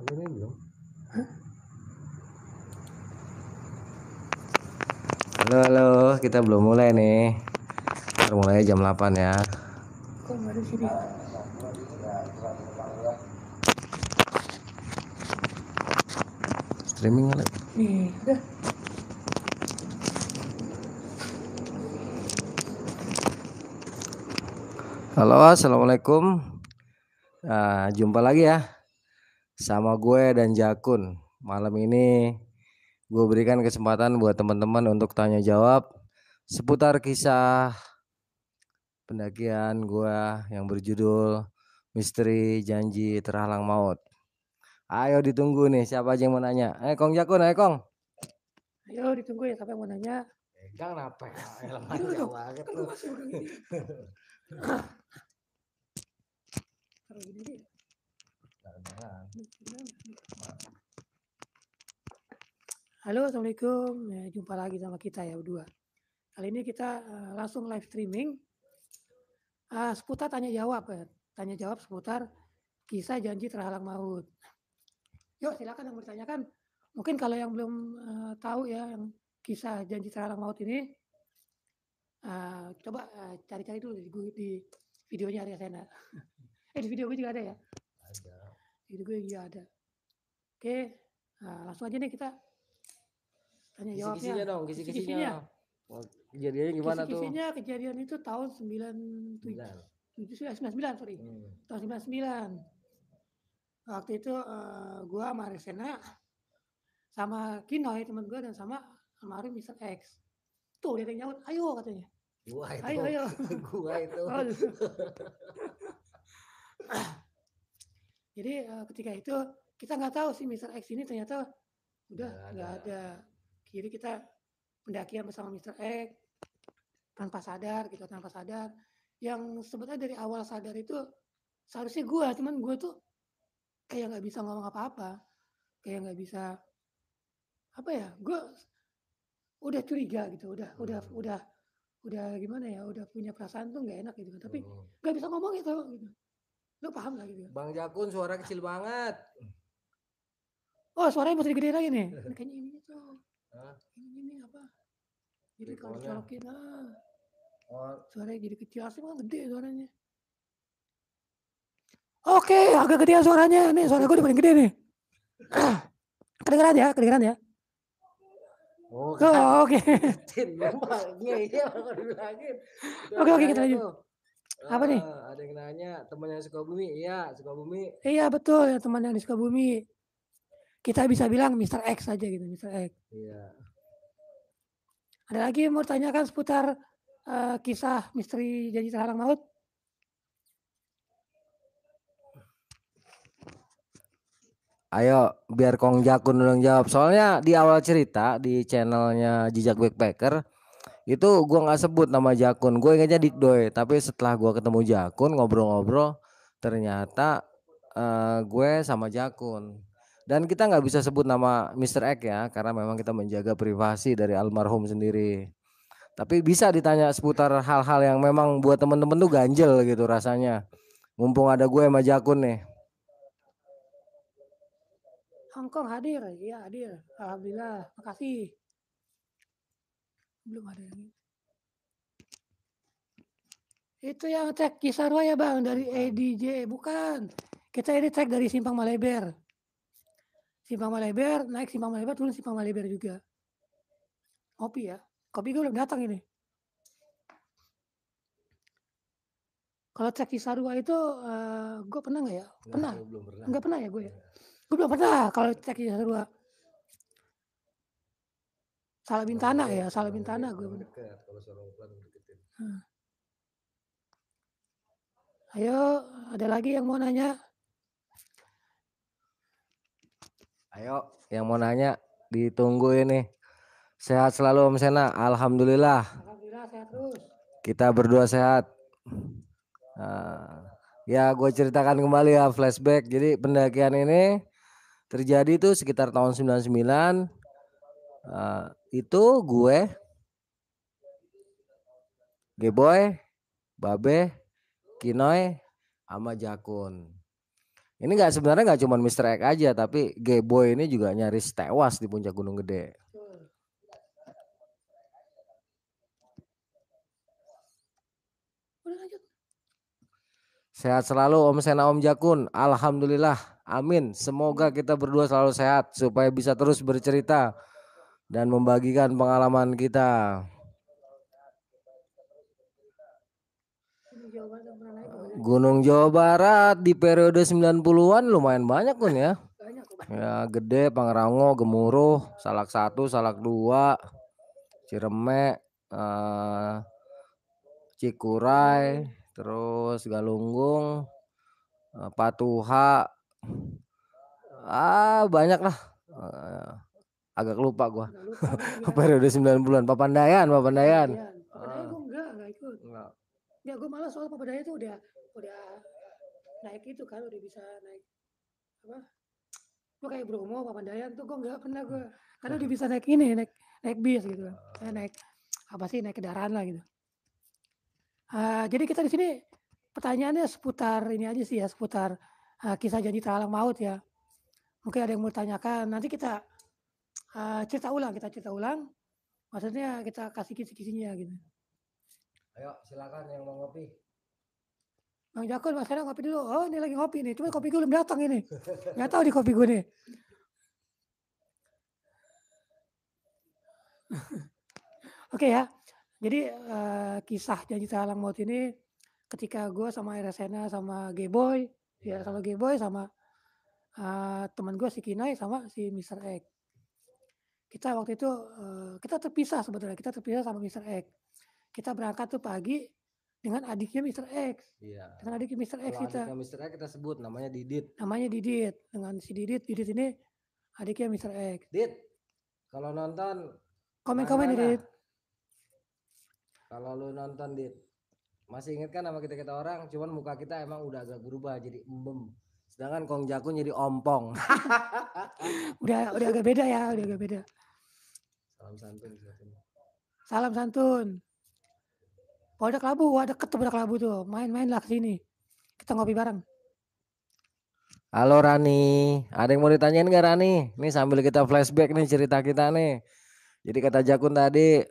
Ini belum. Halo, kita belum mulai nih. Kita mulai jam 8 ya. Kok nggak ada sini? Streaming lagi. Nih, udah. Halo, assalamualaikum. Jumpa lagi ya sama gue dan Jakun. Malam ini gue berikan kesempatan buat teman-teman untuk tanya jawab seputar kisah pendakian gue yang berjudul Misteri Janji Terhalang Maut. Ayo ditunggu nih, siapa aja yang mau nanya? Kong Jakun, Kong. Ayo ditunggu ya sampai mau nanya. Pegang apa ya? Aduh, banget kan gue masih udah ini. Taruh gini deh. Halo, assalamualaikum. Ya, jumpa lagi sama kita ya berdua. Kali ini kita langsung live streaming seputar tanya jawab ya. Tanya jawab seputar kisah janji terhalang maut. Yuk silakan yang bertanyakan. Mungkin kalau yang belum tahu ya yang kisah janji terhalang maut ini, coba cari-cari dulu di videonya Arya Sena. Di video gue juga ada ya. Ada. Di video gue juga ada. Oke, langsung aja nih kita tanya jawabnya. Kisi-kisinya dong, kisi-kisinya. Kejadiannya gimana tuh? Kisi-kisinya kejadian itu tahun 99, sorry. Tahun 99. Waktu itu gue sama Resena sama Kinoy teman gue dan sama almarhum Mr. X. Tuh dia yang nyaut, ayo katanya. Gua itu. Ayo. Gua itu. Jadi ketika itu kita nggak tahu sih Mr. X ini ternyata udah nggak ada. Jadi kita pendakian bersama Mr. X tanpa sadar. Yang sebetulnya dari awal sadar itu seharusnya gue, cuman gue tuh kayak nggak bisa ngomong apa-apa, kayak nggak bisa apa ya, gue udah curiga gitu, udah gimana ya, udah punya perasaan tuh nggak enak gitu kan, tapi nggak bisa ngomong gitu. Lo paham lah gitu. Bang Jakun suara kecil banget. Oh suaranya masih gede lagi nih. Ini kayaknya ini tuh. Ini apa? Jadi kalau dicolokin suaranya jadi kecil, asli mah gede suaranya. Oke, agak gedean suaranya. Nih suara gue paling gede nih. Kedengeran ya? Oh, oke. Oke, kita lanjut. Apa nih? Ada yang nanya, teman yang Sukabumi. Iya, Sukabumi. Iya betul, ya teman yang di Sukabumi. Kita bisa bilang Mr. X aja gitu, Mr. X. Iya. Ada lagi yang mau tanyakan seputar kisah misteri janji terhalang maut? Ayo, biar Kong Jakun dulu yang jawab. Soalnya di awal cerita di channelnya Jejak Backpacker itu gue nggak sebut nama Jakun. Gue ingatnya Dikdoy. Tapi setelah gue ketemu Jakun ngobrol-ngobrol, ternyata gue sama Jakun. Dan kita nggak bisa sebut nama Mr. X ya, karena memang kita menjaga privasi dari almarhum sendiri. Tapi bisa ditanya seputar hal-hal yang memang buat temen-temen tuh ganjel gitu rasanya. Mumpung ada gue sama Jakun nih. Hongkong hadir, iya hadir. Alhamdulillah, makasih. Belum ada yang itu yang cek Cisarua ya bang, dari EDJ, bukan. Kita ini cek dari Simpang Maleber. Simpang Maleber, naik Simpang Maleber, turun Simpang Maleber juga. Kopi ya, kopi gue belum datang ini. Kalau cek Cisarua itu, gue pernah nggak ya? Pernah. Nggak pernah ya gue ya? Gue belum pernah kalau cek Cisarua. Salah Bintana ya, Salah Bintana gue bener. Ayo, ada lagi yang mau nanya? Ayo, yang mau nanya ditunggu ini. Sehat selalu Om Sena, alhamdulillah. Alhamdulillah sehat terus. Kita berdua sehat. Ya, gue ceritakan kembali ya flashback. Jadi pendakian ini terjadi tuh sekitar tahun 99. Itu gue, Geboy, Babe, Kinoy, sama Jakun. Ini sebenarnya nggak cuma Mr. X aja, tapi G-Boy ini juga nyaris tewas di puncak Gunung Gede. Udah lanjut. Sehat selalu Om Sena Om Jakun. Alhamdulillah. Amin. Semoga kita berdua selalu sehat supaya bisa terus bercerita dan membagikan pengalaman kita. Gunung Jawa Barat di periode 90-an lumayan banyak Kun ya. Ya Gede, Pangrango, Gemuruh, Salak 1, Salak 2, Ciremai, Cikuray, terus Galunggung, Patuha, banyak lah. Agak lupa gua. Periode 90-an. Papandayan. Papandayan gue enggak ikut. Ya gue malah soal Papandayan itu udah naik itu kan, udah bisa naik apa? Gue kayak Bromo, Papandayan tuh gue enggak pernah gue. Karena udah bisa naik ini, naik bis gitu. Naik apa sih, naik kendaraan lah gitu. Jadi kita di sini pertanyaannya seputar ini aja sih ya, seputar kisah janji terhalang maut ya. Mungkin ada yang mau tanyakan, nanti kita cerita ulang. Maksudnya kita kasih kisi-kisinya gitu. Ayo silakan yang mau ngopi. Bang Jakun, Mas Hera ngopi dulu. Oh ini lagi ngopi nih, cuma kopi gue belum datang ini. Nggak tahu di kopi gue nih. Oke ya, jadi kisah janji terhalang maut ini ketika gue sama Eresena sama G-Boy, ya sama G-Boy sama teman gue si Kinai sama si Mr. X. Kita waktu itu kita terpisah sebetulnya, kita terpisah sama Mr. X. Kita berangkat tuh pagi dengan adiknya Mr. X. Iya. Dengan adiknya Mr. X kita. Adiknya Mr. X kita sebut namanya Didit. Namanya Didit. Dengan si Didit ini adiknya Mr. X. Dit, kalau nonton komen Didit. Kalau lu nonton Dit, masih inget kan nama kita orang, cuman muka kita emang udah agak berubah jadi embem. Sedangkan Kong Jakun jadi ompong. udah agak beda ya, udah agak beda. Salam santun. Polda Kelabu, deket tuh Polda Kelabu tuh. Main-main lah kesini. Kita ngopi bareng. Halo Rani, ada yang mau ditanyain nggak Rani? Nih sambil kita flashback nih cerita kita nih. Jadi kata Jakun tadi,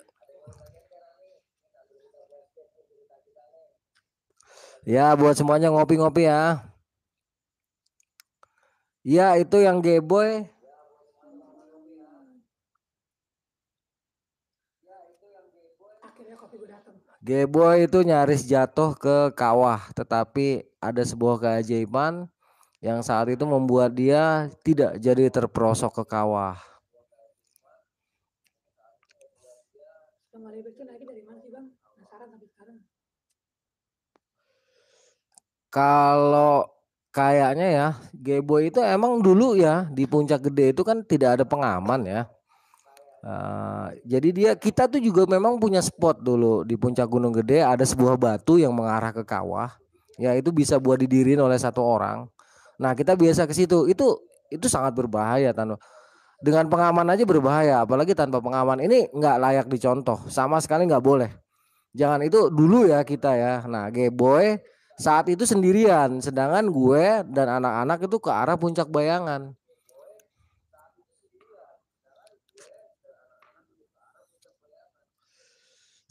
ya buat semuanya ngopi-ngopi ya. Ya itu yang G-Boy. G-Boy itu nyaris jatuh ke kawah, tetapi ada sebuah keajaiban yang saat itu membuat dia tidak jadi terperosok ke kawah. Kalau kayaknya ya, G-Boy itu emang dulu ya di Puncak Gede itu kan tidak ada pengaman ya. Jadi kita tuh juga memang punya spot dulu di Puncak Gunung Gede, ada sebuah batu yang mengarah ke kawah. Ya itu bisa buat didiriin oleh satu orang. Nah kita biasa ke situ. Itu sangat berbahaya tanpa dengan pengaman aja berbahaya, apalagi tanpa pengaman ini nggak layak dicontoh, sama sekali nggak boleh. Jangan itu dulu ya kita ya. Nah G-Boy saat itu sendirian, sedangkan gue dan anak-anak itu ke arah Puncak Bayangan.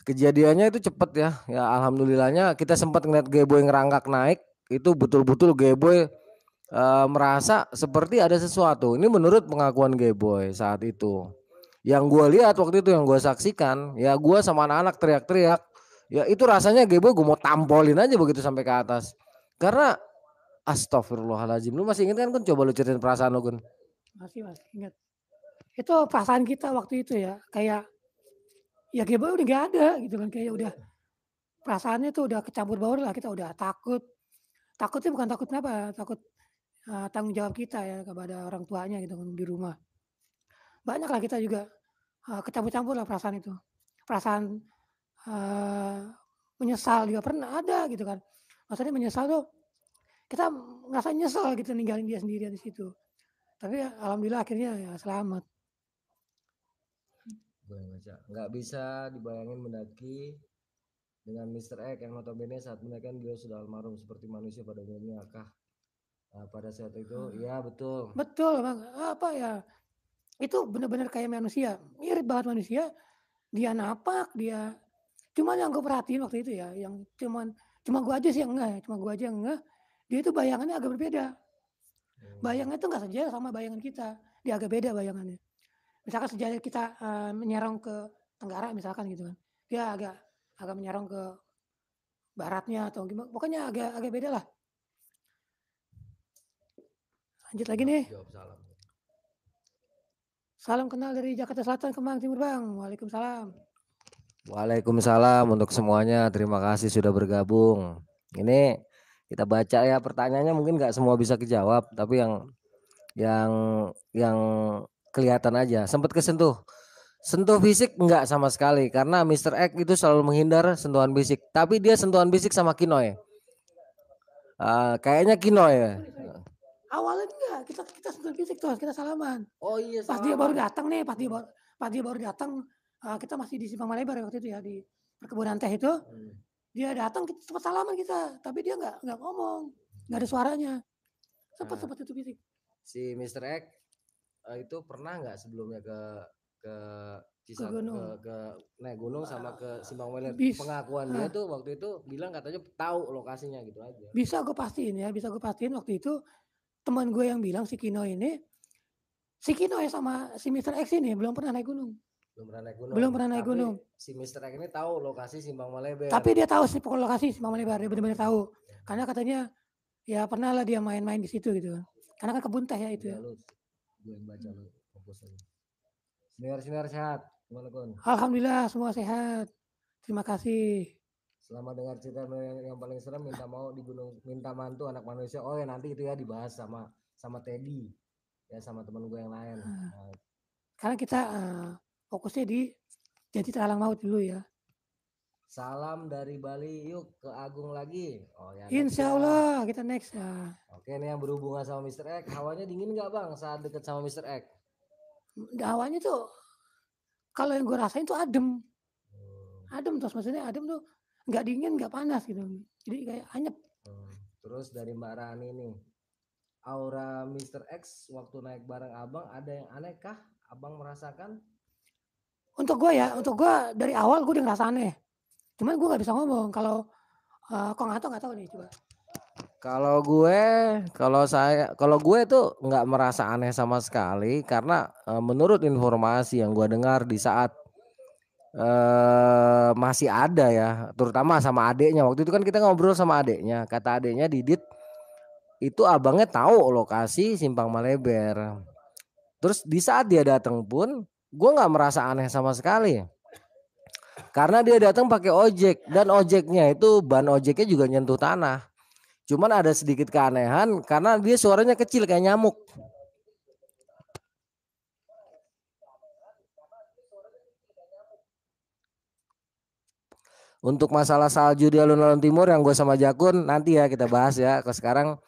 Kejadiannya itu cepet ya. Ya alhamdulillahnya kita sempat ngeliat G-Boy ngerangkak naik. Itu betul-betul G-Boy merasa seperti ada sesuatu. Ini menurut pengakuan G-Boy saat itu. Yang gue lihat waktu itu, yang gue saksikan, ya gue sama anak-anak teriak-teriak. Ya itu rasanya G-Boy gue mau tampolin aja begitu sampai ke atas. Karena astagfirullahaladzim. Lu masih ingat kan Kun? Coba lu ceritain perasaan lu Kun. Masih ingat. Itu perasaan kita waktu itu ya. Kayak ya G-Boy udah gak ada gitu kan. Kayak udah perasaannya tuh udah kecampur baur lah. Kita udah takut. Takutnya bukan takut kenapa. Takut tanggung jawab kita ya kepada orang tuanya gitu kan di rumah. Banyak lah kita juga kecampur-campur lah perasaan itu. Perasaan menyesal juga pernah ada gitu kan. Maksudnya menyesal tuh kita ngerasa nyesel gitu ninggalin dia sendirian di situ. Tapi alhamdulillah akhirnya ya selamat. Nggak bisa dibayangin mendaki dengan Mr. X yang notabene saat menaikkan beliau sudah almarhum seperti manusia pada umumnya kah. Nah, pada saat itu, iya betul. Betul bang, apa ya? Itu benar-benar kayak manusia, mirip banget manusia. Dia napak, dia cuman yang gue perhatiin waktu itu ya, yang cuma gue aja sih yang enggak ya, cuma gue aja yang enggak. Dia itu bayangannya agak berbeda. Bayangannya itu nggak sejajar sama bayangan kita, dia agak beda bayangannya. Misalkan sejajar kita menyerong ke tenggara misalkan gitu kan, dia agak agak menyerong ke baratnya atau gimana, pokoknya agak agak beda lah. Lanjut lagi nih. Jawab salam. Salam kenal dari Jakarta Selatan Kemang Timur bang. Waalaikumsalam. Waalaikumsalam untuk semuanya. Terima kasih sudah bergabung. Ini kita baca ya pertanyaannya, mungkin nggak semua bisa kejawab, tapi yang yang kelihatan aja. Sempat kesentuh. Sentuh fisik enggak sama sekali karena Mr. X itu selalu menghindar sentuhan fisik. Tapi dia sentuhan fisik sama Kinoy. Kayaknya Kinoy ya. Sorry. Awalnya enggak, kita sentuh fisik terus, kita salaman. Oh iya, Pas dia baru datang nih, pas dia baru datang, kita masih di Simpang Malebar waktu itu ya, di perkebunan teh itu. Dia datang, kita sempat salaman kita, tapi dia nggak ngomong, nggak ada suaranya. Sempat itu fisik. Si Mr. X itu pernah nggak sebelumnya ke gunung. ke naik gunung sama ke Simpang Malebar? Pengakuan dia Ah. tuh waktu itu bilang katanya tahu lokasinya gitu aja. Bisa gue pastiin waktu itu teman gue yang bilang si Kino ya sama si Mr. X ini belum pernah naik gunung. Belum pernah naik gunung. Si Mr. X ini tahu lokasi Simpang Malebar. Tapi dia tahu sih pokok lokasi Simpang Malebar, dia benar-benar tahu. Karena katanya ya pernah lah dia main-main di situ gitu. Karena kan kebun teh ya itu ya. Gue baca lu fokus aja. Senior sehat, gimana Kun? Alhamdulillah semua sehat. Terima kasih. Selama dengar cerita yang paling serem, minta mantu anak manusia. Oh ya nanti itu ya dibahas sama Teddy ya, sama teman gue yang lain. Karena kita fokusnya di Jati Terhalang Maut dulu ya. Salam dari Bali, yuk ke Agung lagi. Oh ya. Insya Allah kita next ya. Oke, ini yang berhubungan sama Mr. X. Hawanya dingin nggak bang saat deket sama Mr. X? Hawanya tuh kalau yang gue rasain tuh adem. Adem terus, maksudnya adem tuh nggak dingin nggak panas gitu. Jadi kayak anyep. Terus dari Mbak Rani nih, aura Mr. X waktu naik bareng abang ada yang aneh kah? Abang merasakan? Untuk gue dari awal gue udah ngerasa aneh. Cuman gue nggak bisa ngomong. Kalau kok nggak tahu nih coba. Kalau gue tuh nggak merasa aneh sama sekali karena menurut informasi yang gue dengar di saat masih ada ya, terutama sama adeknya. Waktu itu kan kita ngobrol sama adeknya, kata adeknya Didit itu abangnya tahu lokasi Simpang Malebar. Terus di saat dia datang pun gue nggak merasa aneh sama sekali karena dia datang pakai ojek dan ojeknya itu ban ojeknya juga nyentuh tanah. Cuman ada sedikit keanehan karena dia suaranya kecil kayak nyamuk. Untuk masalah salju di alun-alun timur yang gue sama Jakun nanti ya kita bahas ya. Sekarang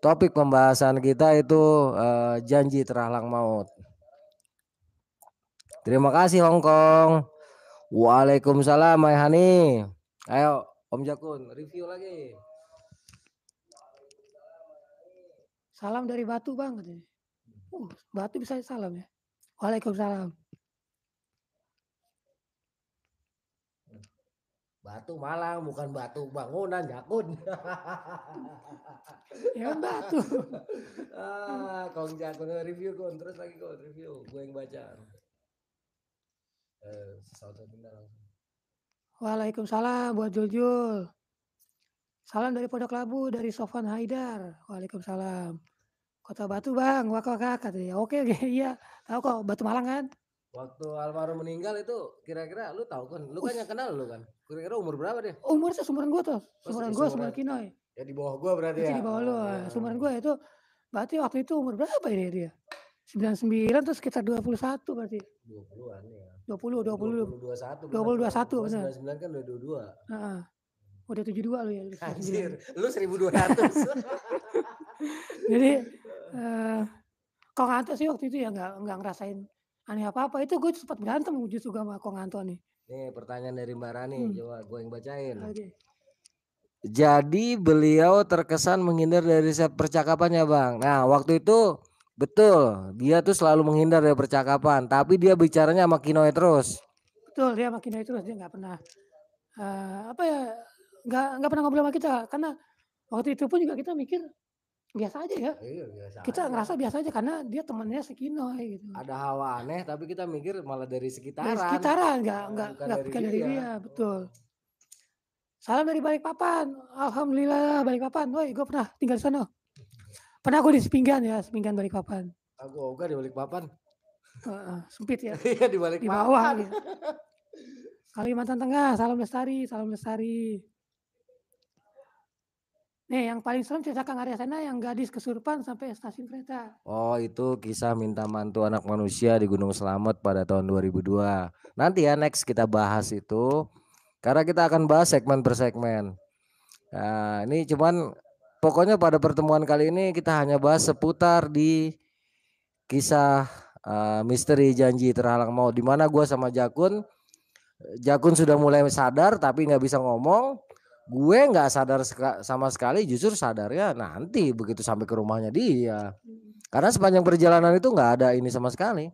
topik pembahasan kita itu janji terhalang maut. Terima kasih Hongkong. Waalaikumsalam Mayhani. Ayo Om Jakun review lagi. Salam dari Batu bang katanya. Batu bisa salam ya. Waalaikumsalam. Batu Malang bukan batu bangunan Jakun. Ya kan Batu. Kong Jakun review Kun, terus lagi Kun review. Gue yang baca. Waalaikumsalam buat Juljul. Salam dari Pondok Labu dari Sofwan Haidar. Waalaikumsalam. Kota Batu bang, wakak katanya. Oke, iya. Tahu kok Batu Malang kan? Waktu almarhum meninggal itu kira-kira lu tahu kan? Lu kan yang kenal lu kan. Kira-kira umur berapa dia? Umurnya seumuran gue tuh. Seumuran Kinoy. Ya di bawah gue berarti ya. Di bawah lu. Seumuran gue itu berarti waktu itu umur berapa ya dia? 99 terus sekitar 21 berarti. 20-an ya. 21 benar. 99 kan udah 22. Heeh. Udah 72 lu ya. Anjir, lu 1200. Jadi Kong Anto sih waktu itu ya nggak ngerasain aneh apa-apa. Itu gue sempat berantem justru sama Kong Anto nih. Nih pertanyaan dari Mbak Rani, coba gue yang bacain. Okay. Jadi beliau terkesan menghindar dari percakapannya Bang. Nah waktu itu betul dia tuh selalu menghindar dari percakapan, tapi dia bicaranya sama Kinoy terus. Betul, dia sama Kinoy terus, dia nggak pernah, apa ya, nggak pernah ngobrol sama kita, karena waktu itu pun juga kita mikir biasa aja ya. Iya biasa Kita aja. ngerasa biasa aja karena dia temannya si Kinoy gitu. Ada hawa aneh, tapi kita mikir malah dari Dari sekitaran. sekitaran, Bukan bukan dari dia. dia, betul. Salam dari Balikpapan, alhamdulillah Balikpapan, woi gue pernah tinggal di sana. Pernah gue di Sepinggan ya, Sepinggan Balikpapan. Aku ogah di Balikpapan. Sempit ya, Iya di di Balikpapan. bawah gitu. Kalimantan Tengah, salam lestari, salam lestari. Nih yang paling serem cerita Kang Arya Sena yang gadis kesurupan sampai stasiun kereta. Oh itu kisah minta mantu anak manusia di Gunung Slamet pada tahun 2002. Nanti ya next kita bahas itu. Karena kita akan bahas segmen per segmen. Nah ini cuman pokoknya pada pertemuan kali ini kita hanya bahas seputar di kisah misteri janji terhalang maut. Dimana gue sama Jakun sudah mulai sadar tapi nggak bisa ngomong. Gue nggak sadar sama sekali, justru sadarnya nanti begitu sampai ke rumahnya dia. Karena sepanjang perjalanan itu nggak ada ini sama sekali.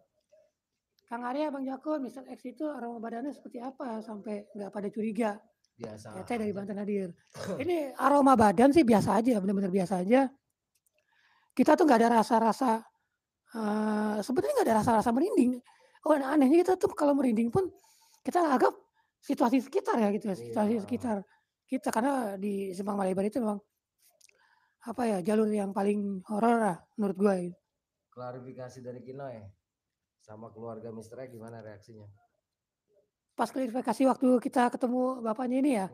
Kang Arya, Bang Jakun, Mr. X itu aroma badannya seperti apa sampai nggak pada curiga? Biasa. Teteh dari Banten hadir. Ini aroma badan sih biasa aja, benar-benar biasa aja. Kita tuh nggak ada rasa-rasa, sebenarnya nggak ada rasa-rasa merinding. Oh anehnya kita tuh kalau merinding pun kita anggap situasi sekitar ya gitu ya, situasi sekitar kita, karena di Simpang Malebar itu memang apa ya, jalur yang paling horor lah menurut gue. Klarifikasi dari Kinoy sama keluarga Mr. X gimana reaksinya? Pas klarifikasi waktu kita ketemu bapaknya ini ya,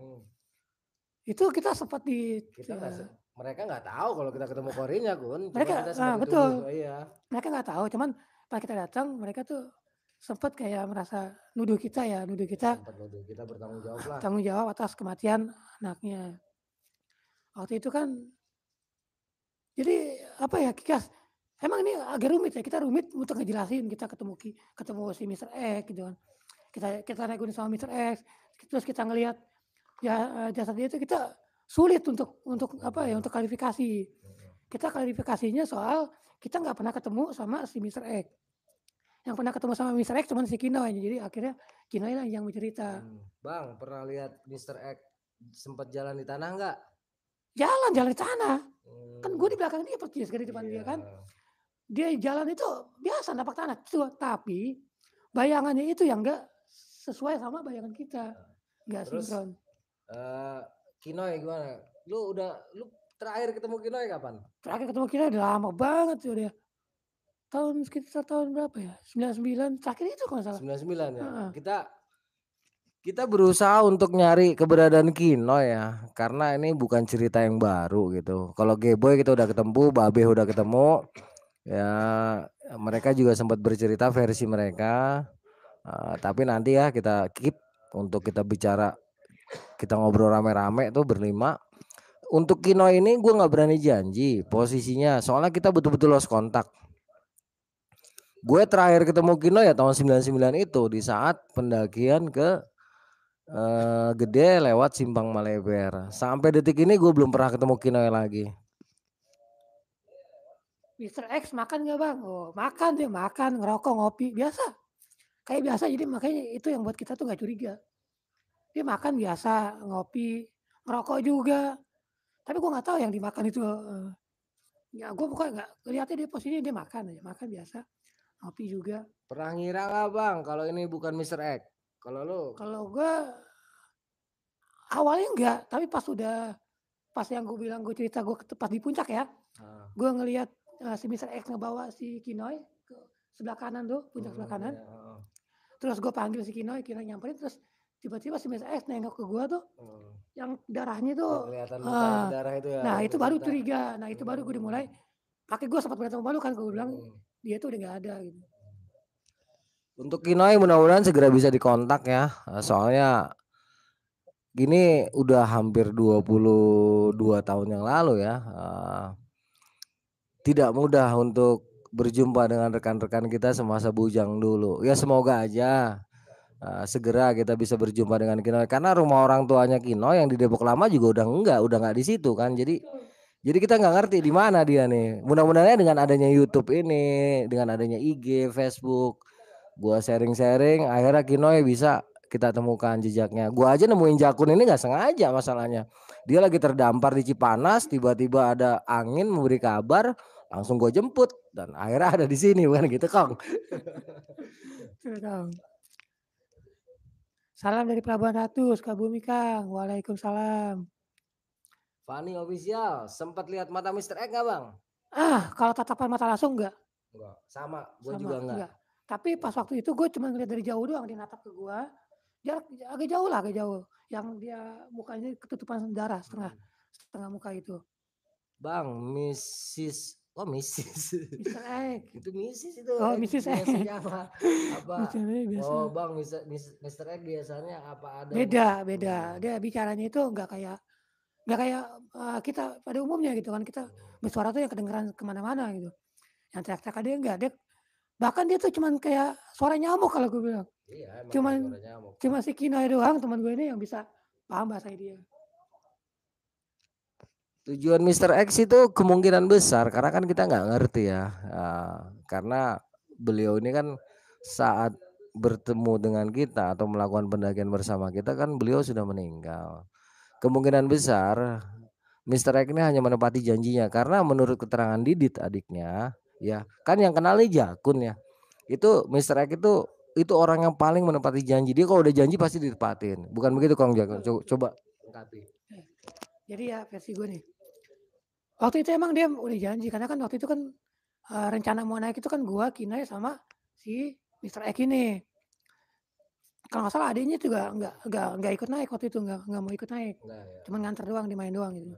itu kita sempat mereka nggak tahu kalau kita ketemu Korinya Kun. Mereka kita sempat betul. dituduh, iya. Mereka nggak tahu, cuman pas kita datang mereka tuh sempat kayak merasa nuduh kita Sempat nuduh kita bertanggung jawab lah. tanggung jawab atas kematian anaknya. Waktu itu kan jadi apa ya, emang ini agak rumit ya, kita rumit untuk ngejelasin, kita ketemu si Mr. X gitu kan. Kita naik gunung sama Mr. X, terus kita ngelihat ya jasad dia itu, kita sulit untuk apa ya, untuk klarifikasi. Kita klarifikasinya soal kita nggak pernah ketemu sama si Mr. X. Yang pernah ketemu sama Mr. X cuma si Kinoy, jadi akhirnya Kinoy lah yang bercerita. Bang, pernah lihat Mr. X sempat jalan di tanah nggak? Jalan di tanah. Kan gue di belakang dia persis di depan dia kan. Dia jalan itu biasa napak tanah, tapi bayangannya itu yang enggak sesuai sama bayangan kita. Enggak sinkron. Kinoy gimana? Lu terakhir ketemu Kinoy kapan? Terakhir ketemu Kinoy udah lama banget tuh dia. Sekitar tahun berapa ya? 99 terakhir itu kalau salah. 99 ya. Kita berusaha untuk nyari keberadaan Kinoy ya, karena ini bukan cerita yang baru gitu. Kalau Geboy kita udah ketemu, Babe udah ketemu, ya mereka juga sempat bercerita versi mereka. Tapi nanti ya kita keep untuk kita bicara, kita ngobrol rame-rame tuh berlima. Untuk Kinoy ini gue nggak berani janji posisinya, soalnya kita betul-betul lost kontak. Gue terakhir ketemu Kinoy ya tahun 99 itu di saat pendakian ke Gede lewat Simpang Malebar. Sampai detik ini gue belum pernah ketemu Kinoy lagi. Mr. X makan nggak bang? Oh makan, dia makan, ngerokok, ngopi, biasa. Kayak biasa, jadi makanya itu yang buat kita tuh nggak curiga. Dia makan biasa, ngopi, ngerokok juga. Tapi gue nggak tahu yang dimakan itu. Ya gue bukan nggak lihatnya dia posisinya dia makan aja, makan biasa, ngopi juga. Pernah ngira nggak bang kalau ini bukan Mr. X? Kalau gue awalnya enggak, tapi pas yang gue bilang, gue cerita gue pas di puncak ya, gue ngelihat si Mr. X ngebawa si Kinoy ke sebelah kanan tuh, puncak sebelah kanan. Terus gue panggil si Kinoy nyamperin, terus tiba-tiba si Mr. X nengok ke gue tuh, yang darahnya tuh, darah itu ya. Nah itu baru curiga, nah itu baru gue dimulai. Pakai gue sempat berantem malu kan, gue bilang dia tuh udah nggak ada gitu. Untuk Kinoy mudah-mudahan segera bisa dikontak ya, soalnya gini udah hampir 22 tahun yang lalu ya. Tidak mudah untuk berjumpa dengan rekan-rekan kita semasa bujang dulu. Ya semoga aja segera kita bisa berjumpa dengan Kinoy karena rumah orang tuanya Kinoy yang di Depok Lama juga udah nggak di situ kan. Jadi kita nggak ngerti di mana dia nih. Mudah-mudahan dengan adanya YouTube ini, dengan adanya IG, Facebook, gua sharing-sharing, akhirnya Kinoy bisa kita temukan jejaknya. Gua aja nemuin Jakun ini nggak sengaja masalahnya. Dia lagi terdampar di Cipanas, tiba-tiba ada angin memberi kabar, langsung gue jemput dan akhirnya ada di sini bukan gitu Kong. Sudah tahu. Salam dari Pelabuhan Ratu, Sukabumi Kang. Waalaikumsalam. Fani official, sempat lihat mata Mr. X nggak bang? Kalau tatapan mata langsung enggak. Enggak, sama, gue Sama, juga enggak. Tapi pas waktu itu gue cuma ngeliat dari jauh doang, dia natap ke gue. Dia agak jauh lah, agak jauh. Yang dia mukanya ketutupan darah setengah muka itu. Bang, Mrs. Oh Mrs. Mr. X. Itu Mrs itu. Oh, Mrs. X. Biasanya apa? Mr. X biasa. Oh bang, Mr. X biasanya apa ada? Beda. Dia bicaranya itu nggak kayak kita pada umumnya gitu kan. Kita bersuara tuh yang kedengeran kemana-mana gitu. Yang teriak-teriak dia enggak. Bahkan dia tuh cuman kayak suara nyamuk kalau gue bilang. Iya, emang Cuman suara nyamuk. cuma si Kinoy doang teman gue ini yang bisa paham bahasa dia. Tujuan Mr. X itu kemungkinan besar karena kan kita nggak ngerti ya. Karena beliau ini kan saat bertemu dengan kita atau melakukan pendakian bersama kita kan beliau sudah meninggal. Kemungkinan besar Mr. X ini hanya menepati janjinya karena menurut keterangan Didit adiknya ya kan yang kenalnya Jakun ya. Itu Mr. X itu orang yang paling menepati janji. Dia kalau udah janji pasti ditepatin. Bukan begitu Kang Jakun? Coba lengkapi. Jadi ya versi gue nih. Waktu itu emang dia udah janji karena kan waktu itu kan rencana mau naik itu kan gua, Kinai sama si Mr. X ini. Kalau nggak salah adiknya juga nggak ikut naik waktu itu, nggak mau ikut naik. Nah, ya. Cuman nganter doang, dimain doang gitu.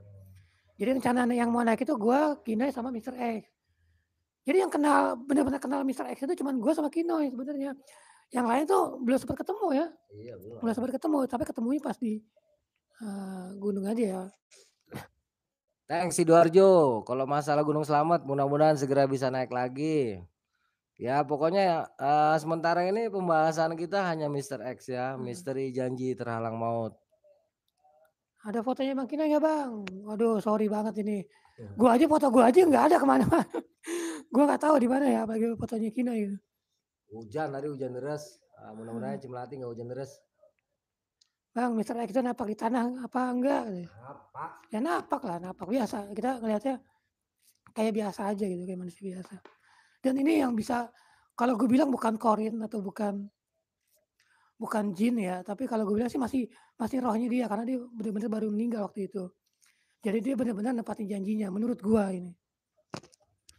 Jadi rencana yang mau naik itu gua, Kinai sama Mr. X. Jadi yang benar-benar kenal Mr. X itu cuman gua sama Kinoi sebenarnya. Yang lain tuh belum sempat ketemu ya. Iya, belum sempat ketemu, tapi ketemunya pas di gunung aja ya. Thanks Sidoarjo. Kalau masalah Gunung Slamet mudah-mudahan segera bisa naik lagi. Ya pokoknya sementara ini pembahasan kita hanya Mr. X ya, misteri janji terhalang maut. Ada fotonya Bang Kina nggak Bang? Waduh sorry banget ini. Foto gua aja nggak ada kemana-mana. Gua nggak tahu di mana ya apalagi fotonya Kina gitu. Tadi hujan deras. Mudah-mudahan Cimelati nggak hujan deras. Bang, Mr. X itu napak di tanah apa enggak? Napak. Ya napak biasa. Kita ngelihatnya kayak biasa aja gitu, kayak manusia biasa. Dan ini yang bisa, kalau gue bilang bukan korin atau bukan jin ya, tapi kalau gue bilang sih masih rohnya dia karena dia benar-benar baru meninggal waktu itu. Jadi dia benar-benar nepatin janjinya menurut gua ini.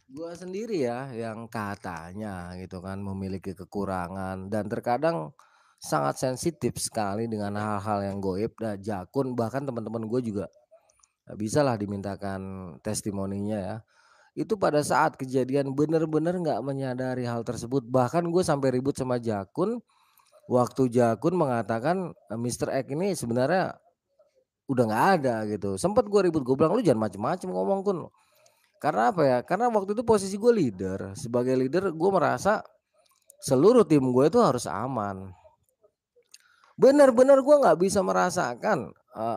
Gua sendiri ya yang katanya gitu kan memiliki kekurangan dan terkadang sangat sensitif sekali dengan hal-hal yang goib dan Jakun bahkan teman-teman gue juga bisa lah dimintakan testimoninya ya. Itu pada saat kejadian bener-bener nggak menyadari hal tersebut. Bahkan gue sampai ribut sama Jakun. Waktu Jakun mengatakan Mr. X ini sebenarnya udah nggak ada gitu. Sempat gue ribut, gue bilang lu jangan macem-macem ngomong Kun. Karena apa ya? Karena waktu itu posisi gue leader. Sebagai leader gue merasa seluruh tim gue itu harus aman. Bener-bener gue nggak bisa merasakan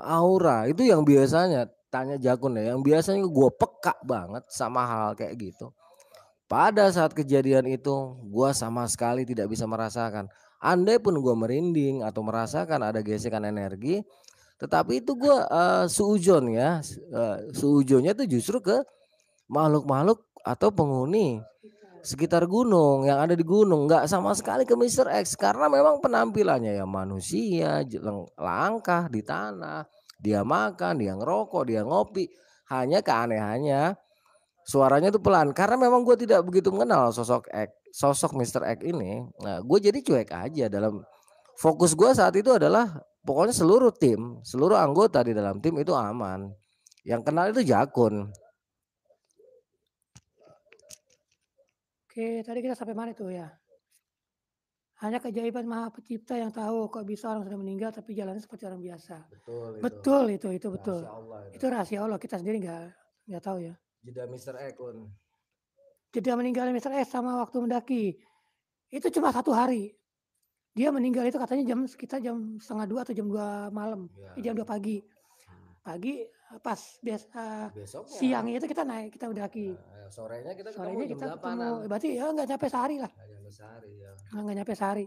aura itu yang biasanya tanya Jakun ya, yang biasanya gue peka banget sama hal kayak gitu. Pada saat kejadian itu gue sama sekali tidak bisa merasakan. Andai pun gue merinding atau merasakan ada gesekan energi, tetapi itu gue suujon ya, suujonnya itu justru ke makhluk-makhluk atau penghuni sekitar gunung yang ada di gunung, nggak sama sekali ke Mr. X karena memang penampilannya ya manusia langkah di tanah, dia makan, dia ngerokok, dia ngopi. Hanya keanehannya suaranya tuh pelan karena memang gue tidak begitu mengenal sosok Mr. X ini. Nah, gue jadi cuek aja. Dalam fokus gue saat itu adalah pokoknya seluruh anggota di dalam tim itu aman. Yang kenal itu Jakun. Oke, tadi kita sampai mana tuh ya? Hanya keajaiban Maha Pencipta yang tahu kok bisa orang sudah meninggal tapi jalannya seperti orang biasa. Betul itu betul. Itu rahasia Allah, kita sendiri nggak tahu ya. Jeda Mr. X Kun. Jeda meninggalnya Mr. X sama waktu mendaki. Itu cuma 1 hari. Dia meninggal itu katanya sekitar jam 1:30 atau jam 2 malam, jam 2 pagi. Pagi pas Besoknya. siangnya itu kita naik, kita mendaki. Sorenya kita Sorenya ketemu kita jam ketemu, 8-an. berarti ya nggak nyampe sehari lah. Nggak nyampe sehari ya. Nggak nyampe sehari.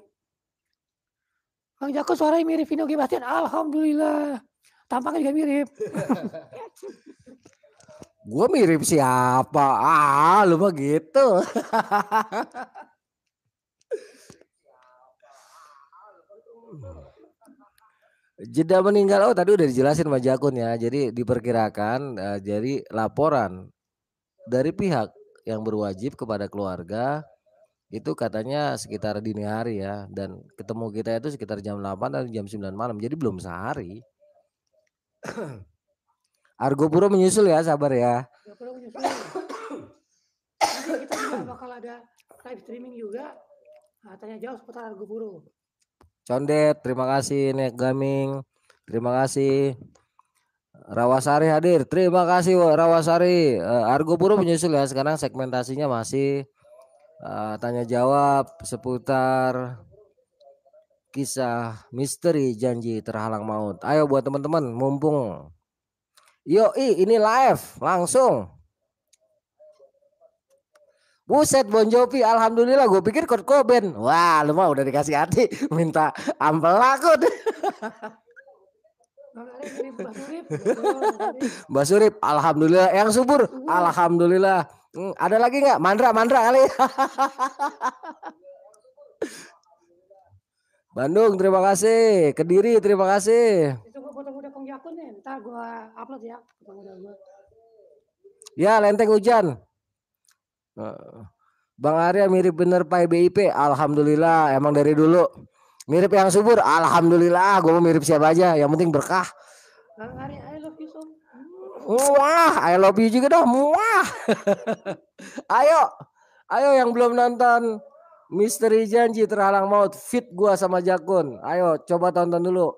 Bang Jako suaranya mirip Vino G. Bastian, alhamdulillah. Tampaknya juga mirip. Gue mirip siapa? Lu mah gitu. Jeda meninggal, tadi udah dijelasin sama Jakun ya. Jadi diperkirakan jadi laporan dari pihak yang berwajib kepada keluarga itu katanya sekitar dini hari ya, dan ketemu kita itu sekitar jam 8 dan jam 9 malam. Jadi belum sehari. Argo Puro menyusul ya, sabar ya. Argo Puro menyusul. Nanti kita juga bakal ada live streaming juga. Tanya jawab seputar Argo Puro. Condet, terima kasih. Nek Gaming, terima kasih. Rawasari hadir, terima kasih Rawasari. Argo Puro menyusul ya. Sekarang segmentasinya masih tanya jawab seputar kisah misteri janji terhalang maut. Ayo buat teman-teman, mumpung ini live langsung. Buset Bon Jovi, alhamdulillah. Gue pikir Kurt Cobain. Wah, lu mah udah dikasih hati, minta ampel aku. Mbak Surip, alhamdulillah. Yang subur, alhamdulillah. Ada lagi nggak? Mandra kali. Bandung, terima kasih. Kediri, terima kasih. Itu gue foto muda Kong Jakun nih, ntar gue upload ya foto muda gue. Ya, Lenteng Hujan. Bang Arya mirip bener Pak BIP, alhamdulillah. Emang dari dulu mirip yang subur, alhamdulillah. Gue mirip siapa aja, yang penting berkah. Bang Arya, I love you so. Wah, I love you juga dong. Wah. Ayo yang belum nonton Misteri Janji Terhalang Maut, fit gua sama Jakun. Ayo coba tonton dulu.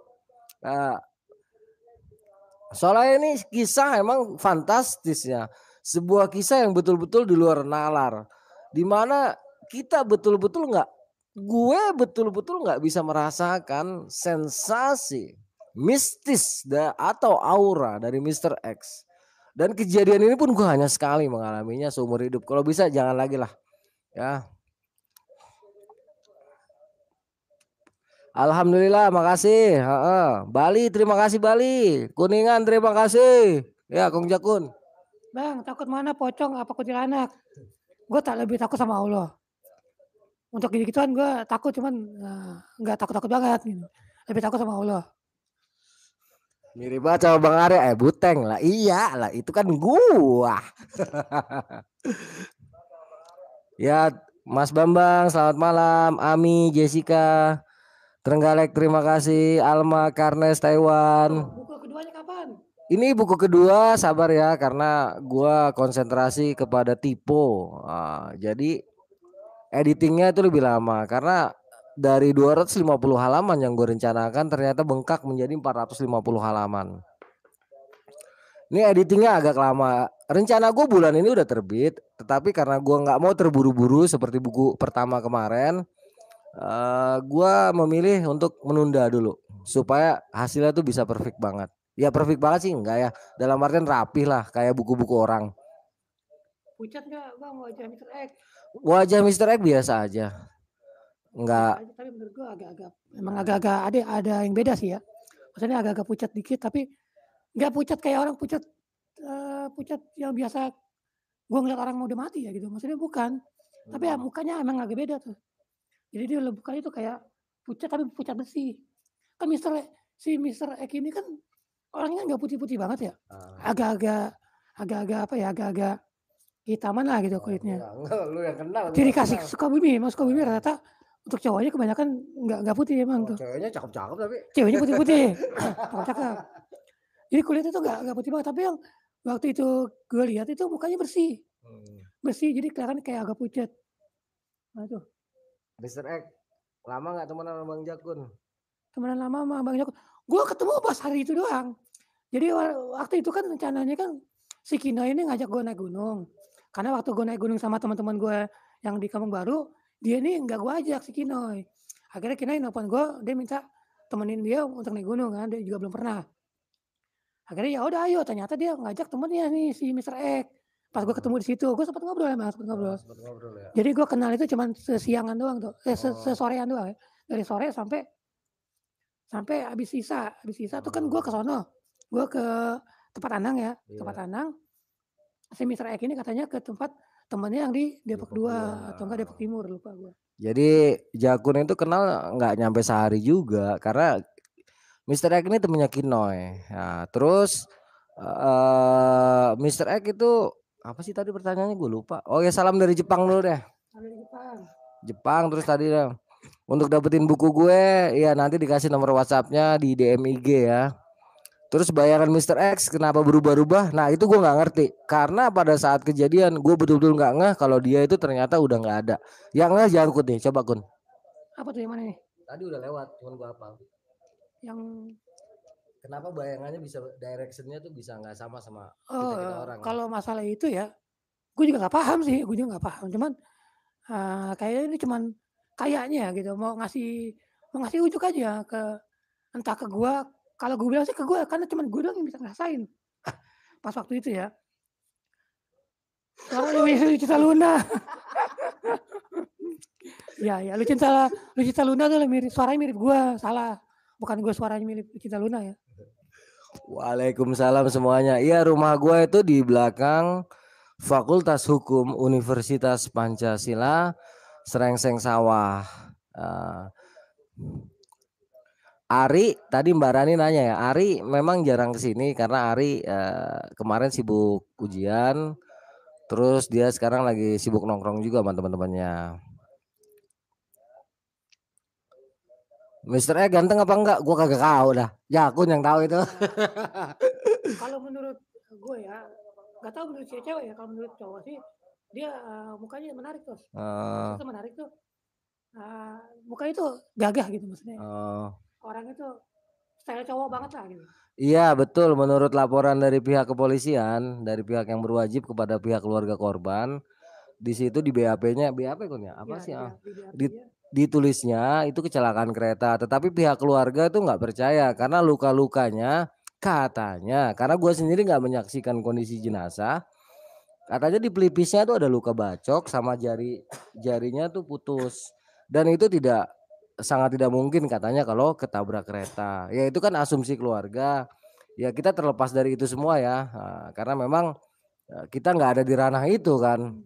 Soalnya ini kisah emang fantastis ya. Sebuah kisah yang betul-betul di luar nalar. Dimana kita betul-betul gue betul-betul nggak bisa merasakan sensasi mistis atau aura dari Mr. X. Dan kejadian ini pun gue hanya sekali mengalaminya seumur hidup. Kalau bisa jangan lagi lah. Ya. Alhamdulillah, makasih. Bali, terima kasih Bali. Kuningan, terima kasih. Ya, Kong Jakun. Bang, takut mana pocong apa kuntilanak? Gue tak lebih takut sama Allah. Untuk gitu-gituan gue takut, cuman nggak takut-takut banget. Gitu. Lebih takut sama Allah. Mirip banget sama Bang Arya, Buteng lah. Iya lah, itu kan gua. Ya, Mas Bambang, selamat malam. Ami, Jessica, Trenggalek, terima kasih. Alma, Karnes, Taiwan. Buku keduanya kapan? Ini buku kedua, sabar ya, karena gua konsentrasi kepada typo. Jadi editingnya itu lebih lama, karena dari 250 halaman yang gue rencanakan ternyata bengkak menjadi 450 halaman. Ini editingnya agak lama. Rencana gue bulan ini udah terbit, tetapi karena gue nggak mau terburu-buru seperti buku pertama kemarin, gue memilih untuk menunda dulu supaya hasilnya tuh bisa perfect banget. Ya perfect banget sih enggak ya, dalam artian rapih lah kayak buku-buku orang. Pucat nggak Bang wajah Mr. X? Wajah Mr. X biasa aja. Enggak. Tapi menurut gue agak-agak ada yang beda sih ya. Maksudnya agak-agak pucat dikit, tapi nggak pucat kayak orang pucat yang biasa gue ngeliat orang mau udah mati ya gitu. Maksudnya bukan. Tapi ya mukanya emang agak beda tuh. Jadi dia bukan itu kayak pucat tapi pucat bersih. Kan Mr. X ini kan orangnya nggak putih-putih banget ya. Agak-agak apa ya, agak-agak hitaman lah gitu kulitnya. Lu yang kenal. Ciri kasih Sukabumi, emang Sukabumi rata untuk cowoknya kebanyakan nggak putih emang tuh. Ceweknya cakep-cakep tapi. Ceweknya putih-putih, cakep. Jadi kulitnya tuh nggak putih banget, tapi yang waktu itu gue lihat itu mukanya bersih, bersih. Jadi kelihatan kayak agak pucat. Nah tuh. Mr. X, lama nggak temenan sama Bang Jakun? Temenan lama sama Bang Jakun. Gue ketemu pas hari itu doang. Jadi waktu itu kan rencananya kan si Kino ini ngajak gue naik gunung. Karena waktu gue naik gunung sama teman-teman gue yang di Kampung Baru, dia ini nggak gue ajak si Kinoy. Akhirnya Kinai nelfon gue, dia minta temenin dia untuk naik gunung kan, dia juga belum pernah. Akhirnya ya udah ayo, ternyata dia ngajak temennya nih si Mr. X. Pas gue ketemu di situ, gue sempat ngobrol emang, sempat ngobrol. Sempet ngobrol ya. Jadi gue kenal itu cuma sesiangan doang tuh, Oh. sesorean doang ya. Dari sore sampai habis sisa tuh kan gue ke sono, gue ke tempat Anang ya, tempat Anang. Si Mr. X ini katanya ke tempat temennya yang di Depok 2 atau enggak Depok Timur, lupa gue. Jadi Jakun itu kenal nggak nyampe sehari juga karena Mr. X ini temennya Kinoy. Nah, terus Mr. X itu apa sih tadi pertanyaannya gue lupa. Oh ya, salam dari Jepang dulu deh. Dari Jepang. Jepang terus tadi untuk dapetin buku gue ya nanti dikasih nomor WhatsAppnya di DM IG ya. Terus bayangan Mr. X kenapa berubah-ubah? Nah itu gue nggak ngerti karena pada saat kejadian gue betul-betul nggak ngeh kalau dia itu ternyata udah nggak ada. Yang ngeh Jangkut nih, coba Kun. Apa tuh yang mana nih? Tadi udah lewat, cuman gue hafal. Yang kenapa bayangannya bisa directionnya tuh bisa nggak sama oh, kita orang? kalau masalah itu ya, gue juga nggak paham sih, gue juga nggak paham. Cuman kayaknya ini cuman kayaknya gitu mau ngasih ujuk aja ke entah ke gue. Kalau gue bilang sih ke gue karena cuman gue doang yang bisa ngerasain pas waktu itu ya. Kalau Lucinta Luna. Ya Lucinta Luna tuh mirip, suaranya mirip gue, salah. Bukan gue suaranya mirip Lucinta Luna ya. Waalaikumsalam semuanya. Iya, rumah gue itu di belakang Fakultas Hukum Universitas Pancasila, Serengseng Sawah. Ari tadi Mbak Rani nanya ya, Ari memang jarang kesini karena Ari kemarin sibuk ujian, terus dia sekarang lagi sibuk nongkrong juga sama teman-temannya. Mister E ganteng apa enggak? Gua kagak tahu dah. Jakun yang tahu itu. Kalau menurut gue ya, nggak tahu menurut cewek ya. Kalau menurut cowok sih dia mukanya menarik tuh. Maksudnya menarik tuh. Mukanya tuh gagah gitu maksudnya. Orang itu style cowok banget lah gitu. Iya betul, menurut laporan dari pihak kepolisian, dari pihak yang berwajib kepada pihak keluarga korban, di situ di BAP-nya, BAP kan ya? Apa sih? Ditulisnya itu kecelakaan kereta, tetapi pihak keluarga tuh nggak percaya karena luka-lukanya katanya, karena gue sendiri nggak menyaksikan kondisi jenazah, katanya di pelipisnya tuh ada luka bacok sama jarinya tuh putus, dan itu sangat tidak mungkin katanya kalau ketabrak kereta. Ya itu kan asumsi keluarga. Ya kita terlepas dari itu semua ya, karena memang kita nggak ada di ranah itu kan.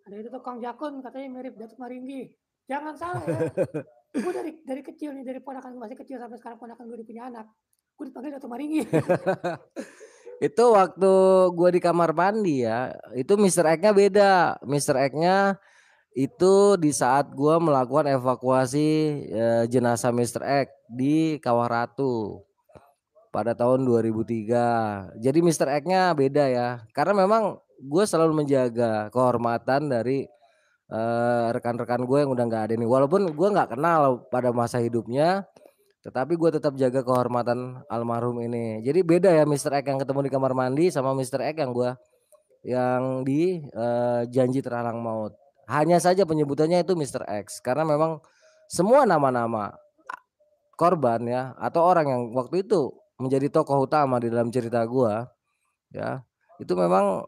Ada itu tukang jakun katanya mirip Datuk Maringgi. Jangan salah ya. Gue dari kecil nih, dari ponakan gue masih kecil sampai sekarang ponakan gue punya anak, gue dipanggil Datuk Maringgi. Itu waktu gue di kamar mandi ya, itu Mr. X-nya beda. Mr. X-nya itu di saat gue melakukan evakuasi jenazah Mr. X di Kawah Ratu pada tahun 2003. Jadi Mr. X-nya beda ya, karena memang gue selalu menjaga kehormatan dari rekan-rekan gue yang udah nggak ada nih. Walaupun gue nggak kenal pada masa hidupnya, tetapi gue tetap jaga kehormatan almarhum ini. Jadi beda ya Mr. X yang ketemu di kamar mandi sama Mr. X yang di Janji Terhalang Maut. Hanya saja penyebutannya itu Mr. X karena memang semua nama-nama korban ya atau orang yang waktu itu menjadi tokoh utama di dalam cerita gue ya itu memang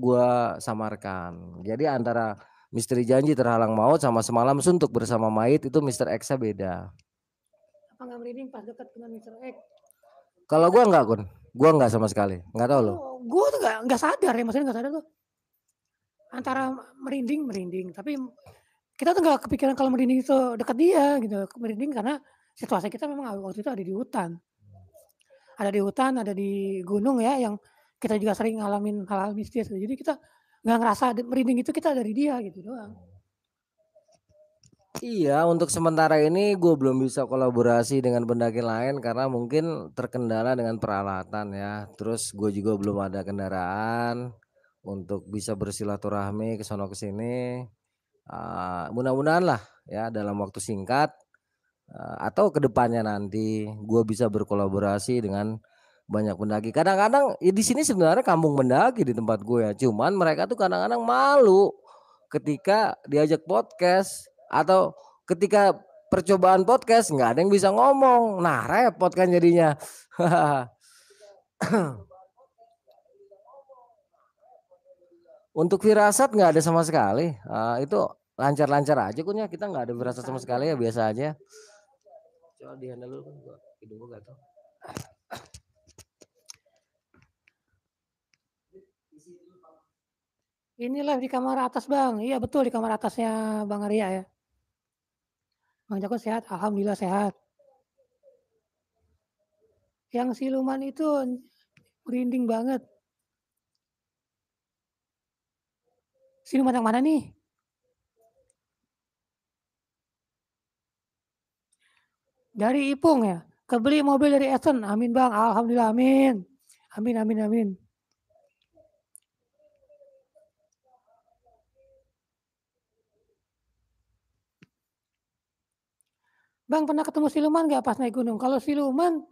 gua samarkan. Jadi antara Misteri Janji Terhalang Maut sama Semalam Suntuk Bersama Mayit itu Mr. X-nya beda. Apa nggak merinding pas dekat dengan Mr. X? Kalau gua enggak, Kun. Gua enggak sama sekali. Enggak tahu lo. Gua tuh enggak sadar ya, maksudnya enggak sadar tuh. Antara merinding, tapi kita tuh enggak kepikiran kalau merinding itu dekat dia gitu. Merinding karena situasi kita memang waktu itu ada di hutan. Ada di gunung ya, yang kita juga sering ngalamin hal-hal mistis. Jadi kita nggak ngerasa merinding itu kita dari dia gitu doang. Iya, untuk sementara ini gue belum bisa kolaborasi dengan pendaki lain karena mungkin terkendala dengan peralatan ya. Terus gue juga belum ada kendaraan untuk bisa bersilaturahmi ke sono ke sini. Mudah-mudahan lah ya dalam waktu singkat atau kedepannya nanti gue bisa berkolaborasi dengan banyak pendaki. Kadang-kadang ya di sini sebenarnya kampung pendaki di tempat gue ya. Cuman mereka tuh kadang-kadang malu ketika diajak podcast. Atau ketika percobaan podcast nggak ada yang bisa ngomong, nah repot kan jadinya. Untuk firasat nggak ada sama sekali. Itu lancar-lancar aja kunya, kita nggak ada firasat sama sekali ya, biasa aja. Coba di handle dulu, hidung gua gatel. Inilah di kamar atas Bang, iya betul di kamar atasnya Bang Arya ya. Bang Jakun sehat, alhamdulillah sehat. Yang siluman itu merinding banget. Siluman yang mana nih? Dari Ipung ya. Kebeli mobil dari Essen. Amin Bang, alhamdulillah amin. Amin amin amin. Bang pernah ketemu siluman nggak pas naik gunung? Kalau siluman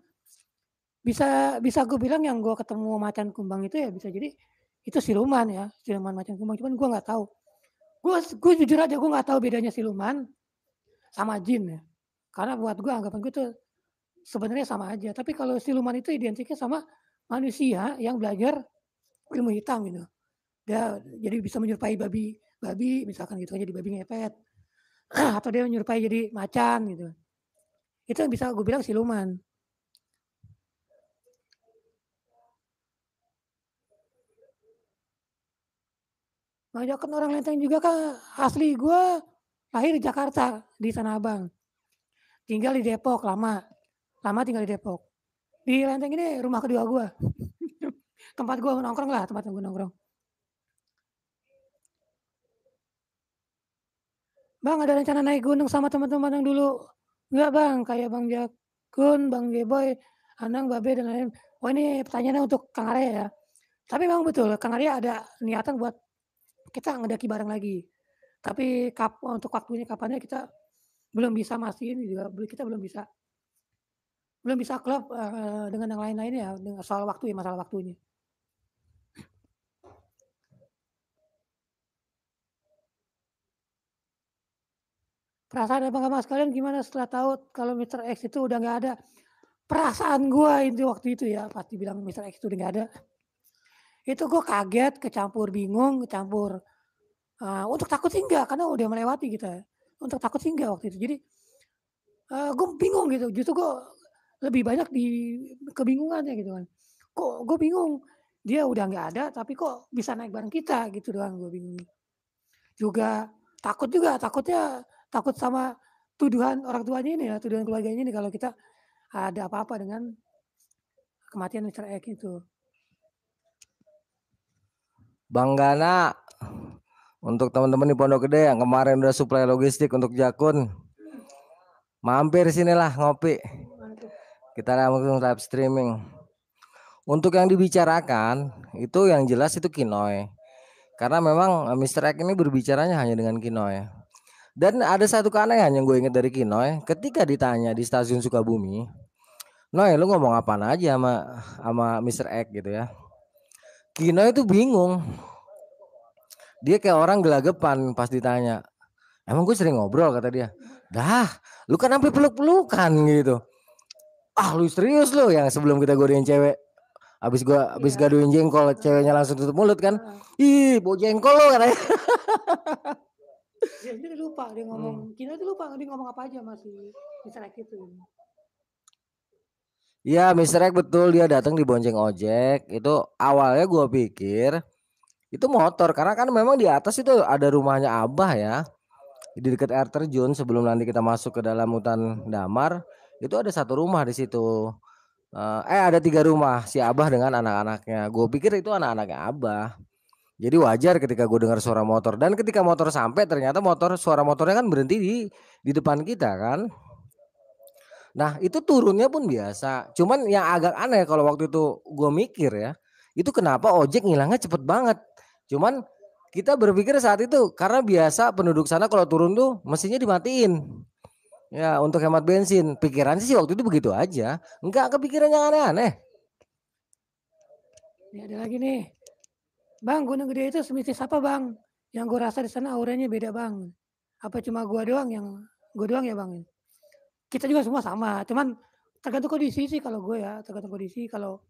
bisa bisa gue bilang yang gue ketemu macan kumbang itu ya bisa jadi itu siluman ya, siluman macan kumbang. Cuman gue nggak tahu. Gue jujur aja gue nggak tahu bedanya siluman sama jin ya. Karena buat gue anggapan gue tuh sebenarnya sama aja. Tapi kalau siluman itu identiknya sama manusia yang belajar ilmu hitam gitu. Dia jadi bisa menyerupai babi misalkan gitu, jadi babi ngepet. Atau dia menyerupai jadi macan gitu. Itu yang bisa gue bilang siluman. Ngajakin orang Lenteng juga kan asli gue lahir di Jakarta, di Tanah Abang. Tinggal di Depok lama. Lama tinggal di Depok. Di Lenteng ini rumah kedua gue. Tempat gue nongkrong lah, tempat gue nongkrong. Bang ada rencana naik gunung sama teman-teman yang dulu? Enggak bang, kayak Bang Jakun, Bang Geboy, Anang, Babe, dan lain-lain. Oh ini pertanyaannya untuk Kang Arya ya. Tapi memang betul, Kang Arya ada niatan buat kita ngedaki bareng lagi. Tapi untuk waktunya kapannya kita belum bisa mastiin juga, kita belum bisa klub dengan yang lain-lainnya ya, dengan soal waktu ya, masalah waktunya. Perasaan abang-abang sekalian gimana setelah tahu kalau Mr. X itu udah nggak ada? Perasaan gue itu waktu itu ya, pasti bilang Mr. X itu udah nggak ada. Itu gue kaget, kecampur bingung, kecampur untuk takut sih enggak, karena udah melewati kita. Untuk takut sih enggak waktu itu. Jadi gue bingung gitu. Justru gue lebih banyak di kebingungannya gitu kan. Kok gue bingung, dia udah nggak ada, tapi kok bisa naik bareng kita gitu doang gue bingung. Juga takutnya takut sama tuduhan orang tuanya ini ya, tuduhan keluarganya ini kalau kita ada apa-apa dengan kematian Mr. X itu. Bang Gana, untuk teman-teman di Pondok Gede yang kemarin udah suplai logistik untuk Jakun, mampir sinilah ngopi. Kita langsung live streaming. Untuk yang dibicarakan itu yang jelas itu Kinoy. Karena memang Mr. X ini berbicaranya hanya dengan Kinoy. Dan ada satu keanehan yang gue inget dari Kinoy, ketika ditanya di stasiun Sukabumi, Noy lu ngomong apaan aja sama Mr. X gitu ya. Kinoy itu bingung. Dia kayak orang gelagapan pas ditanya. Emang gue sering ngobrol kata dia. Dah, lu kan sampai peluk-pelukan gitu. Ah lu serius lu, yang sebelum kita godain cewek. Abis gaduin jengkol, ceweknya langsung tutup mulut kan. Ih, bau jengkol lo katanya. Dia lupa dia ngomong, kita tuh lupa dia ngomong apa aja masih Mr. X itu. Iya, Mr. X betul, dia datang dibonceng ojek. Itu awalnya gue pikir itu motor, karena kan memang di atas itu ada rumahnya Abah ya, di dekat air terjun. Sebelum nanti kita masuk ke dalam hutan Damar, itu ada satu rumah di situ. Ada 3 rumah, si Abah dengan anak-anaknya. Gue pikir itu anak-anaknya Abah. Jadi wajar ketika gue dengar suara motor, dan ketika motor sampai ternyata suara motornya kan berhenti di depan kita kan. Nah itu turunnya pun biasa. Cuman yang agak aneh kalau waktu itu gue mikir ya, itu kenapa ojek ngilangnya cepet banget. Cuman kita berpikir saat itu karena biasa penduduk sana kalau turun tuh mesinnya dimatiin. Ya untuk hemat bensin. Pikiran sih waktu itu begitu aja. Enggak kepikiran yang aneh-aneh. Ini ada lagi nih. Bang, Gunung Gede itu semistis apa bang? Yang gue rasa di sana auranya beda bang. Apa cuma gua doang ya Bang? Kita juga semua sama, cuman tergantung kondisi sih kalau gue ya, tergantung kondisi kalau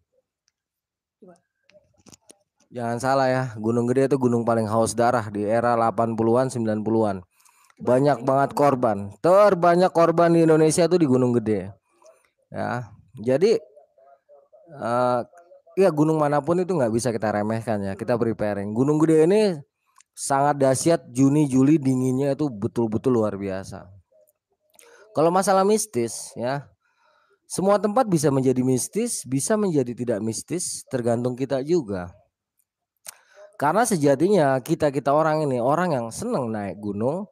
Jangan salah ya, Gunung Gede itu gunung paling haus darah di era 80-an 90-an. Banyak banget korban. Terbanyak korban di Indonesia itu di Gunung Gede. Ya. Jadi ya gunung manapun itu nggak bisa kita remehkan ya. Kita preparing. Gunung Gede ini sangat dahsyat. Juni Juli dinginnya itu betul-betul luar biasa. Kalau masalah mistis ya, semua tempat bisa menjadi mistis, bisa menjadi tidak mistis, tergantung kita juga. Karena sejatinya kita orang ini orang yang seneng naik gunung,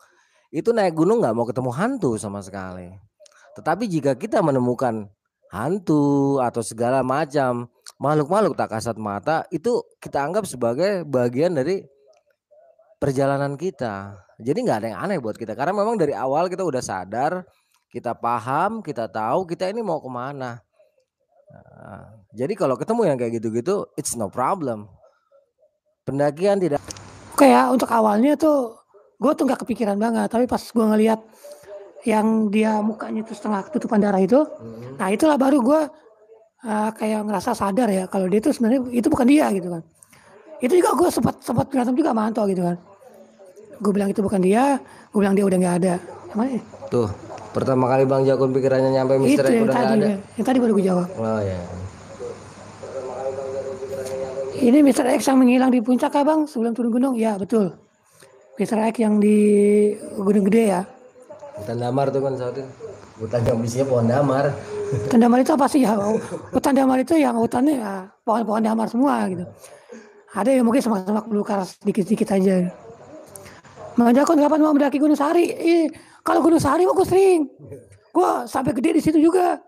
itu naik gunung nggak mau ketemu hantu sama sekali. Tetapi jika kita menemukan hantu atau segala macam makhluk-makhluk tak kasat mata, itu kita anggap sebagai bagian dari perjalanan kita. Jadi nggak ada yang aneh buat kita karena memang dari awal kita udah sadar, kita paham, kita tahu kita ini mau kemana. Nah, jadi kalau ketemu yang kayak gitu-gitu, it's no problem. Pendakian tidak. Oke ya, untuk awalnya tuh gue tuh nggak kepikiran banget, tapi pas gue ngeliat yang dia mukanya itu setengah ketutupan darah itu, nah itulah baru gue kayak ngerasa sadar ya kalau dia itu sebenarnya itu bukan dia gitu kan. Itu juga gue sempat berantem juga sama Anto gitu kan. Gue bilang itu bukan dia, gue bilang dia udah nggak ada. Yang mana ya? Tuh, pertama kali Bang Jakun pikirannya nyampe Mister Itu Eko yang udah nggak tadi, ada. yang tadi baru gue jawab. Oh ya. Ini Mr. X yang menghilang di puncak ya bang sebelum turun gunung? Ya betul. Mr. X yang di Gunung Gede ya. Hutan damar tuh kan saat itu. Hutan yang bisnya pohon damar. Hutan damar itu apa sih ya? Hutan damar itu yang hutannya ya, pohon-pohon damar semua gitu. Ada yang mungkin semak-semak belukar sedikit-sedikit aja. Bang Jakun kapan mau mendaki Gunung Sahari? Kalau Gunung Sahari gue sering. Gue sampai gede di situ juga.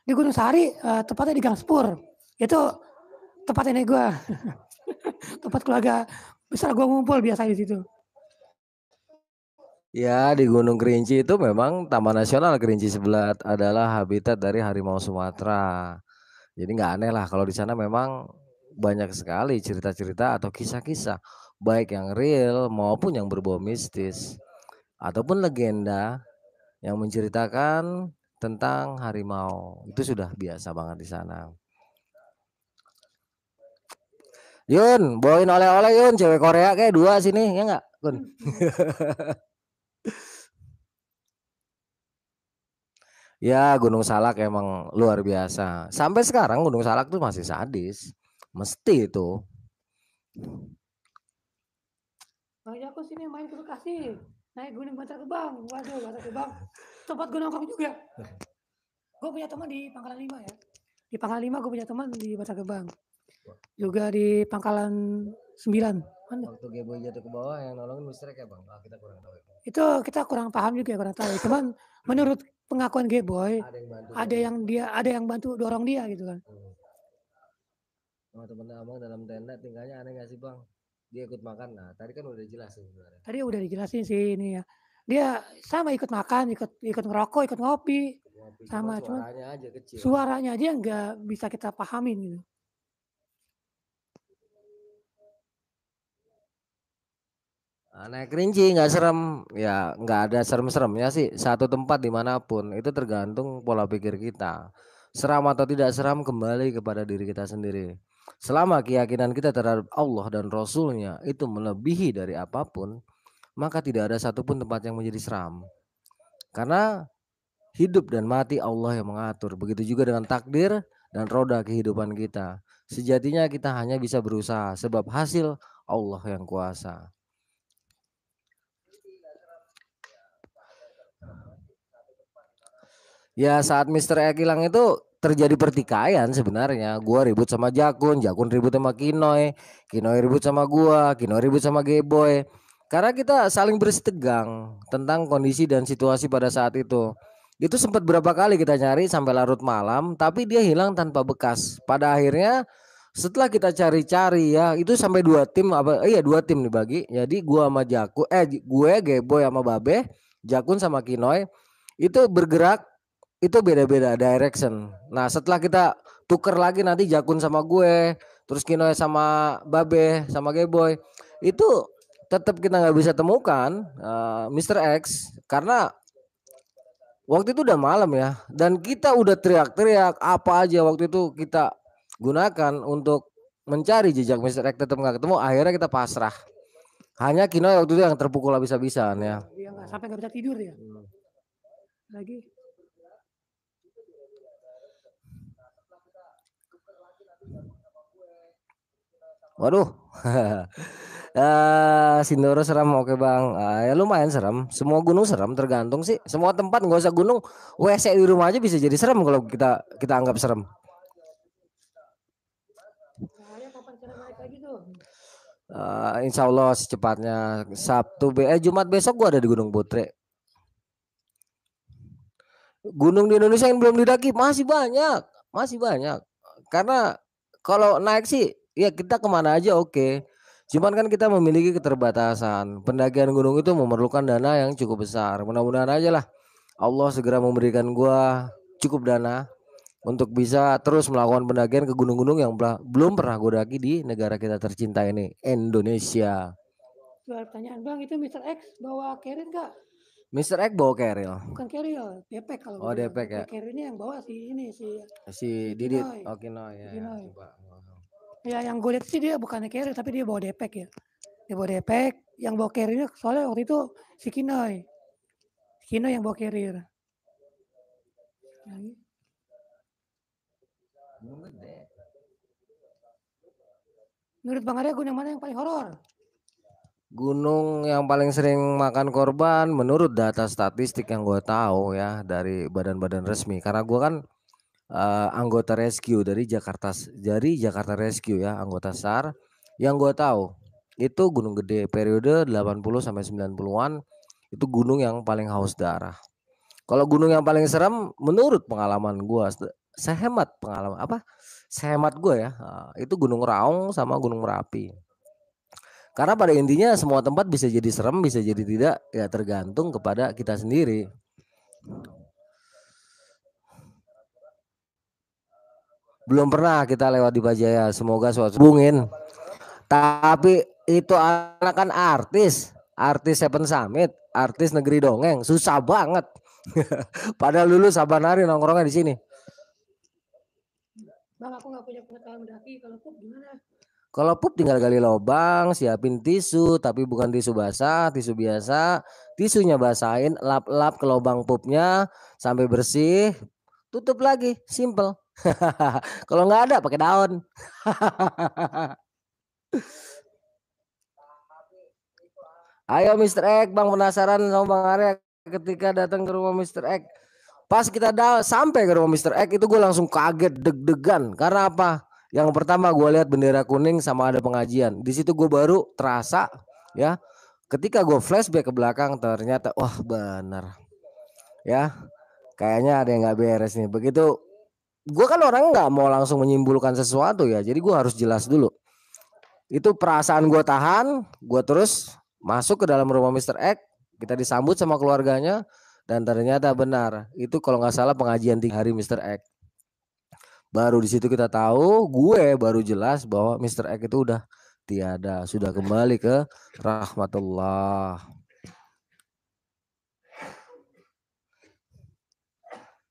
Di Gunung Sahari, tepatnya di Gang Spur. Itu tempat nenek gue. Tempat keluarga besar gue ngumpul biasa di situ. Ya, di Gunung Kerinci itu memang Taman Nasional Kerinci Sebelat adalah habitat dari harimau Sumatera. Jadi nggak aneh lah kalau di sana memang banyak sekali cerita-cerita atau kisah-kisah baik yang real maupun yang berbau mistis ataupun legenda yang menceritakan tentang harimau. Itu sudah biasa banget di sana. Yun, bawain oleh-oleh Yun, cewek Korea kayak 2 sini ya nggak, Kun? Ya Gunung Salak emang luar biasa. Sampai sekarang Gunung Salak tuh masih sadis. Mesti itu. Bang Jako sini main ke Bekasi. Naik gunung Bantar Gebang. Waduh, Bantar Gebang. Tempat gue nongkrong juga. Gue punya teman di Pangkalan 5 ya. Di Pangkalan 5 gue punya teman di Bantar Gebang. Juga di Pangkalan 9. Mana? Waktu Geboy jatuh ke bawah yang nolongin Mister ya bang? Oh, kita kurang tahu. Itu kita kurang paham juga ya, kurang tahu. Cuman menurut pengakuan Geboy, ada yang bantu dorong dia gitu kan. Oh temen abang dalam tenda tinggalnya aneh gak sih bang? Dia ikut makan. Nah tadi kan udah jelasin sebenarnya. Tadi udah dijelasin sih ini ya. Dia sama ikut makan, ikut ngerokok, ikut ngopi. Sama cuma suaranya aja kecil. Suaranya aja nggak bisa kita pahamin gitu. Naik Kerinci nggak serem, ya nggak ada serem-seremnya sih. Satu tempat dimanapun itu tergantung pola pikir kita. Seram atau tidak seram kembali kepada diri kita sendiri. Selama keyakinan kita terhadap Allah dan Rasulnya itu melebihi dari apapun, maka tidak ada satupun tempat yang menjadi seram. Karena hidup dan mati Allah yang mengatur. Begitu juga dengan takdir dan roda kehidupan kita. Sejatinya kita hanya bisa berusaha sebab hasil Allah yang kuasa. Ya saat Mister Ek hilang itu terjadi pertikaian sebenarnya. Gua ribut sama Jakun, Jakun ribut sama Kinoy, Kinoy ribut sama gua, Kinoy ribut sama Geboy. Karena kita saling bersitegang tentang kondisi dan situasi pada saat itu. Itu sempat berapa kali kita nyari sampai larut malam, tapi dia hilang tanpa bekas. Pada akhirnya setelah kita cari-cari ya, itu sampai 2 tim iya 2 tim dibagi. Jadi gua sama Jakun, gue Geboy sama Babe, Jakun sama Kinoy itu bergerak itu beda-beda direction. Nah setelah kita tuker lagi nanti Jakun sama gue, terus Kinoy sama Babe sama Geboy, itu tetap kita nggak bisa temukan Mr. X karena waktu itu udah malam ya, dan kita udah teriak-teriak apa aja waktu itu kita gunakan untuk mencari jejak Mr. X, tetap nggak ketemu. Akhirnya kita pasrah. Hanya Kinoy waktu itu yang terpukul habis-habisan ya. Dia sampai nggak bisa tidur ya. Lagi. Waduh. Sindoro seram, oke bang. Ya lumayan seram. Semua gunung seram, tergantung sih. Semua tempat, nggak usah gunung. WC di rumah aja bisa jadi serem kalau kita anggap serem. Insya Allah secepatnya Jumat besok gua ada di Gunung Putre. Gunung di Indonesia yang belum didaki masih banyak, Karena kalau naik sih ya kita kemana aja oke. Cuman kan kita memiliki keterbatasan. Pendakian gunung itu memerlukan dana yang cukup besar. Mudah-mudahan aja lah Allah segera memberikan gua cukup dana untuk bisa terus melakukan pendakian ke gunung-gunung yang belum pernah gue daki di negara kita tercinta ini, Indonesia. Pertanyaan bang, itu Mr. X bawa carrier nggak? Mr. X bawa carrier. Bukan carrier, depek kalau. Oh depek ya. Carriernya yang bawa si Didit. Oke no ya. Coba. Ya yang gue lihat sih dia bukannya carrier tapi dia bawa depek ya. Dia bawa depek, yang bawa carriernya soalnya waktu itu si Kinoy. Kinoy yang bawa carrier. Menurut Bang Arya gunung mana yang paling horor? Gunung yang paling sering makan korban menurut data statistik yang gue tahu ya dari badan-badan resmi, karena gue kan anggota rescue dari Jakarta Rescue ya, anggota SAR. Yang gue tahu itu Gunung Gede periode 80 sampai 90-an itu gunung yang paling haus darah. Kalau gunung yang paling serem menurut pengalaman gue, sehemat gue ya, itu Gunung Raung sama Gunung Merapi. Karena pada intinya semua tempat bisa jadi serem, bisa jadi tidak, ya tergantung kepada kita sendiri. Belum pernah kita lewat di Bajaya, semoga suatu hubungin. Tapi itu anak kan artis Seven Summit, artis negeri dongeng, susah banget. Padahal dulu Sabanari nongkrongnya di sini. Bang, aku nggak punya pengetahuan mendaki, kalau pup gimana? Kalau pup tinggal gali lubang, siapin tisu, tapi bukan tisu basah, tisu biasa. Tisunya basahin, lap-lap ke lubang pupnya sampai bersih, tutup lagi, simple. Kalau nggak ada pakai daun. Ayo Mr. X, Bang penasaran sama Bang Arya ketika datang ke rumah Mr. X. Pas kita sampai ke rumah Mr. X itu gue langsung kaget, deg-degan. Karena apa? Yang pertama gue lihat bendera kuning sama ada pengajian. Di situ gue baru terasa ya. Ketika gue flashback ke belakang ternyata wah benar. Ya. Kayaknya ada yang nggak beres nih. Begitu gue kan orangnya nggak mau langsung menyimpulkan sesuatu ya. Jadi gue harus jelas dulu. Itu perasaan gue tahan, gue terus masuk ke dalam rumah Mr. X. Kita disambut sama keluarganya. Dan ternyata benar, itu kalau nggak salah pengajian 3 hari Mr. X. Baru di situ kita tahu, gue baru jelas bahwa Mr. X itu udah tiada, sudah kembali ke rahmatullah.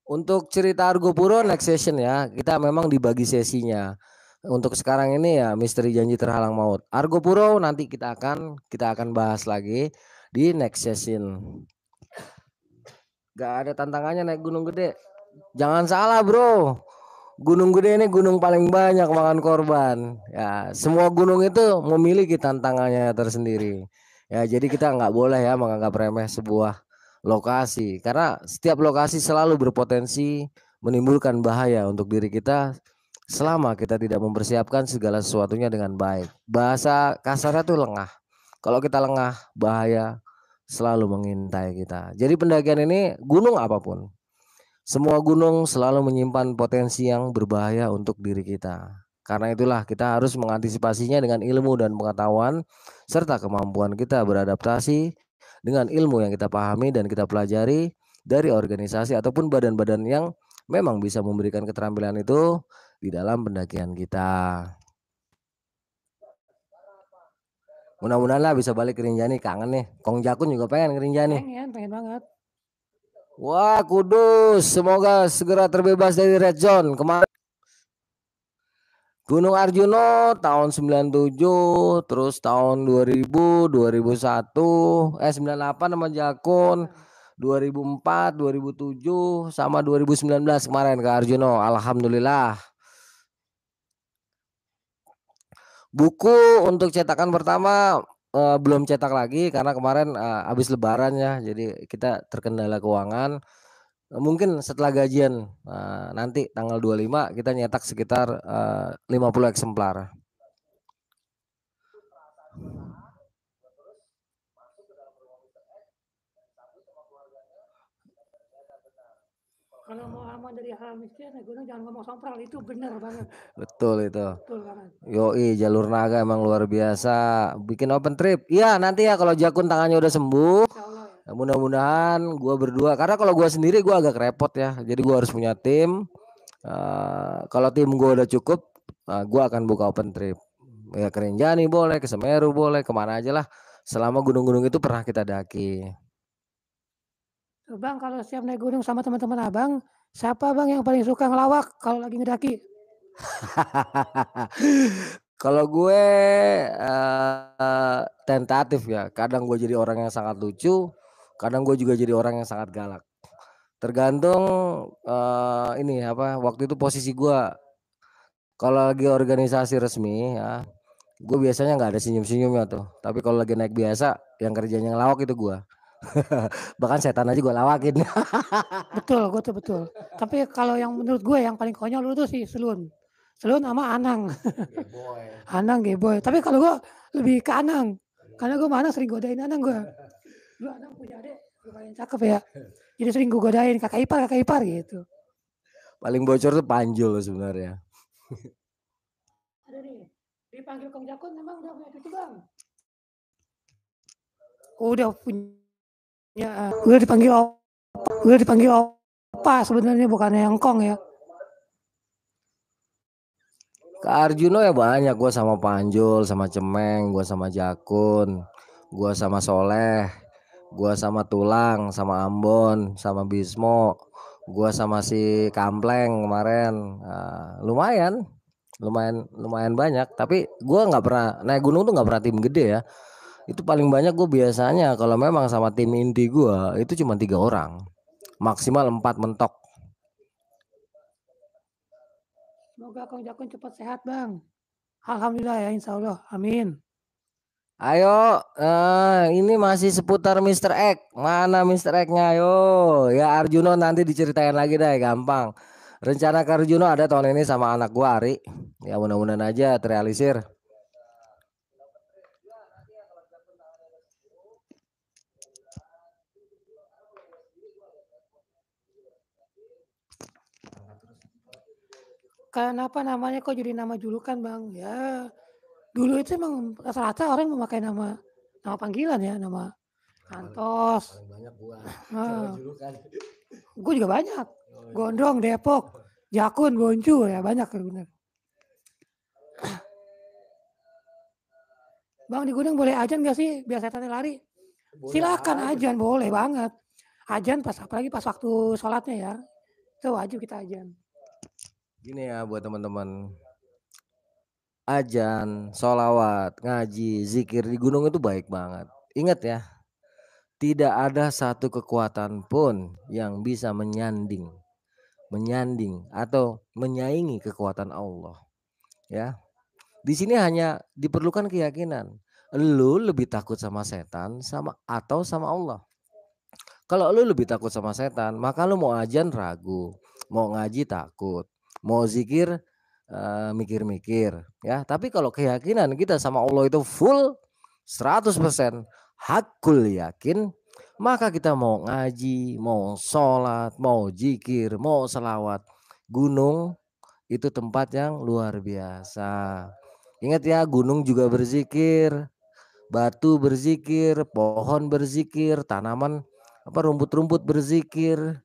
Untuk cerita Argo Puro next session ya, kita memang dibagi sesinya. Untuk sekarang ini ya misteri janji terhalang maut. Argo Puro nanti kita akan bahas lagi di next session. Gak ada tantangannya naik gunung gede. Jangan salah bro. Gunung Gede ini gunung paling banyak makan korban. Ya, semua gunung itu memiliki tantangannya tersendiri. Ya, jadi kita nggak boleh ya menganggap remeh sebuah lokasi, karena setiap lokasi selalu berpotensi menimbulkan bahaya untuk diri kita selama kita tidak mempersiapkan segala sesuatunya dengan baik. Bahasa kasarnya tuh lengah. Kalau kita lengah, bahaya selalu mengintai kita. Jadi pendakian ini gunung apapun, semua gunung selalu menyimpan potensi yang berbahaya untuk diri kita. Karena itulah kita harus mengantisipasinya dengan ilmu dan pengetahuan serta kemampuan kita beradaptasi dengan ilmu yang kita pahami dan kita pelajari dari organisasi ataupun badan-badan yang memang bisa memberikan keterampilan itu di dalam pendakian kita. Mudah-mudahan lah bisa balik ke Rinjani, kangen nih. Kong Jakun juga pengen ke Rinjani. Pengen banget. Wah, Kudus, semoga segera terbebas dari red zone. Kemarin Gunung Arjuno tahun 97, terus tahun 2000, 2001, 98 sama Jakun, 2004, 2007 sama 2019 kemarin ke Arjuno. Alhamdulillah. Buku untuk cetakan pertama belum cetak lagi karena kemarin habis lebaran ya. Jadi kita terkendala keuangan. Mungkin setelah gajian nanti tanggal 25 kita nyetak sekitar 50 eksemplar. Kalau mau aman dari hal miskin, gunung jangan ngomong sompral, itu benar banget. Betul itu. Betul banget. Yoi, jalur naga emang luar biasa. Bikin open trip. Iya nanti ya kalau Jakun tangannya udah sembuh. Insyaallah ya. Mudah-mudahan gua berdua. Karena kalau gua sendiri gua agak repot ya. Jadi gua harus punya tim. Kalau tim gua udah cukup, gua akan buka open trip. Ya ke Rinjani boleh, ke Semeru boleh, kemana aja lah. Selama gunung-gunung itu pernah kita daki. Bang, kalau siap naik gunung sama teman-teman abang, siapa bang yang paling suka ngelawak kalau lagi ngedaki? Kalau gue tentatif ya. Kadang gue jadi orang yang sangat lucu, kadang gue juga jadi orang yang sangat galak. Tergantung ini apa waktu itu posisi gue. Kalau lagi organisasi resmi ya, gue biasanya nggak ada senyum-senyumnya tuh. Tapi kalau lagi naik biasa, yang kerjanya ngelawak itu gue. Bahkan setan aja gue lawakin. Betul. Tapi kalau yang menurut gue yang paling konyol itu si Selun. Selun sama Anang. Anang Geboy. Tapi kalau gue lebih ke Anang. Karena gue sama Anang sering godain Anang gue. Lu Anang punya adik lumayan cakep ya. Jadi sering gue godain kakak ipar gitu. Paling bocor tuh Panjul sebenarnya. Ada nih. Dipanggil Kong Jakun memang udah punya cucu bang. Udah punya. Udah dipanggil opa sebenarnya bukannya yang Kong ya. Ke Arjuno ya banyak, gue sama Panjul, sama Cemeng, gue sama Jakun, gue sama Soleh, gue sama Tulang, sama Ambon, sama Bismo, gue sama si Kampleng kemarin. Lumayan banyak. Tapi gue nggak pernah naik gunung tuh nggak pernah tim gede ya. Itu paling banyak gue biasanya kalau memang sama tim inti gue itu cuma 3 orang, maksimal 4 mentok. Semoga Kong Jakun cepat sehat bang. Alhamdulillah ya insya Allah. Amin. Ayo, ini masih seputar Mr. X. Mana Mr. X-nya? Ayo, ya Arjuno nanti diceritain lagi deh, gampang. Rencana ke Arjuno ada tahun ini sama anak gua Ari. Ya mudah-mudahan aja terrealisir. Kenapa namanya kok jadi nama julukan bang? Ya dulu itu emang rata-rata orang memakai nama panggilan ya, nama Antos. Paling banyak gua. Gue juga banyak. Gondrong, Depok, Jakun, Boncu ya banyak benar. Bang di gunung boleh ajan gak sih biar setannya lari? Boleh silakan ajan, boleh banget. Ajan pas apalagi pas waktu sholatnya ya. Itu wajib kita ajan. Gini ya buat teman-teman. Ajan, sholawat, ngaji, zikir di gunung itu baik banget. Ingat ya, tidak ada satu kekuatan pun yang bisa menyanding atau menyaingi kekuatan Allah. Ya, di sini hanya diperlukan keyakinan. Lu lebih takut sama setan atau sama Allah. Kalau lu lebih takut sama setan, maka lu mau ajan ragu, mau ngaji takut, mau zikir mikir-mikir ya. Tapi kalau keyakinan kita sama Allah itu full 100% hakul yakin, maka kita mau ngaji, mau sholat, mau zikir, mau selawat, gunung itu tempat yang luar biasa. Ingat ya, gunung juga berzikir, batu berzikir, pohon berzikir, tanaman rumput-rumput berzikir.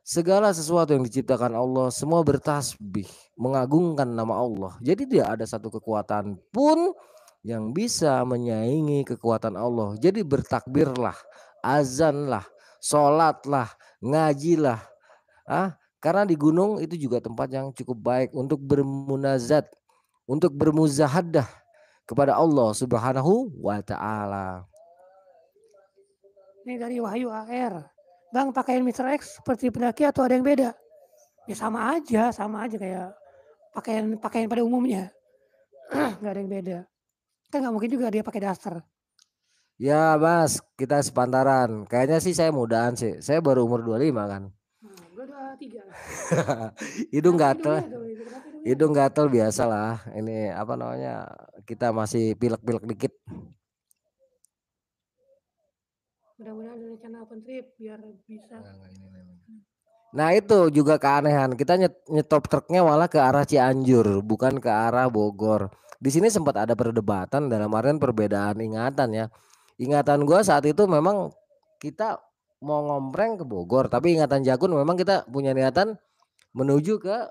Segala sesuatu yang diciptakan Allah semua bertasbih, mengagungkan nama Allah. Jadi tidak ada satu kekuatan pun yang bisa menyaingi kekuatan Allah. Jadi bertakbirlah, azanlah, sholatlah, ngajilah. Karena di gunung itu juga tempat yang cukup baik untuk bermunazat, untuk bermuzahadah kepada Allah Subhanahu wa taala. Ini dari Wahyu AR. Bang, pakaian Mr. X seperti pendaki atau ada yang beda? Ya sama aja kayak pakaian pada umumnya. Nggak ada yang beda. Kan nggak mungkin juga dia pakai daster. Ya Mas, kita sepantaran. Kayaknya sih saya mudaan sih. Saya baru umur 25 kan. Gue 23. Hidung Kenapa gatel, hidungnya tuh? Kenapa hidungnya hidung tuh? gatel biasa lah. Ini apa namanya? Kita masih pilek-pilek dikit. Mudah-mudahan ada rencana open trip biar bisa. Nah itu juga keanehan. Kita nyetop truknya malah ke arah Cianjur, bukan ke arah Bogor. Di sini sempat ada perdebatan dalam artian perbedaan ingatan ya. Ingatan gua saat itu memang kita mau ngompreng ke Bogor, tapi ingatan Jakun memang kita punya niatan menuju ke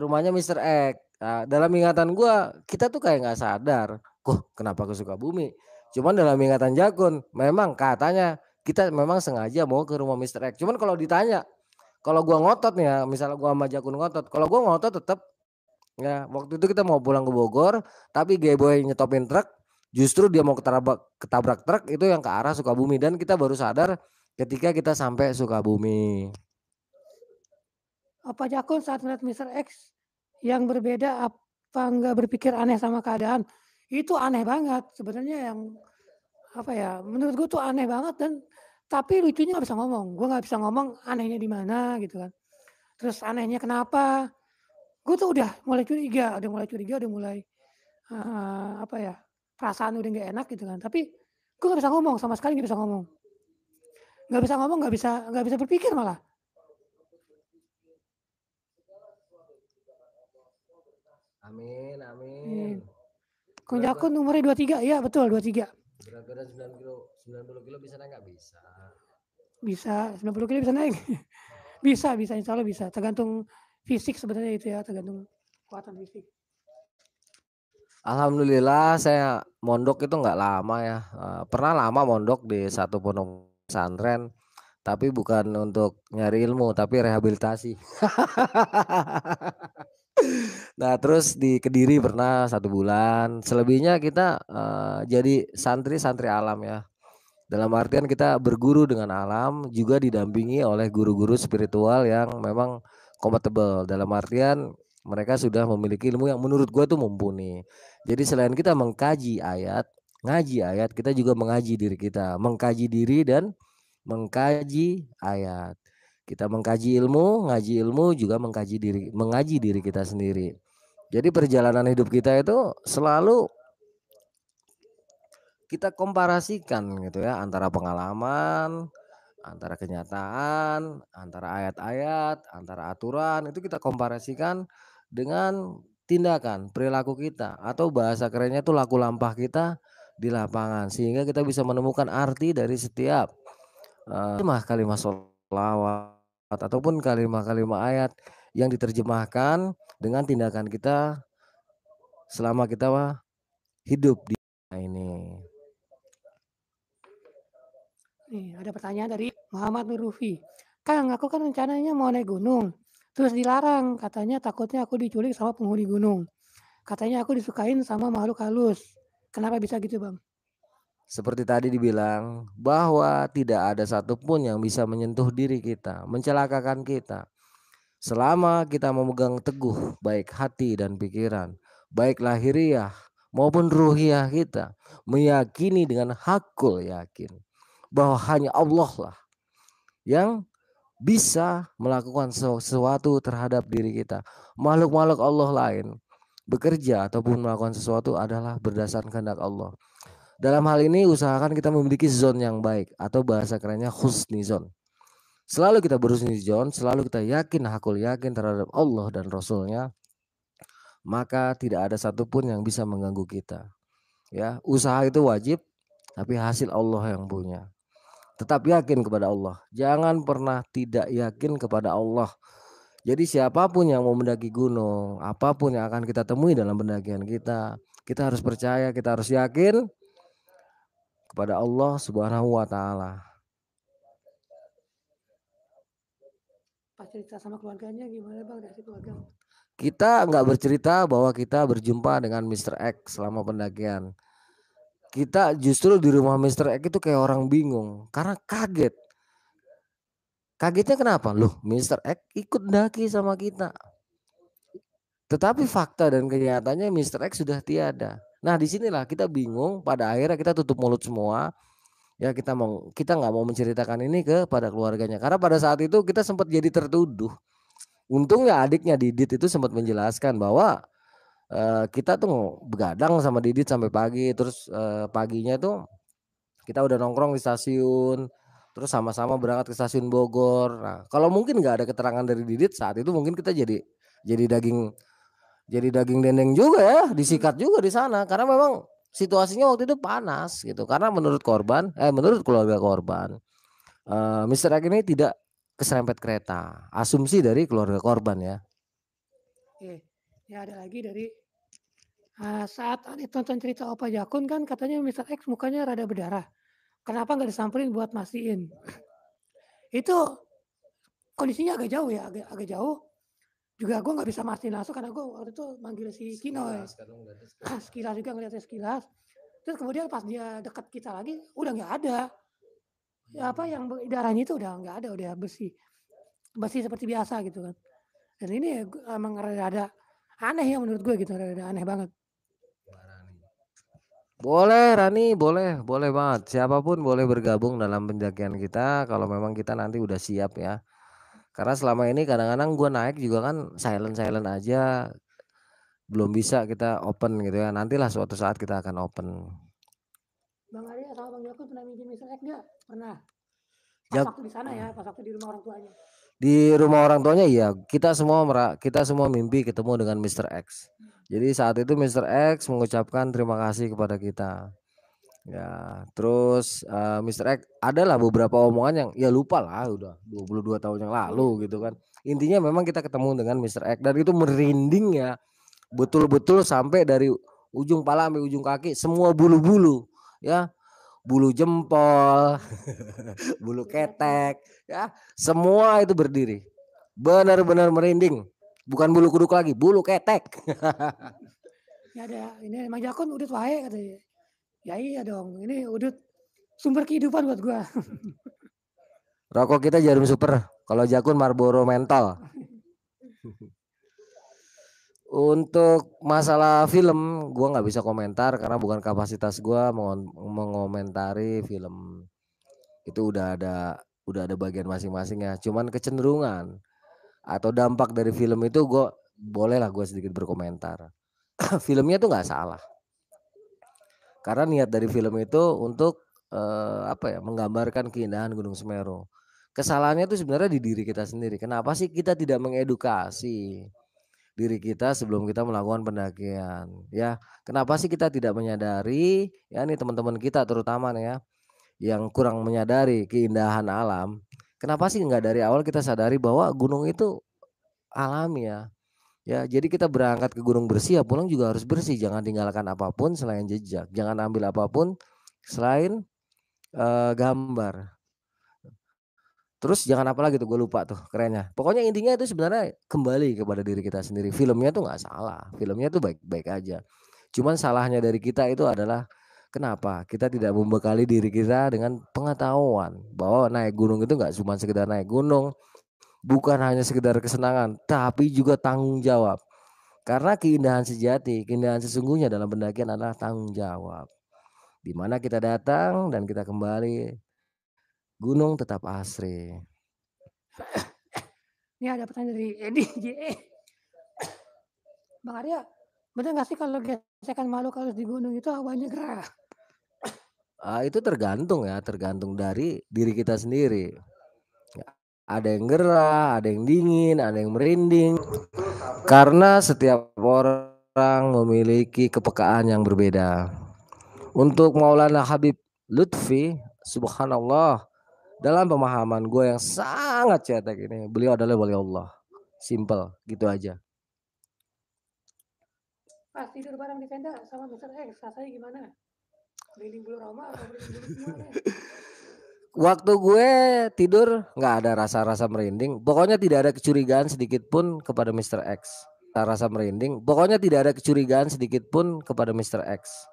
rumahnya Mister X. Nah, dalam ingatan gua kita tuh kayak nggak sadar, kok kenapa ke Sukabumi? Cuman dalam ingatan Jakun memang katanya kita memang sengaja mau ke rumah Mister X. Cuman kalau ditanya, kalau gua ngotot nih ya, misalnya gua sama Jakun ngotot, kalau gua ngotot tetap ya waktu itu kita mau pulang ke Bogor, tapi Gayboy nyetopin truk, justru dia mau ketabrak truk itu yang ke arah Sukabumi dan kita baru sadar ketika kita sampai Sukabumi. Apa Jakun saat melihat Mr. X yang berbeda apa nggak berpikir aneh sama keadaan? Itu aneh banget sebenarnya yang apa ya? Menurut gue tuh aneh banget dan tapi lucunya nggak bisa ngomong. Gue nggak bisa ngomong anehnya di mana gitu kan. Terus anehnya kenapa? Gue tuh udah mulai apa ya? Perasaan udah nggak enak gitu kan. Tapi gue nggak bisa ngomong sama sekali nggak bisa ngomong. Nggak bisa ngomong, nggak bisa berpikir malah. Amin, amin. Kang Jakun umurnya 23, iya betul 23. Berat badan 9 kilo, 90 kilo bisa naik nggak bisa? Bisa, 90 kilo bisa naik. Bisa, insya Allah bisa. Tergantung fisik sebenarnya itu ya, tergantung kekuatan fisik. Alhamdulillah saya mondok itu nggak lama ya. Pernah lama mondok di satu pondok pesantren, tapi bukan untuk nyari ilmu, tapi rehabilitasi. Nah terus di Kediri pernah 1 bulan. Selebihnya kita jadi santri-santri alam ya. Dalam artian kita berguru dengan alam, juga didampingi oleh guru-guru spiritual yang memang kompatibel. Dalam artian mereka sudah memiliki ilmu yang menurut gue tuh mumpuni. Jadi selain kita mengkaji ayat, ngaji ayat, kita juga mengaji diri kita, mengkaji diri dan mengkaji ayat. Kita mengkaji ilmu, ngaji ilmu, juga mengaji diri kita sendiri. Jadi perjalanan hidup kita itu selalu kita komparasikan gitu ya, antara pengalaman, antara kenyataan, antara ayat-ayat, antara aturan, itu kita komparasikan dengan tindakan, perilaku kita, atau bahasa kerennya itu laku lampah kita di lapangan, sehingga kita bisa menemukan arti dari setiap kalimat sholawat ataupun kalimat-kalimat ayat yang diterjemahkan dengan tindakan kita selama kita hidup di ini. Nih, ada pertanyaan dari Muhammad Nur Rufi. Kang, aku kan rencananya mau naik gunung. Terus dilarang, katanya takutnya aku diculik sama penghuni gunung. Katanya aku disukain sama makhluk halus. Kenapa bisa gitu, Bang? Seperti tadi dibilang bahwa tidak ada satupun yang bisa menyentuh diri kita, mencelakakan kita. Selama kita memegang teguh baik hati dan pikiran, baik lahiriah maupun ruhiah kita, meyakini dengan hakul yakin bahwa hanya Allah lah yang bisa melakukan sesuatu terhadap diri kita. Makhluk-makhluk Allah lain bekerja ataupun melakukan sesuatu adalah berdasarkan kehendak Allah. Dalam hal ini usahakan kita memiliki zone yang baik atau bahasa kerennya husnizon. Selalu kita berhusnizon, selalu kita yakin, hakul yakin terhadap Allah dan Rasulnya, maka tidak ada satupun yang bisa mengganggu kita. Ya, usaha itu wajib, tapi hasil Allah yang punya. Tetap yakin kepada Allah. Jangan pernah tidak yakin kepada Allah. Jadi siapapun yang mau mendaki gunung, apapun yang akan kita temui dalam pendakian kita Kita harus percaya, kita harus yakin kepada Allah Subhanahu wa taala. Pas cerita sama keluarganya gimana Bang dari keluarga? Kita nggak bercerita bahwa kita berjumpa dengan Mr. X selama pendakian. Kita justru di rumah Mr. X itu kayak orang bingung karena kaget. Kagetnya kenapa? Loh, Mr. X ikut daki sama kita. Tetapi fakta dan kenyataannya Mr. X sudah tiada. Nah, disinilah kita bingung. Pada akhirnya kita tutup mulut semua. Ya kita nggak mau menceritakan ini kepada keluarganya karena pada saat itu kita sempat jadi tertuduh. Untungnya adiknya Didit itu sempat menjelaskan bahwa kita tuh begadang sama Didit sampai pagi, terus paginya tuh kita udah nongkrong di stasiun, terus sama-sama berangkat ke stasiun Bogor. Nah, kalau mungkin nggak ada keterangan dari Didit saat itu mungkin kita jadi daging daging dendeng juga ya, disikat juga di sana karena memang situasinya waktu itu panas gitu. Karena menurut keluarga korban, Mr. X ini tidak keserempet kereta. Asumsi dari keluarga korban ya. Oke, ya ada lagi dari saat Adi tonton cerita Opa Jakun kan katanya Mr. X mukanya rada berdarah. Kenapa nggak disamperin buat mastiin? Itu kondisinya agak jauh ya, agak jauh. Juga gue nggak bisa mastiin langsung karena gue waktu itu manggil si Kinoy. Sekilas juga ngeliatnya sekilas. Terus kemudian pas dia dekat kita lagi, udah nggak ada. Ya, apa yang darahnya itu udah nggak ada, udah bersih seperti biasa gitu kan. Dan ini emang rada aneh ya menurut gue gitu, rada aneh banget. Boleh Rani, boleh banget. Siapapun boleh bergabung dalam pendakian kita kalau memang kita nanti udah siap ya. Karena selama ini kadang-kadang gue naik juga kan silent aja, belum bisa kita open gitu ya. Nantilah suatu saat kita akan open. Bang Arya sama Bang Jakun pernah minjem Mr. X nggak? Pernah. Pas Jak waktu di sana ya, pas waktu di rumah orang tuanya. Di rumah orang tuanya iya, kita semua mimpi ketemu dengan Mr. X. Jadi saat itu Mr. X mengucapkan terima kasih kepada kita. Ya, terus Mr. X adalah beberapa omongan yang ya lupa lah udah 22 tahun yang lalu gitu kan. Intinya memang kita ketemu dengan Mr. X dan itu merinding ya. Betul-betul sampai dari ujung pala sampai ujung kaki semua bulu-bulu ya, bulu jempol, bulu ketek ya, semua itu berdiri. Benar-benar merinding. Bukan bulu kuduk lagi, bulu ketek. Ya ada, ini Bang Jakun udut wae katanya. Ya iya dong, ini udut sumber kehidupan buat gua. Rokok kita Jarum Super, kalau Jakun Marlboro Menthol. Untuk masalah film, gua nggak bisa komentar karena bukan kapasitas gua mengomentari film. Itu udah ada bagian masing-masing ya. Cuman kecenderungan atau dampak dari film itu bolehlah gue sedikit berkomentar. Filmnya tuh nggak salah. Karena niat dari film itu untuk apa ya, menggambarkan keindahan Gunung Semeru. Kesalahannya itu sebenarnya di diri kita sendiri. Kenapa sih kita tidak mengedukasi diri kita sebelum kita melakukan pendakian? Ya, kenapa sih kita tidak menyadari? Ya, ini teman-teman kita terutama nih ya, yang kurang menyadari keindahan alam. Kenapa sih nggak dari awal kita sadari bahwa gunung itu alami ya? Ya, jadi kita berangkat ke gunung bersih ya pulang juga harus bersih. Jangan tinggalkan apapun selain jejak. Jangan ambil apapun selain gambar. Terus jangan apa lagi tuh, gue lupa tuh kerennya. Pokoknya intinya itu sebenarnya kembali kepada diri kita sendiri. Filmnya tuh nggak salah. Filmnya tuh baik-baik aja. Cuman salahnya dari kita itu adalah kenapa kita tidak membekali diri kita dengan pengetahuan bahwa naik gunung itu nggak cuma sekedar naik gunung, bukan hanya sekedar kesenangan, tapi juga tanggung jawab. Karena keindahan sejati, keindahan sesungguhnya dalam pendakian adalah tanggung jawab. Di mana kita datang dan kita kembali, gunung tetap asri. Ini ada pertanyaan dari Edi JE. Bang Arya, bener nggak sih kalau gesekan makhluk halus di gunung itu hawanya gerah? Itu tergantung ya, tergantung dari diri kita sendiri. Ada yang gerah, ada yang dingin, ada yang merinding. Karena setiap orang memiliki kepekaan yang berbeda. Untuk Maulana Habib Lutfi, subhanallah, dalam pemahaman gue yang sangat cetek ini, beliau adalah wali Allah. Simple, gitu aja. Pas tidur bareng di tenda sama Mr. X, rasanya gimana? Merinding bulu roma apa merinding bulu semua deh? Waktu gue tidur nggak ada rasa-rasa merinding. Pokoknya tidak ada kecurigaan sedikit pun kepada Mr. X. Rasa merinding. Pokoknya tidak ada kecurigaan sedikit pun kepada Mr. X.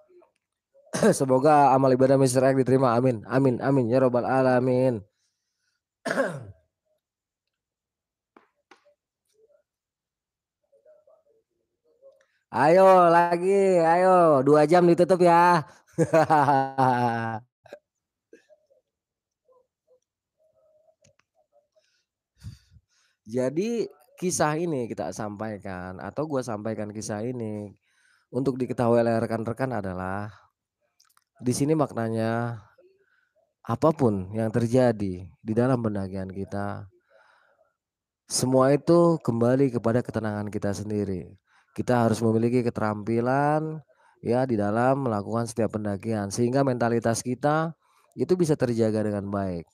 Semoga amal ibadah Mr. X diterima. Amin. Amin. Amin. Ya robbal alamin. Ayo lagi. Ayo. 2 jam ditutup ya. Jadi kisah ini kita sampaikan atau gua sampaikan kisah ini untuk diketahui oleh rekan-rekan adalah di sini maknanya apapun yang terjadi di dalam pendakian kita, semua itu kembali kepada ketenangan kita sendiri. Kita harus memiliki keterampilan ya di dalam melakukan setiap pendakian sehingga mentalitas kita itu bisa terjaga dengan baik.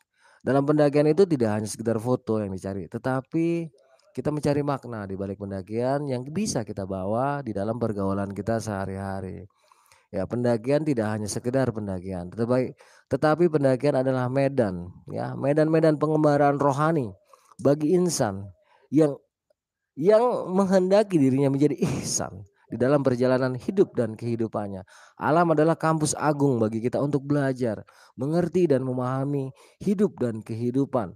Dalam pendakian itu tidak hanya sekedar foto yang dicari, tetapi kita mencari makna di balik pendakian yang bisa kita bawa di dalam pergaulan kita sehari-hari. Ya, pendakian tidak hanya sekedar pendakian, tetapi pendakian adalah medan, ya, medan-medan pengembaraan rohani bagi insan yang menghendaki dirinya menjadi ihsan di dalam perjalanan hidup dan kehidupannya. Alam adalah kampus agung bagi kita untuk belajar, mengerti dan memahami hidup dan kehidupan,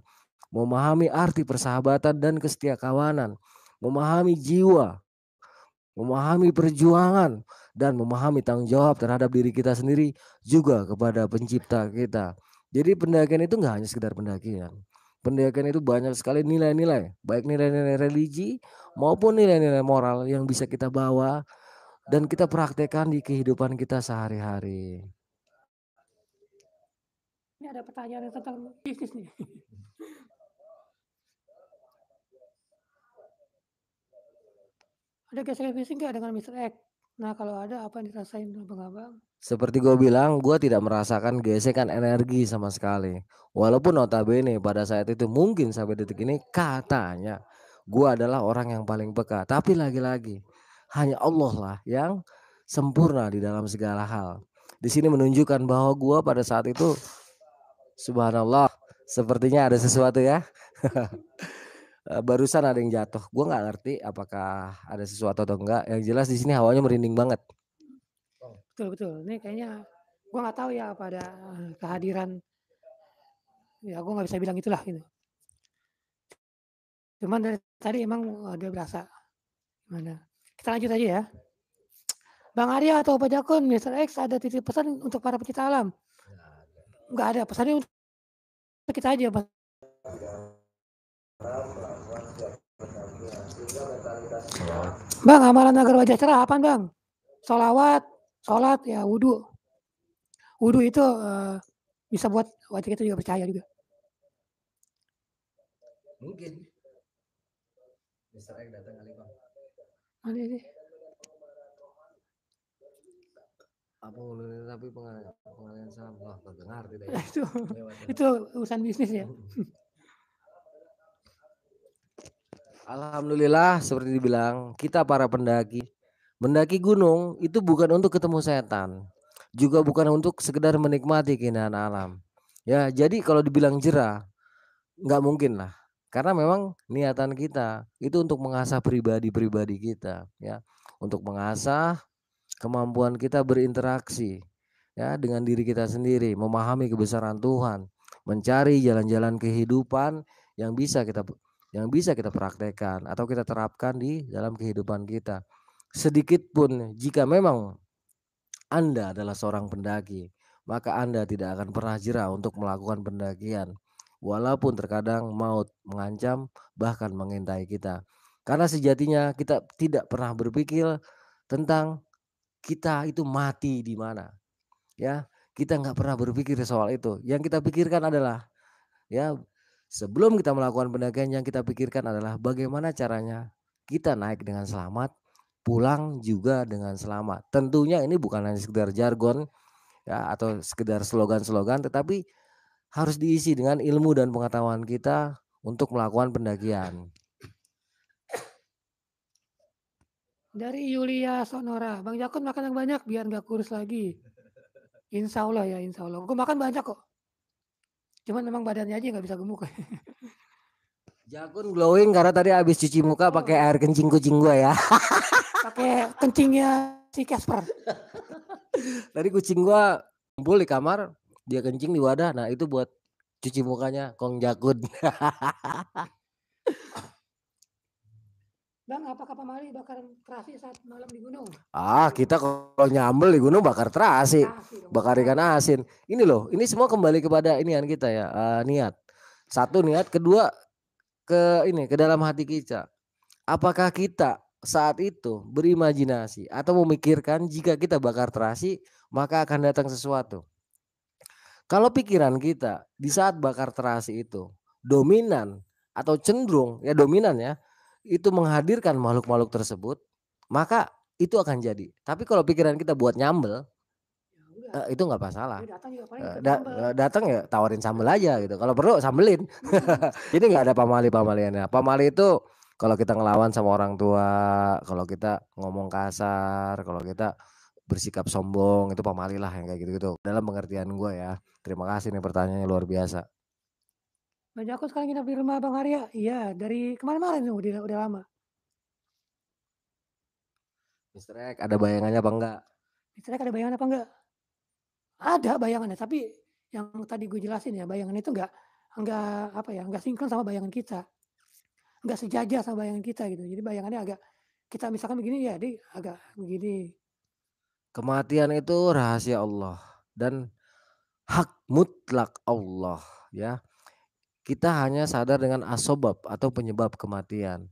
memahami arti persahabatan dan kesetiakawanan, memahami jiwa, memahami perjuangan dan memahami tanggung jawab terhadap diri kita sendiri juga kepada pencipta kita. Jadi pendakian itu nggak hanya sekedar pendakian. Pendakian itu banyak sekali nilai-nilai, baik nilai-nilai religi maupun nilai-nilai moral yang bisa kita bawa dan kita praktekkan di kehidupan kita sehari-hari. Ini ada pertanyaan tentang bisnis nih. Ada gesekan bisnis nggak dengan Mr. X? Nah kalau ada apa yang dirasain abang-abang? Seperti gue bilang, gue tidak merasakan gesekan energi sama sekali. Walaupun notabene pada saat itu mungkin sampai detik ini katanya gue adalah orang yang paling peka. Tapi lagi-lagi hanya Allah lah yang sempurna di dalam segala hal. Di sini menunjukkan bahwa gue pada saat itu, subhanallah, sepertinya ada sesuatu ya. Barusan ada yang jatuh. Gue nggak ngerti apakah ada sesuatu atau enggak. Yang jelas di sini hawanya merinding banget. Betul. Ini kayaknya gue nggak tahu ya apa ada kehadiran. Ya gue nggak bisa bilang itulah gitu. Cuman dari tadi emang ada berasa. Gimana? Kita lanjut aja ya. Bang Arya atau Pak Jakun, Mr. X ada titip pesan untuk para pecinta alam? Nggak ada, pesannya untuk kita aja, Bang. Bang, amalan agar wajah cerah apaan, Bang? Sholawat, sholat, ya wudhu. Wudhu itu bisa buat wajah kita juga percaya juga. Mungkin. Mr. X datang kali Bang. Mana ini? Apa tapi pengalian saham wah terdengar tidak itu urusan bisnis ya. Alhamdulillah seperti dibilang kita para pendaki mendaki gunung itu bukan untuk ketemu setan, juga bukan untuk sekedar menikmati keindahan alam. Ya jadi kalau dibilang jerah nggak mungkin lah, karena memang niatan kita itu untuk mengasah pribadi-pribadi kita, ya, untuk mengasah kemampuan kita berinteraksi ya dengan diri kita sendiri, memahami kebesaran Tuhan, mencari jalan-jalan kehidupan yang bisa kita praktekkan atau kita terapkan di dalam kehidupan kita. Sedikit pun jika memang Anda adalah seorang pendaki, maka Anda tidak akan pernah jera untuk melakukan pendakian. Walaupun terkadang maut mengancam bahkan mengintai kita. Karena sejatinya kita tidak pernah berpikir tentang kita itu mati di mana. Ya, kita nggak pernah berpikir soal itu. Yang kita pikirkan adalah ya sebelum kita melakukan pendakian yang kita pikirkan adalah bagaimana caranya kita naik dengan selamat, pulang juga dengan selamat. Tentunya ini bukan hanya sekedar jargon ya atau sekedar slogan-slogan, tetapi harus diisi dengan ilmu dan pengetahuan kita untuk melakukan pendakian. Dari Yulia Sonora, Bang Jakun makan yang banyak biar nggak kurus lagi. Insya Allah ya, insya Allah. Gue makan banyak kok. Cuman memang badannya aja nggak bisa gemuk. Jakun glowing karena tadi habis cuci muka pakai air kencing kucing gua ya. Pakai kencingnya si Casper. Tadi kucing gua kumpul di kamar, dia kencing di wadah. Nah, itu buat cuci mukanya Kong Jakun. Bang, apakah pamali bakar terasi saat malam di gunung? Kita kalau nyambel di gunung bakar terasi, bakar ikan asin. Ini loh, ini semua kembali kepada inian kita ya, niat. Satu niat, kedua ke dalam hati kita. Apakah kita saat itu berimajinasi atau memikirkan jika kita bakar terasi maka akan datang sesuatu. Kalau pikiran kita di saat bakar terasi itu dominan atau cenderung ya dominan ya, itu menghadirkan makhluk-makhluk tersebut, maka itu akan jadi. Tapi kalau pikiran kita buat nyambel, itu nggak masalah. Datang ya tawarin sambel aja gitu. Kalau perlu sambelin. Jadi nggak ada pamali-pamaliannya. Pamali itu kalau kita ngelawan sama orang tua, kalau kita ngomong kasar, kalau kita bersikap sombong, itu pamali lah yang kayak gitu-gitu. Dalam pengertian gue ya. Terima kasih nih pertanyaannya luar biasa. Bang Jakun sekarang nginap di rumah Bang Arya. Iya, dari kemarin-kemarin udah lama. Mister Ek, ada bayangannya apa enggak? Mister Ek ada bayangan apa enggak? Ada bayangannya, tapi yang tadi gue jelasin ya, bayangan itu enggak apa ya, enggak sinkron sama bayangan kita. Enggak sejajar sama bayangan kita gitu. Jadi bayangannya agak kita misalkan begini ya, dia agak begini. Kematian itu rahasia Allah dan hak mutlak Allah ya. Kita hanya sadar dengan asobab atau penyebab kematian.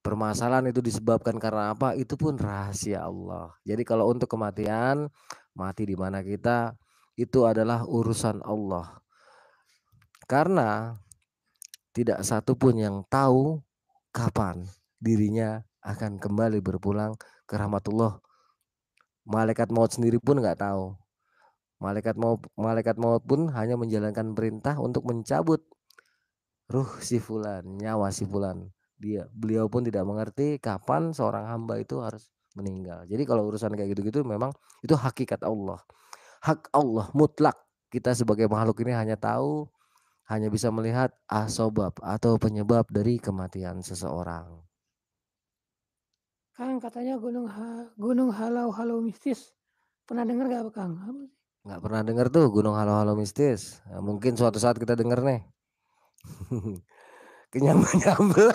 Permasalahan itu disebabkan karena apa? Itu pun rahasia Allah. Jadi kalau untuk kematian, mati di mana kita, itu adalah urusan Allah. Karena tidak satu pun yang tahu kapan dirinya akan kembali berpulang ke rahmatullah. Malaikat maut sendiri pun nggak tahu. Malaikat maut pun hanya menjalankan perintah untuk mencabut ruh si fulan, nyawa si fulan. Beliau pun tidak mengerti kapan seorang hamba itu harus meninggal. Jadi kalau urusan kayak gitu-gitu memang itu hakikat Allah. Hak Allah mutlak. Kita sebagai makhluk ini hanya bisa melihat asbab atau penyebab dari kematian seseorang. Kang katanya gunung halau-halau mistis. Pernah dengar gak Kang? Nggak pernah dengar tuh gunung halau-halau mistis. Nah, mungkin suatu saat kita dengar nih. Nyambel.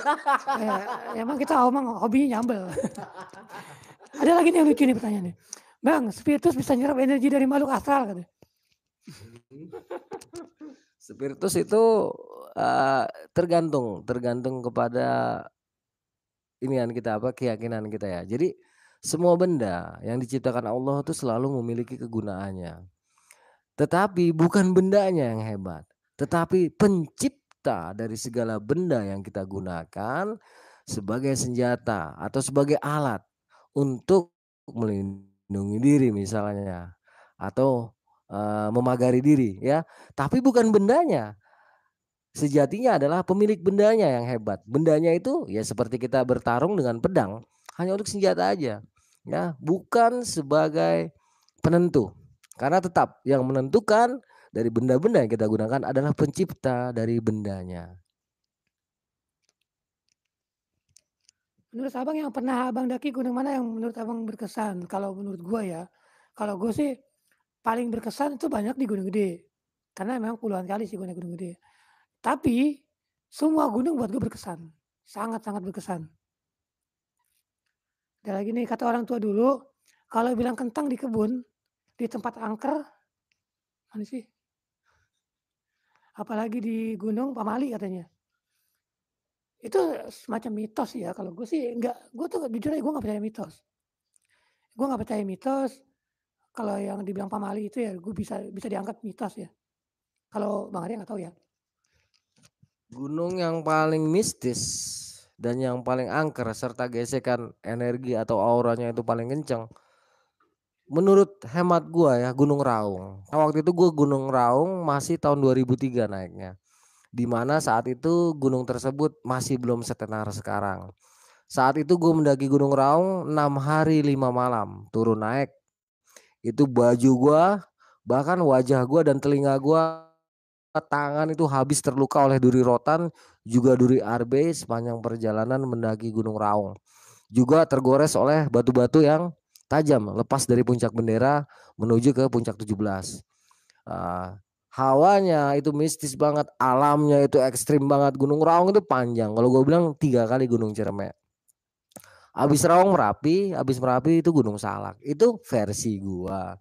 Emang kita omong hobinya nyambel. Ada lagi nih yang lucu nih pertanyaannya. Bang, spiritus bisa nyerap energi dari makhluk astral katanya. Spiritus itu tergantung kepada inian kita keyakinan kita ya. Jadi semua benda yang diciptakan Allah itu selalu memiliki kegunaannya. Tetapi bukan bendanya yang hebat, tetapi pencipta dari segala benda yang kita gunakan sebagai senjata atau sebagai alat untuk melindungi diri misalnya atau memagari diri ya. Tapi bukan bendanya. Sejatinya adalah pemilik bendanya yang hebat. Bendanya itu ya seperti kita bertarung dengan pedang, hanya untuk senjata aja. Ya, bukan sebagai penentu. Karena tetap yang menentukan dari benda-benda yang kita gunakan adalah pencipta dari bendanya. Menurut abang yang pernah abang daki gunung mana yang menurut abang berkesan? Kalau menurut gue ya, kalau gue sih paling berkesan itu banyak di Gunung Gede. Karena memang puluhan kali sih gue naik Gunung Gede. Tapi semua gunung buat gue berkesan. Sangat-sangat berkesan. Ada lagi nih kata orang tua dulu, kalau bilang kentang di kebun, di tempat angker, mana sih? Apalagi di gunung Pamali katanya. Itu semacam mitos ya. Kalau gue sih enggak, gue tuh jujur aja gue nggak percaya mitos. Gue nggak percaya mitos. Kalau yang dibilang Pamali itu ya gue bisa dianggap mitos ya. Kalau Bang Arya nggak tahu ya. Gunung yang paling mistis dan yang paling angker serta gesekan energi atau auranya itu paling kencang. Menurut hemat gua ya Gunung Raung. Nah, waktu itu gua Gunung Raung masih tahun 2003 naiknya. Di mana saat itu gunung tersebut masih belum setenar sekarang. Saat itu gue mendaki Gunung Raung 6 hari 5 malam turun naik. Itu baju gue, bahkan wajah gue dan telinga gue, tangan itu habis terluka oleh duri rotan, juga duri arbe sepanjang perjalanan mendaki Gunung Raung. Juga tergores oleh batu-batu yang tajam lepas dari puncak bendera menuju ke puncak 17. Hawanya itu mistis banget, alamnya itu ekstrim banget. Gunung Raung itu panjang. Kalau gue bilang 3 kali Gunung Ciremai. Habis Raung Merapi, habis Merapi itu Gunung Salak. Itu versi gua.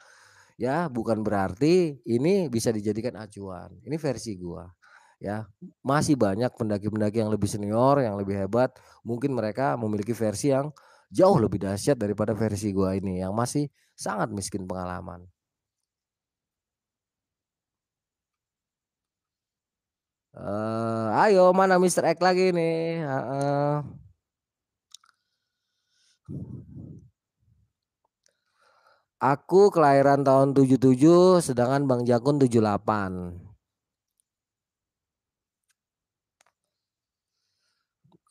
Ya, bukan berarti ini bisa dijadikan acuan. Ini versi gua. Ya, masih banyak pendaki-pendaki yang lebih senior, yang lebih hebat. Mungkin mereka memiliki versi yang jauh lebih dahsyat daripada versi gua ini yang masih sangat miskin pengalaman. Ayo mana Mister X lagi nih? Aku kelahiran tahun 77, sedangkan Bang Jakun 78.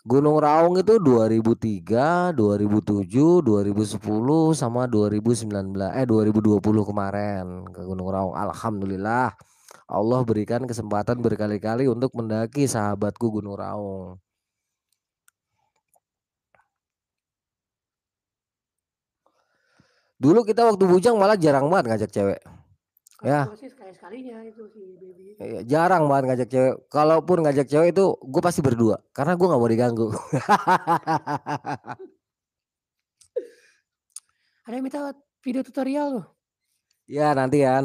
Gunung Raung itu 2003, 2007, 2010 sama 2019 2020 kemarin ke Gunung Raung. Alhamdulillah Allah berikan kesempatan berkali-kali untuk mendaki sahabatku Gunung Raung. Dulu kita waktu bujang malah jarang banget ngajak cewek. Ya. Gue sih sekali-sekalinya itu si baby itu. Jarang banget ngajak cewek. Kalaupun ngajak cewek itu gue pasti berdua karena gue nggak mau diganggu. Ada yang minta video tutorial loh. Ya nanti ya,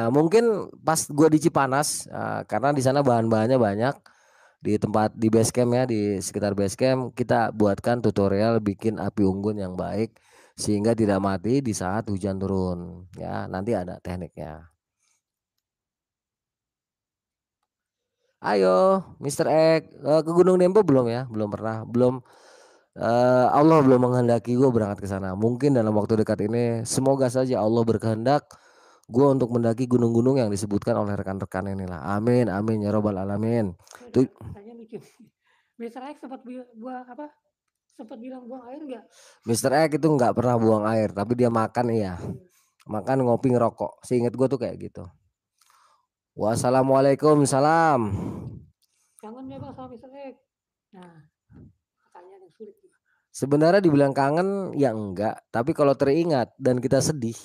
mungkin pas gue di Cipanas karena di sana bahan-bahannya banyak di tempat di base camp ya, di sekitar base camp kita buatkan tutorial bikin api unggun yang baik sehingga tidak mati di saat hujan turun ya, nanti ada tekniknya. Ayo Mister X ke Gunung Dempo belum ya, belum pernah, belum. Allah belum menghendaki gue berangkat ke sana. Mungkin dalam waktu dekat ini, semoga saja Allah berkehendak gue untuk mendaki gunung-gunung yang disebutkan oleh rekan-rekan inilah. Amin, amin ya robbal alamin. Tuh, Tanya lucu. Mister X sempat buang apa? Sempat bilang buang air nggak? Mister X itu nggak pernah buang air, tapi dia makan iya. Makan, ngopi, ngerokok. Seingat gue tuh kayak gitu. Wassalamualaikum, salam. Kangen ya bang sama Mister X. Nah, pertanyaan yang sulit. Sebenarnya dibilang kangen ya enggak, tapi kalau teringat dan kita sedih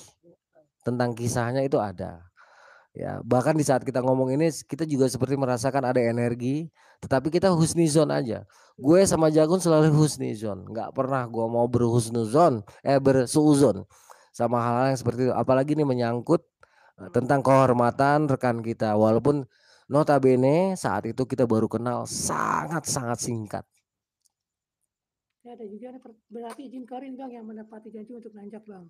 tentang kisahnya itu ada. Ya, bahkan di saat kita ngomong ini kita juga seperti merasakan ada energi, tetapi kita husnizon aja. Gue sama Jagun selalu husnizon, nggak pernah gue mau berhusnuzon, bersuuzon sama hal-hal yang seperti itu. Apalagi ini menyangkut tentang kehormatan rekan kita, walaupun notabene saat itu kita baru kenal sangat-sangat singkat. Ya, ada juga berarti Jin Korin bang yang menepati janji untuk nanjak bang.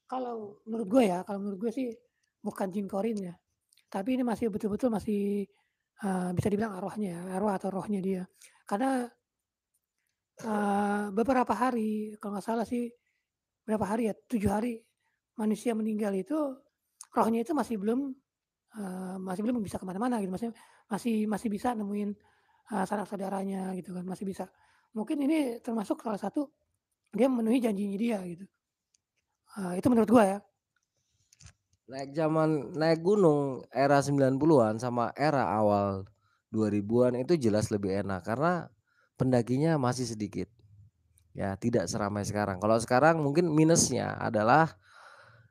Kalau menurut gue ya, kalau menurut gue sih bukan Jin Korin ya. Tapi ini masih betul-betul masih bisa dibilang arwahnya ya, arwah atau rohnya dia. Karena beberapa hari, kalau nggak salah sih berapa hari ya, 7 hari manusia meninggal itu rohnya itu masih belum bisa kemana-mana gitu, maksudnya masih bisa nemuin sanak saudaranya gitu kan, masih bisa. Mungkin ini termasuk salah satu dia memenuhi janjinya dia gitu. Itu menurut gua ya. Naik gunung era 90-an sama era awal 2000-an itu jelas lebih enak karena pendakinya masih sedikit. Ya, tidak seramai sekarang. Kalau sekarang mungkin minusnya adalah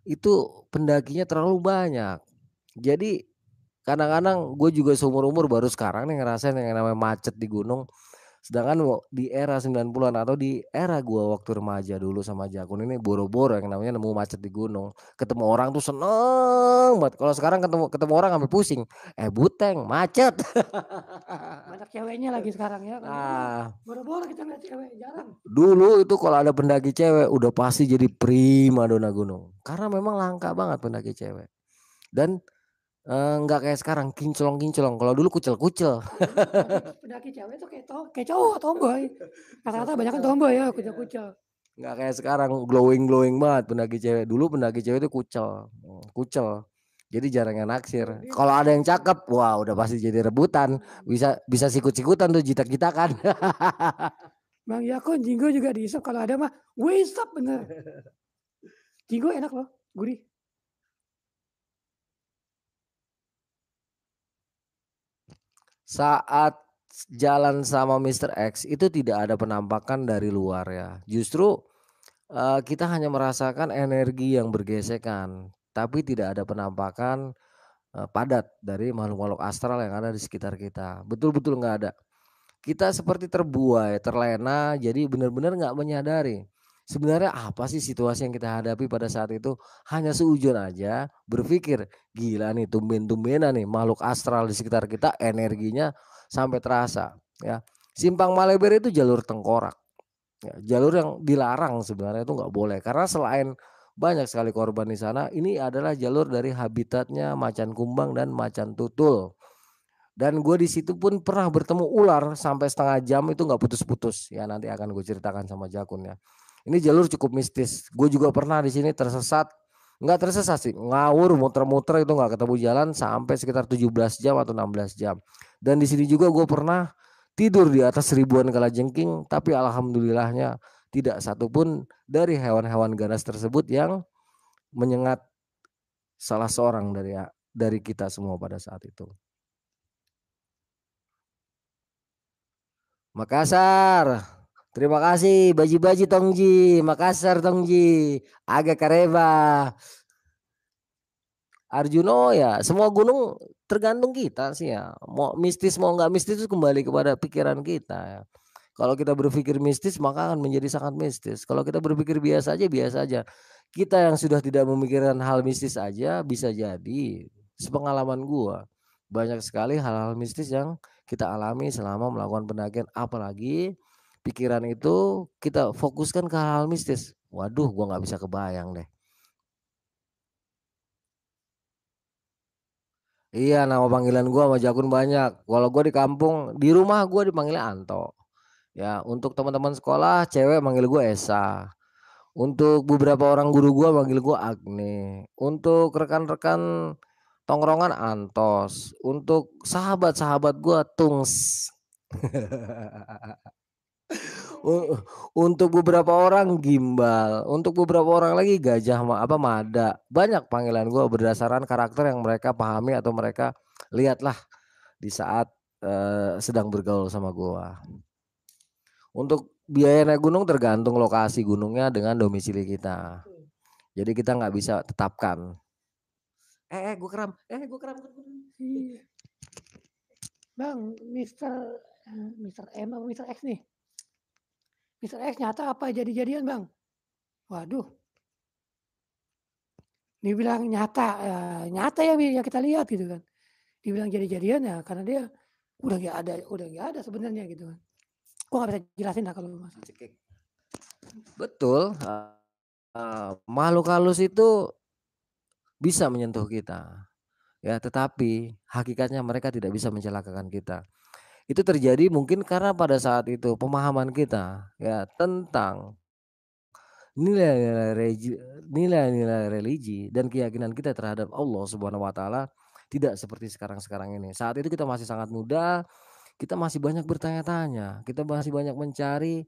itu pendakinya terlalu banyak. Jadi kadang-kadang gue juga seumur umur baru sekarang nih ngerasain yang namanya macet di gunung. Sedangkan di era 90-an atau di era gua waktu remaja dulu sama Jakun ini boro-boro yang namanya nemu macet di gunung. Ketemu orang tuh seneng banget. Kalau sekarang ketemu orang sampai pusing. Buteng, macet. Banyak ceweknya lagi sekarang ya. Nah, Boro-boro kita ngeliat cewek, jarang. dulu itu kalau ada pendaki cewek udah pasti jadi prima dona gunung. Karena memang langka banget pendaki cewek. Dan nggak kayak sekarang kinclong-kinclong. Kalau dulu kucel-kucel. Pendaki cewek tuh kayak cowok tomboy. Rata-rata banyak kan tomboy ya, kucel-kucel. Nggak kayak sekarang glowing banget pendaki cewek. Dulu pendaki cewek itu kucel. Jadi jarang yang naksir. Kalau ada yang cakep, wah udah pasti jadi rebutan. Bisa sikut-sikutan tuh jitak-jitakan. Bang Yakun, Jinggo juga diisap kalau ada mah gue isap bener. Jinggo enak loh, gurih. Saat jalan sama Mr. X itu tidak ada penampakan dari luar ya. Justru kita hanya merasakan energi yang bergesekan, tapi tidak ada penampakan padat dari makhluk-makhluk astral yang ada di sekitar kita. Betul-betul nggak ada. Kita seperti terbuai, terlena, jadi benar-benar nggak menyadari sebenarnya apa sih situasi yang kita hadapi pada saat itu. Hanya seujun aja berpikir, gila nih tumben-tumbenan nih makhluk astral di sekitar kita energinya sampai terasa ya. Simpang Maleber itu jalur tengkorak ya, jalur yang dilarang sebenarnya itu nggak boleh karena selain banyak sekali korban di sana, ini adalah jalur dari habitatnya macan kumbang dan macan tutul. Dan gue di situ pun pernah bertemu ular sampai setengah jam itu nggak putus-putus. Ya nanti akan gue ceritakan sama Jakun ya. Ini jalur cukup mistis. Gue juga pernah di sini tersesat, nggak tersesat sih, ngawur muter-muter itu nggak ketemu jalan sampai sekitar 17 jam atau 16 jam. Dan di sini juga gue pernah tidur di atas ribuan kalajengking, tapi alhamdulillahnya tidak satupun dari hewan-hewan ganas tersebut yang menyengat salah seorang dari kita semua pada saat itu. Makassar. Terima kasih Baji-baji Tongji. Makassar Tongji. Agak Kareba. Arjuno ya semua gunung tergantung kita sih ya. Mau mistis mau nggak mistis itu kembali kepada pikiran kita ya. Kalau kita berpikir mistis maka akan menjadi sangat mistis. Kalau kita berpikir biasa aja biasa aja. Kita yang sudah tidak memikirkan hal mistis aja bisa jadi sepengalaman gua banyak sekali hal-hal mistis yang kita alami selama melakukan pendakian, apalagi pikiran itu kita fokuskan ke hal mistis. Waduh, gua nggak bisa kebayang deh. Iya, nama panggilan gua sama Jakun banyak. Kalau gua di kampung, di rumah gua dipanggilnya Anto. Ya, untuk teman-teman sekolah cewek manggil gua Esa. Untuk beberapa orang guru gua manggil gua Agne. Untuk rekan-rekan tongkrongan Antos. Untuk sahabat-sahabat gua Tungs. Untuk beberapa orang gimbal, untuk beberapa orang lagi gajah apa mada. Banyak panggilan gue berdasarkan karakter yang mereka pahami atau mereka lihatlah di saat sedang bergaul sama gue. Untuk biaya naik gunung tergantung lokasi gunungnya dengan domisili kita. Jadi kita nggak bisa tetapkan. Gue kram. Iya. Bang, Mr. M atau Mr. X nih. Mr. X nyata apa jadi-jadian bang? Waduh. Dibilang nyata, nyata ya kita lihat gitu kan. Dibilang jadi-jadian ya karena dia udah nggak ada sebenarnya gitu kan. Gua nggak bisa jelasin lah kalau mas. Betul. Makhluk halus itu bisa menyentuh kita. Ya, tetapi hakikatnya mereka tidak bisa mencelakakan kita. Itu terjadi mungkin karena pada saat itu pemahaman kita ya tentang nilai-nilai religi dan keyakinan kita terhadap Allah Subhanahu wa taala tidak seperti sekarang-sekarang ini. Saat itu kita masih sangat muda, kita masih banyak bertanya-tanya, kita masih banyak mencari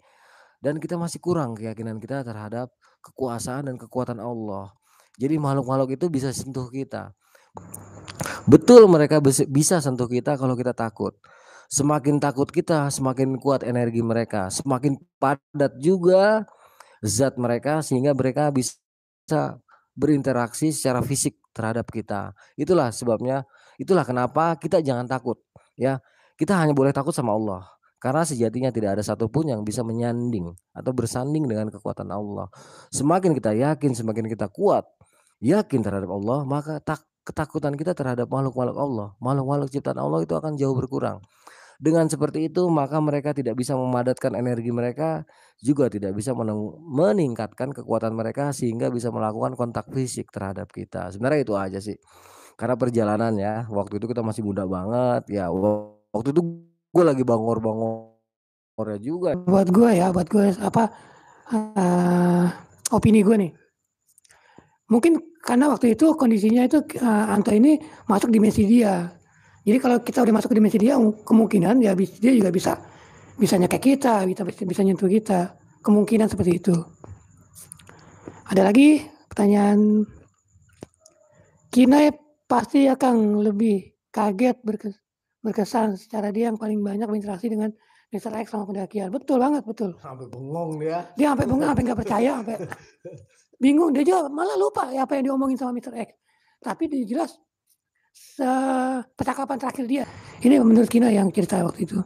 dan kita masih kurang keyakinan kita terhadap kekuasaan dan kekuatan Allah. Jadi makhluk-makhluk itu bisa sentuh kita. Betul mereka bisa sentuh kita kalau kita takut. Semakin takut kita, semakin kuat energi mereka, semakin padat juga zat mereka sehingga mereka bisa berinteraksi secara fisik terhadap kita. Itulah sebabnya, itulah kenapa kita jangan takut ya. Kita hanya boleh takut sama Allah. Karena sejatinya tidak ada satupun yang bisa menyanding atau bersanding dengan kekuatan Allah. Semakin kita yakin, semakin kita kuat, yakin terhadap Allah, maka ketakutan kita terhadap makhluk-makhluk Allah, makhluk-makhluk ciptaan Allah itu akan jauh berkurang. Dengan seperti itu maka mereka tidak bisa memadatkan energi mereka, juga tidak bisa meningkatkan kekuatan mereka sehingga bisa melakukan kontak fisik terhadap kita. Sebenarnya itu aja sih. Karena perjalanan ya, waktu itu kita masih muda banget ya. Waktu itu gue lagi bangor-bangornya juga. Buat gue apa opini gue nih. Mungkin karena waktu itu kondisinya itu Anto ini masuk dimensi dia. Jadi kalau kita udah masuk ke dimensi dia, kemungkinan ya dia juga bisa bisa nyekek kita, bisa nyentuh kita. Kemungkinan seperti itu. Ada lagi pertanyaan? Kina pasti akan lebih kaget berkesan secara dia yang paling banyak berinteraksi dengan Mr. X sama pendakian. Betul banget, betul. Sampai bengong dia. Dia sampai bengong, sampai nggak percaya, sampai bingung. Dia juga malah lupa apa yang diomongin sama Mr. X. Tapi dia jelas percakapan terakhir dia. Ini menurut Kina yang cerita waktu itu.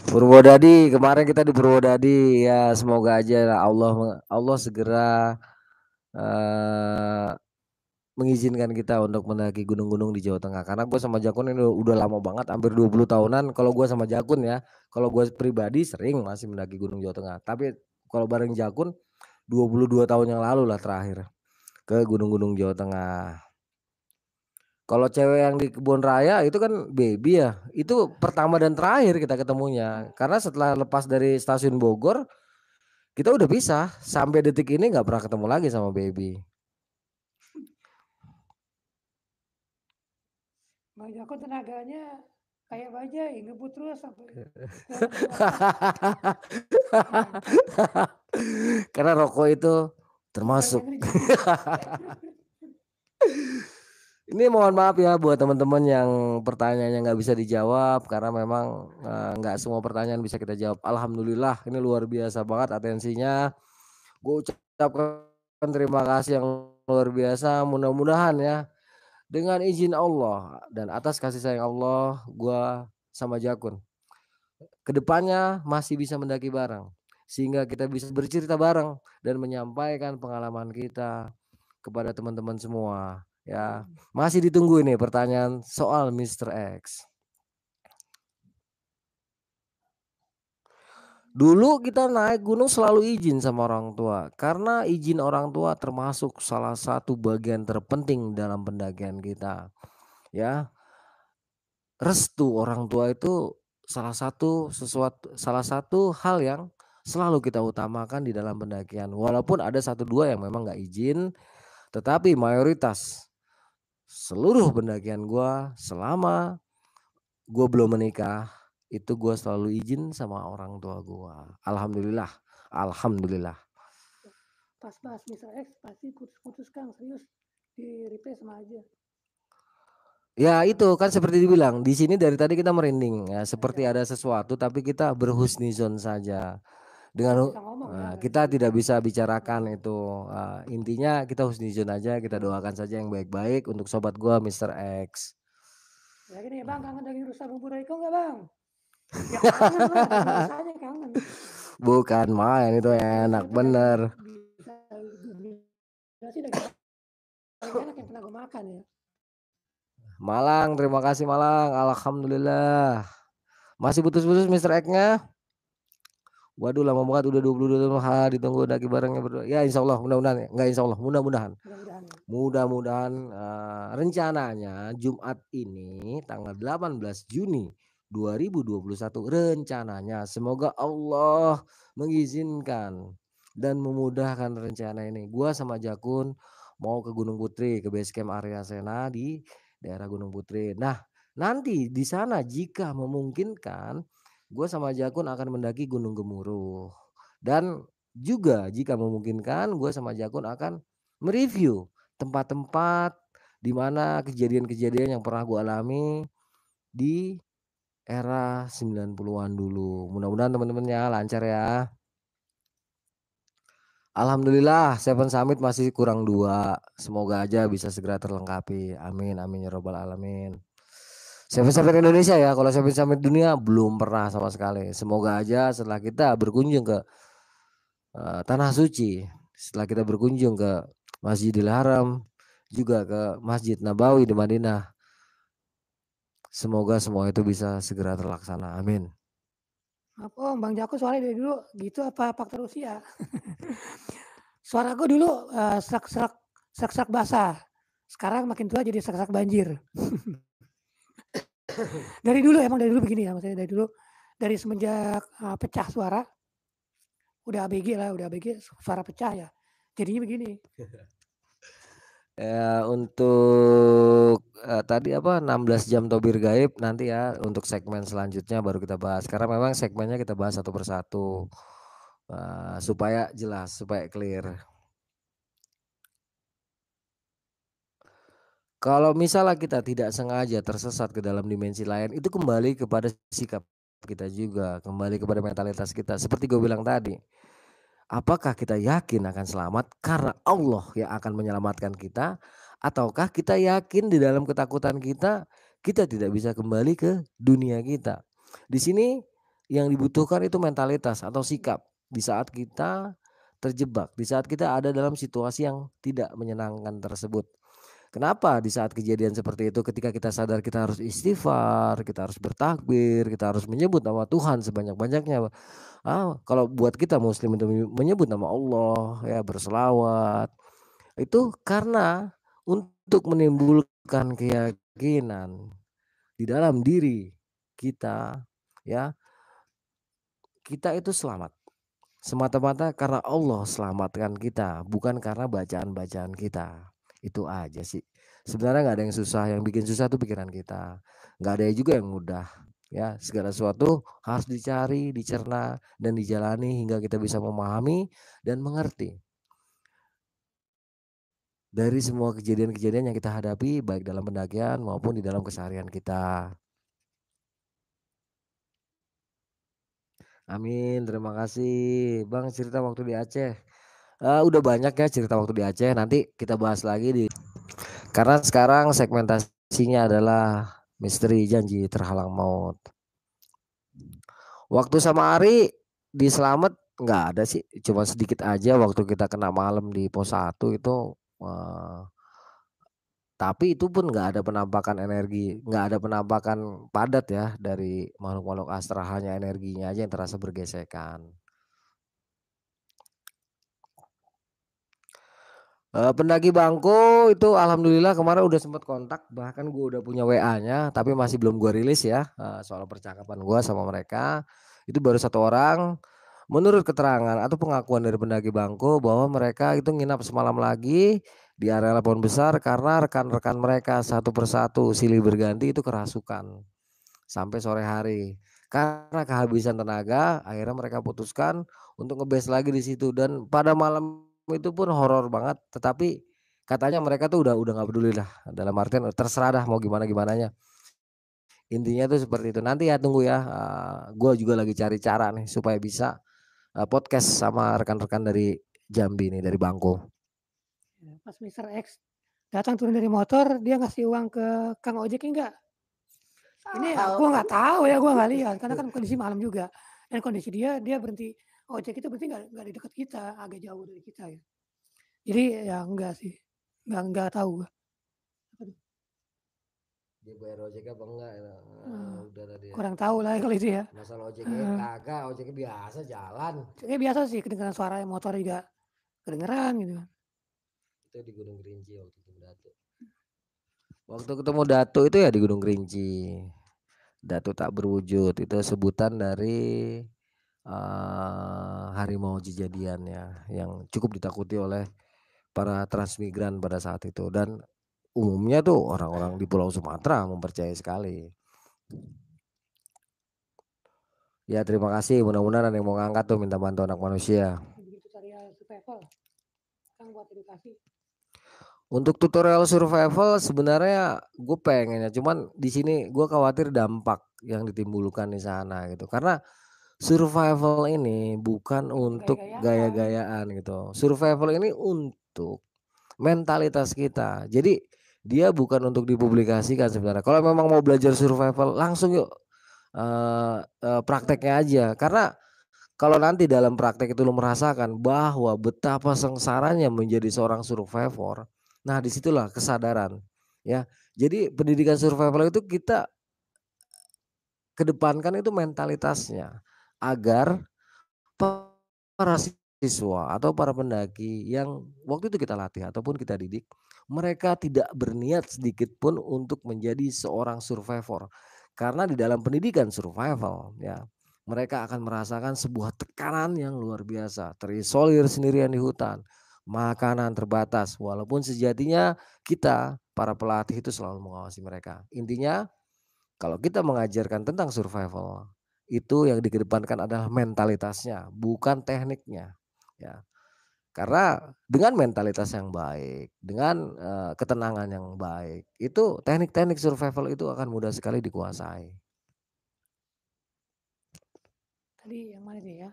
Purwodadi, kemarin kita di Purwodadi ya, semoga aja Allah segera mengizinkan kita untuk mendaki gunung-gunung di Jawa Tengah. Karena gue sama Jakun ini udah lama banget, hampir 20 tahunan. Kalau gue sama Jakun ya, kalau gue pribadi sering masih mendaki gunung Jawa Tengah. Tapi kalau bareng Jakun 22 tahun yang lalu lah terakhir ke gunung-gunung Jawa Tengah. Kalau cewek yang di Kebun Raya itu kan baby ya, itu pertama dan terakhir kita ketemunya. Karena setelah lepas dari stasiun Bogor, kita udah pisah. Sampai detik ini nggak pernah ketemu lagi sama baby. Bang Joko tenaganya kayak bajai, ngebut terus sampai. Karena rokok itu termasuk. Ini mohon maaf ya buat teman-teman yang pertanyaannya nggak bisa dijawab karena memang nggak semua pertanyaan bisa kita jawab. Alhamdulillah ini luar biasa banget atensinya. Gue ucapkan terima kasih yang luar biasa. Mudah-mudahan ya dengan izin Allah dan atas kasih sayang Allah, gue sama Jakun kedepannya masih bisa mendaki bareng sehingga kita bisa bercerita bareng dan menyampaikan pengalaman kita kepada teman-teman semua. Ya, masih ditunggu ini pertanyaan soal Mr. X. Dulu kita naik gunung selalu izin sama orang tua. Karena izin orang tua termasuk salah satu bagian terpenting dalam pendakian kita. Ya. Restu orang tua itu salah satu hal yang selalu kita utamakan di dalam pendakian. Walaupun ada 1-2 yang memang nggak izin, tetapi mayoritas seluruh pendakian gue selama gue belum menikah itu gue selalu izin sama orang tua gue. Alhamdulillah. Pas bahas Mr. X pasti putus Kang, serius di replay sama aja. Ya itu kan seperti dibilang di sini dari tadi kita merinding ya, seperti ada sesuatu tapi kita berhusnizon saja. Dengan kita tidak bisa bicarakan itu, intinya kita husnizon aja, kita doakan saja yang baik-baik untuk sobat gua Mr. X. Ya gini Bang, kangen daging rusa bubur Eko nggak Bang? Ya kangen lah, rasanya kangen. Bukan main itu enak bener. Bisa sih daging enak yang pernah gue makan ya. Malang, terima kasih Malang, alhamdulillah. Masih putus-putus Mr. X-nya. Waduh lama banget udah 22 tahun ditunggu daki barengnya berdua. Ya insya Allah mudah-mudahan, enggak insya Allah mudah-mudahan rencananya Jumat ini tanggal 18 Juni 2021 rencananya semoga Allah mengizinkan dan memudahkan rencana ini. Gua sama Jakun mau ke Gunung Putri, ke base camp area Sena di daerah Gunung Putri. Nah nanti di sana jika memungkinkan gue sama Jakun akan mendaki Gunung Gemuruh. Dan juga jika memungkinkan gue sama Jakun akan mereview tempat-tempat di mana kejadian-kejadian yang pernah gue alami di era 90-an dulu. Mudah-mudahan teman-temannya lancar ya. Alhamdulillah Seven Summit masih kurang 2. Semoga aja bisa segera terlengkapi. Amin amin ya robbal alamin. Seven Summit Indonesia ya, kalau Seven Summit dunia belum pernah sama sekali. Semoga aja setelah kita berkunjung ke Tanah Suci, setelah kita berkunjung ke Masjidil Haram, juga ke Masjid Nabawi di Madinah, semoga semua itu bisa segera terlaksana. Amin. Apa Bang Jaku soalnya dari dulu gitu apa faktor usia? Suara aku dulu serak-serak basah. Sekarang makin tua jadi serak-serak banjir. Dari dulu emang dari dulu begini ya, maksudnya dari semenjak pecah suara udah ABG suara pecah ya. Jadinya begini. Ya, untuk tadi apa 16 jam Tobir Gaib nanti ya untuk segmen selanjutnya baru kita bahas. Karena memang segmennya kita bahas satu persatu supaya jelas, supaya clear. Kalau misalnya kita tidak sengaja tersesat ke dalam dimensi lain, itu kembali kepada sikap kita juga, kembali kepada mentalitas kita. Seperti gue bilang tadi, apakah kita yakin akan selamat karena Allah yang akan menyelamatkan kita, ataukah kita yakin di dalam ketakutan kita, kita tidak bisa kembali ke dunia kita. Di sini yang dibutuhkan itu mentalitas atau sikap di saat kita terjebak, di saat kita ada dalam situasi yang tidak menyenangkan tersebut. Kenapa di saat kejadian seperti itu ketika kita sadar kita harus istighfar, kita harus bertakbir, kita harus menyebut nama Tuhan sebanyak-banyaknya. Kalau buat kita muslim itu menyebut nama Allah ya berselawat. Itu karena untuk menimbulkan keyakinan di dalam diri kita ya, kita itu selamat. Semata-mata karena Allah selamatkan kita, bukan karena bacaan-bacaan kita. Itu aja sih. Sebenarnya nggak ada yang susah, yang bikin susah tuh pikiran kita. Nggak ada juga yang mudah. Ya, segala sesuatu harus dicari, dicerna, dan dijalani hingga kita bisa memahami dan mengerti. Dari semua kejadian-kejadian yang kita hadapi, baik dalam pendakian maupun di dalam keseharian kita. Amin, terima kasih. Bang, cerita waktu di Aceh. Udah banyak ya cerita waktu di Aceh. Nanti kita bahas lagi karena sekarang segmentasinya adalah misteri janji terhalang maut. Waktu sama Ari di Selamet nggak ada sih, cuma sedikit aja waktu kita kena malam di pos 1 itu. Uh, tapi itu pun nggak ada penampakan energi, nggak ada penampakan padat ya dari makhluk-makhluk astral, hanya energinya aja yang terasa bergesekan. Pendaki Bangko itu alhamdulillah kemarin udah sempat kontak, bahkan gue udah punya WA-nya tapi masih belum gue rilis ya, soal percakapan gue sama mereka. Itu baru 1 orang. Menurut keterangan atau pengakuan dari pendaki Bangko bahwa mereka itu nginap semalam lagi di area Labuan Besar karena rekan-rekan mereka satu persatu silih berganti itu kerasukan sampai sore hari. Karena kehabisan tenaga, akhirnya mereka putuskan untuk ngebase lagi di situ, dan pada malam itu pun horor banget. Tetapi katanya mereka tuh udah nggak peduli lah. Dalam artian terserah dah mau gimana gimananya. Intinya tuh seperti itu. Nanti ya tunggu ya. Gue juga lagi cari cara nih supaya bisa podcast sama rekan-rekan dari Jambi nih, dari Bangko. Pas Mr. X datang turun dari motor, dia ngasih uang ke Kang Ojek enggak? Ini aku nggak tahu ya, gue nggak lihat karena kan kondisi malam juga, dan kondisi dia berhenti ojek itu berarti nggak di dekat kita, agak jauh dari kita ya. Jadi ya enggak sih, nggak tahu gue. Dia bayar ojek apa enggak ya? Udah tadi ya. Kurang tahu lah kalau itu ya. Masalah ojeknya kagak, ojeknya biasa jalan. Ojeknya biasa sih, kedengeran suara motor juga kedengeran gitu kan. Itu di Gunung Kerinci waktu ketemu Datu. Waktu ketemu Datu itu ya di Gunung Kerinci. Datu tak berwujud itu sebutan dari harimau jejadiannya yang cukup ditakuti oleh para transmigran pada saat itu, dan umumnya tuh orang-orang di Pulau Sumatera mempercayai sekali. Ya terima kasih, mudah-mudahan ada yang mau ngangkat tuh minta bantu anak manusia. Untuk tutorial survival sebenarnya gue pengen ya, cuman di sini gue khawatir dampak yang ditimbulkan di sana gitu. Karena survival ini bukan untuk gaya-gayaan gitu. Survival ini untuk mentalitas kita. Jadi dia bukan untuk dipublikasikan sebenarnya. Kalau memang mau belajar survival langsung yuk prakteknya aja. Karena kalau nanti dalam praktek itu lo merasakan bahwa betapa sengsaranya menjadi seorang survivor, nah disitulah kesadaran ya. Jadi pendidikan survival itu kita kedepankan itu mentalitasnya agar para siswa atau para pendaki yang waktu itu kita latih ataupun kita didik, mereka tidak berniat sedikit pun untuk menjadi seorang survivor. Karena di dalam pendidikan survival ya, mereka akan merasakan sebuah tekanan yang luar biasa, terisolir sendirian di hutan, makanan terbatas, walaupun sejatinya kita para pelatih itu selalu mengawasi mereka. Intinya kalau kita mengajarkan tentang survival, itu yang dikedepankan adalah mentalitasnya, bukan tekniknya. Ya, karena dengan mentalitas yang baik, dengan ketenangan yang baik, itu teknik-teknik survival itu akan mudah sekali dikuasai. Tadi yang mana nih ya?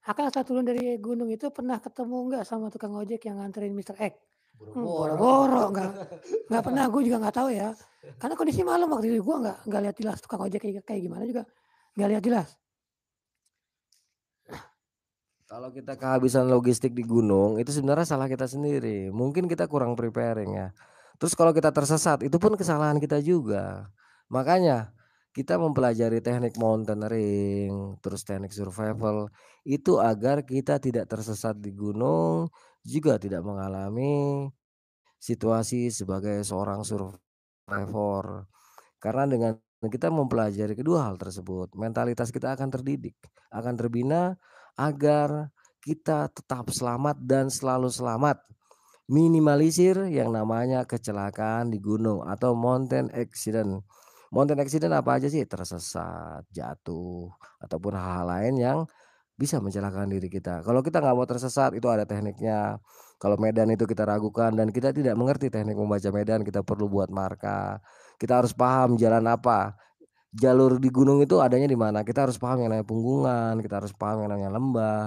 Akang saat turun dari gunung itu pernah ketemu nggak sama tukang ojek yang nganterin Mr. X? Boro-boro nggak pernah, gue juga nggak tahu ya. Karena kondisi malam waktu itu gue nggak lihat jelas tukang ojek kayak gimana juga nggak lihat jelas. Kalau kita kehabisan logistik di gunung, itu sebenarnya salah kita sendiri. Mungkin kita kurang preparing ya. Terus kalau kita tersesat, itu pun kesalahan kita juga. Makanya kita mempelajari teknik mountaineering, terus teknik survival, itu agar kita tidak tersesat di gunung, juga tidak mengalami situasi sebagai seorang survivor. Karena dengan kita mempelajari kedua hal tersebut, mentalitas kita akan terdidik, akan terbina agar kita tetap selamat dan selalu selamat. Minimalisir yang namanya kecelakaan di gunung atau mountain accident. Mountain accident apa aja sih? Tersesat, jatuh, ataupun hal-hal lain yang bisa mencelakakan diri kita. Kalau kita nggak mau tersesat, itu ada tekniknya. Kalau medan itu kita ragukan dan kita tidak mengerti teknik membaca medan, kita perlu buat marka. Kita harus paham jalan apa. Jalur di gunung itu adanya di mana. Kita harus paham yang namanya punggungan, kita harus paham yang namanya lembah.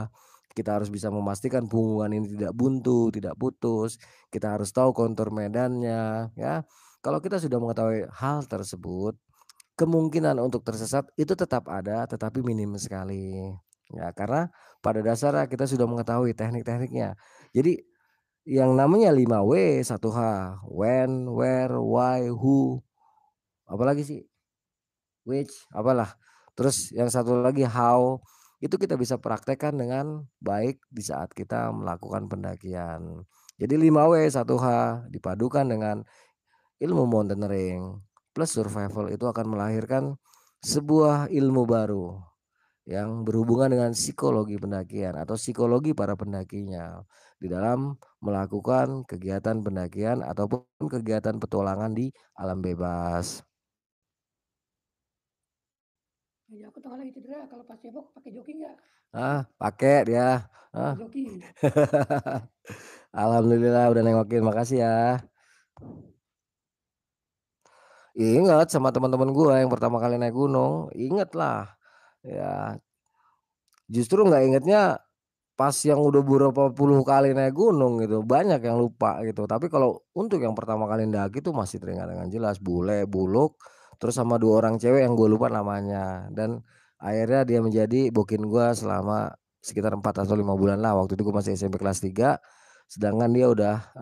Kita harus bisa memastikan punggungan ini tidak buntu, tidak putus. Kita harus tahu kontur medannya, ya. Kalau kita sudah mengetahui hal tersebut, kemungkinan untuk tersesat itu tetap ada, tetapi minim sekali. Ya, karena pada dasarnya kita sudah mengetahui teknik-tekniknya. Jadi yang namanya 5W, 1H, when, where, why, who, apalagi sih? Which, apalah. Terus yang satu lagi how, itu kita bisa praktekkan dengan baik di saat kita melakukan pendakian. Jadi 5W, 1H dipadukan dengan ilmu mountaineering plus survival itu akan melahirkan sebuah ilmu baru yang berhubungan dengan psikologi pendakian atau psikologi para pendakinya di dalam melakukan kegiatan pendakian ataupun kegiatan petualangan di alam bebas. Ya, aku tengah lagi cedera, kalau pas cebok pakai joki nggak? Pakai dia. Pakai joki. Alhamdulillah udah nengokin, makasih ya. Ingat sama teman-teman gua yang pertama kali naik gunung, inget lah. Ya, justru nggak ingetnya pas yang udah beberapa puluh kali naik gunung gitu, banyak yang lupa gitu. Tapi kalau untuk yang pertama kali ndaki itu masih teringat dengan jelas, bule, buluk, terus sama 2 orang cewek yang gue lupa namanya. Dan akhirnya dia menjadi bokin gua selama sekitar 4 atau 5 bulan lah. Waktu itu gue masih SMP kelas 3, sedangkan dia udah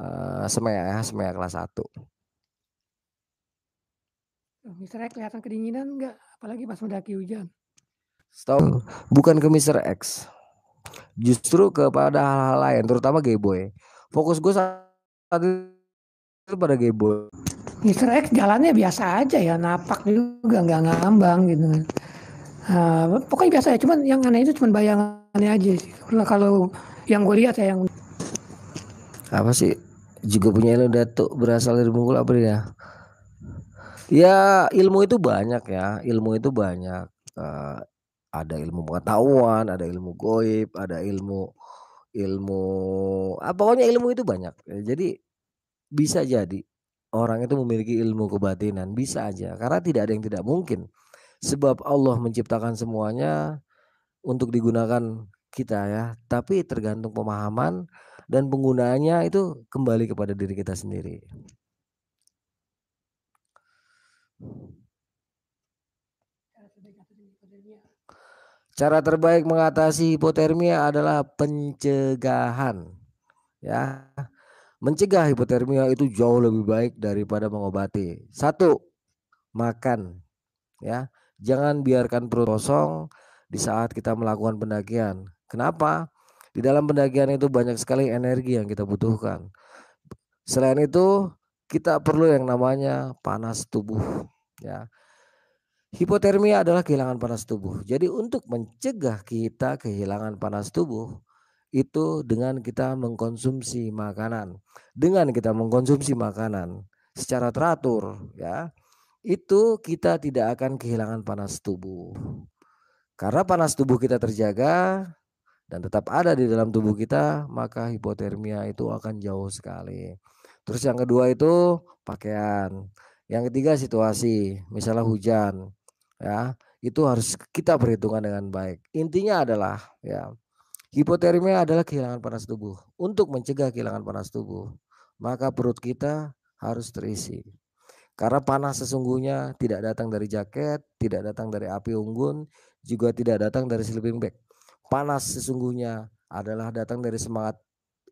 semea kelas 1. Mr. X kelihatan kedinginan nggak? Apalagi pas mendaki hujan. Stop, bukan ke Mr. X. Justru kepada hal-hal lain, terutama Gayboy. Fokus gue saat itu pada Gayboy. Mr. X jalannya biasa aja ya, napak juga nggak ngambang gitu kan. Pokoknya biasa ya, cuman yang aneh itu cuman bayangannya aja sih. Kalau yang gue lihat ya, yang Apa sih? Juga punya ilmu datuk berasal dari Bungkul apa dia? Ya ilmu itu banyak ya, ilmu itu banyak. Eh, ada ilmu pengetahuan, ada ilmu goib, ada ilmu ilmu, pokoknya ilmu itu banyak. Jadi bisa jadi orang itu memiliki ilmu kebatinan, bisa aja. Karena tidak ada yang tidak mungkin. Sebab Allah menciptakan semuanya untuk digunakan kita ya, tapi tergantung pemahaman dan penggunaannya itu kembali kepada diri kita sendiri. Cara terbaik mengatasi hipotermia adalah pencegahan. Ya, mencegah hipotermia itu jauh lebih baik daripada mengobati. 1, makan. Ya, jangan biarkan perut kosong di saat kita melakukan pendakian. Kenapa? Di dalam pendakian itu banyak sekali energi yang kita butuhkan. Selain itu, kita perlu yang namanya panas tubuh. Ya, hipotermia adalah kehilangan panas tubuh. Jadi untuk mencegah kita kehilangan panas tubuh, itu dengan kita mengkonsumsi makanan. Dengan kita mengkonsumsi makanan secara teratur ya, itu kita tidak akan kehilangan panas tubuh. Karena panas tubuh kita terjaga dan tetap ada di dalam tubuh kita, maka hipotermia itu akan jauh sekali. Terus yang kedua itu pakaian. Yang ketiga situasi, misalnya hujan, ya itu harus kita perhitungkan dengan baik. Intinya adalah ya hipotermia adalah kehilangan panas tubuh. Untuk mencegah kehilangan panas tubuh, maka perut kita harus terisi. Karena panas sesungguhnya tidak datang dari jaket, tidak datang dari api unggun, juga tidak datang dari sleeping bag. Panas sesungguhnya adalah datang dari semangat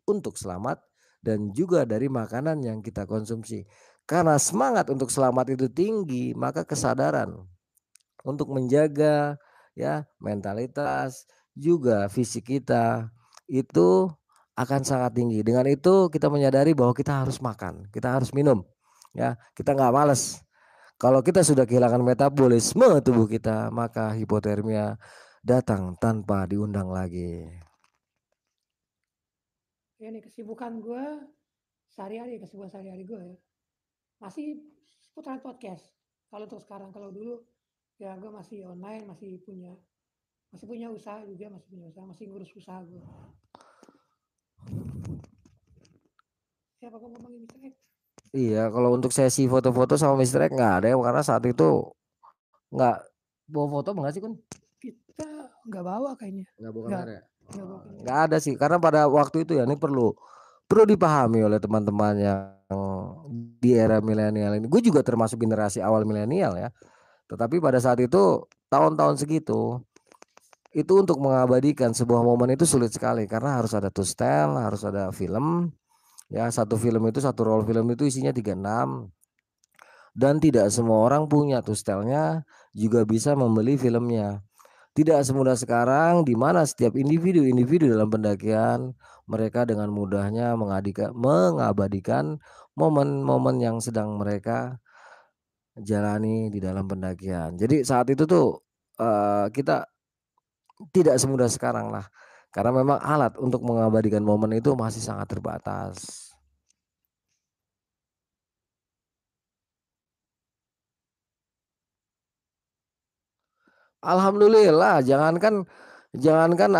untuk selamat dan juga dari makanan yang kita konsumsi. Karena semangat untuk selamat itu tinggi, maka kesadaran untuk menjaga ya mentalitas juga fisik kita itu akan sangat tinggi. Dengan itu kita menyadari bahwa kita harus makan, kita harus minum. Ya, kita nggak males. Kalau kita sudah kehilangan metabolisme tubuh kita, maka hipotermia datang tanpa diundang lagi. Ya nih kesibukan gue sehari-hari, kesibukan sehari-hari gue ya. Masih seputaran podcast. Kalau untuk sekarang, kalau dulu ya gue masih online, masih punya usaha juga, masih ngurus usaha gue. Siapa kok ngomongin Mr. X? Iya, kalau untuk sesi foto-foto sama Mr. X nggak ada ya, karena saat itu nggak bawa foto nggak sih Kun? Kita nggak bawa kayaknya. Nggak bawa Nggak, kamera. nggak bawa kamera. Nggak ada sih, karena pada waktu itu ya ini perlu dipahami oleh teman-teman yang di era milenial ini. Gue juga termasuk generasi awal milenial ya. Tetapi pada saat itu tahun-tahun segitu itu untuk mengabadikan sebuah momen itu sulit sekali karena harus ada tustel, harus ada film. Ya, satu film itu satu roll film itu isinya 36 dan tidak semua orang punya tustelnya juga bisa membeli filmnya. Tidak semudah sekarang di mana setiap individu-individu dalam pendakian mereka dengan mudahnya mengabadikan momen-momen yang sedang mereka jalani di dalam pendakian. Jadi saat itu tuh kita tidak semudah sekarang lah. Karena memang alat untuk mengabadikan momen itu masih sangat terbatas. Alhamdulillah, jangankan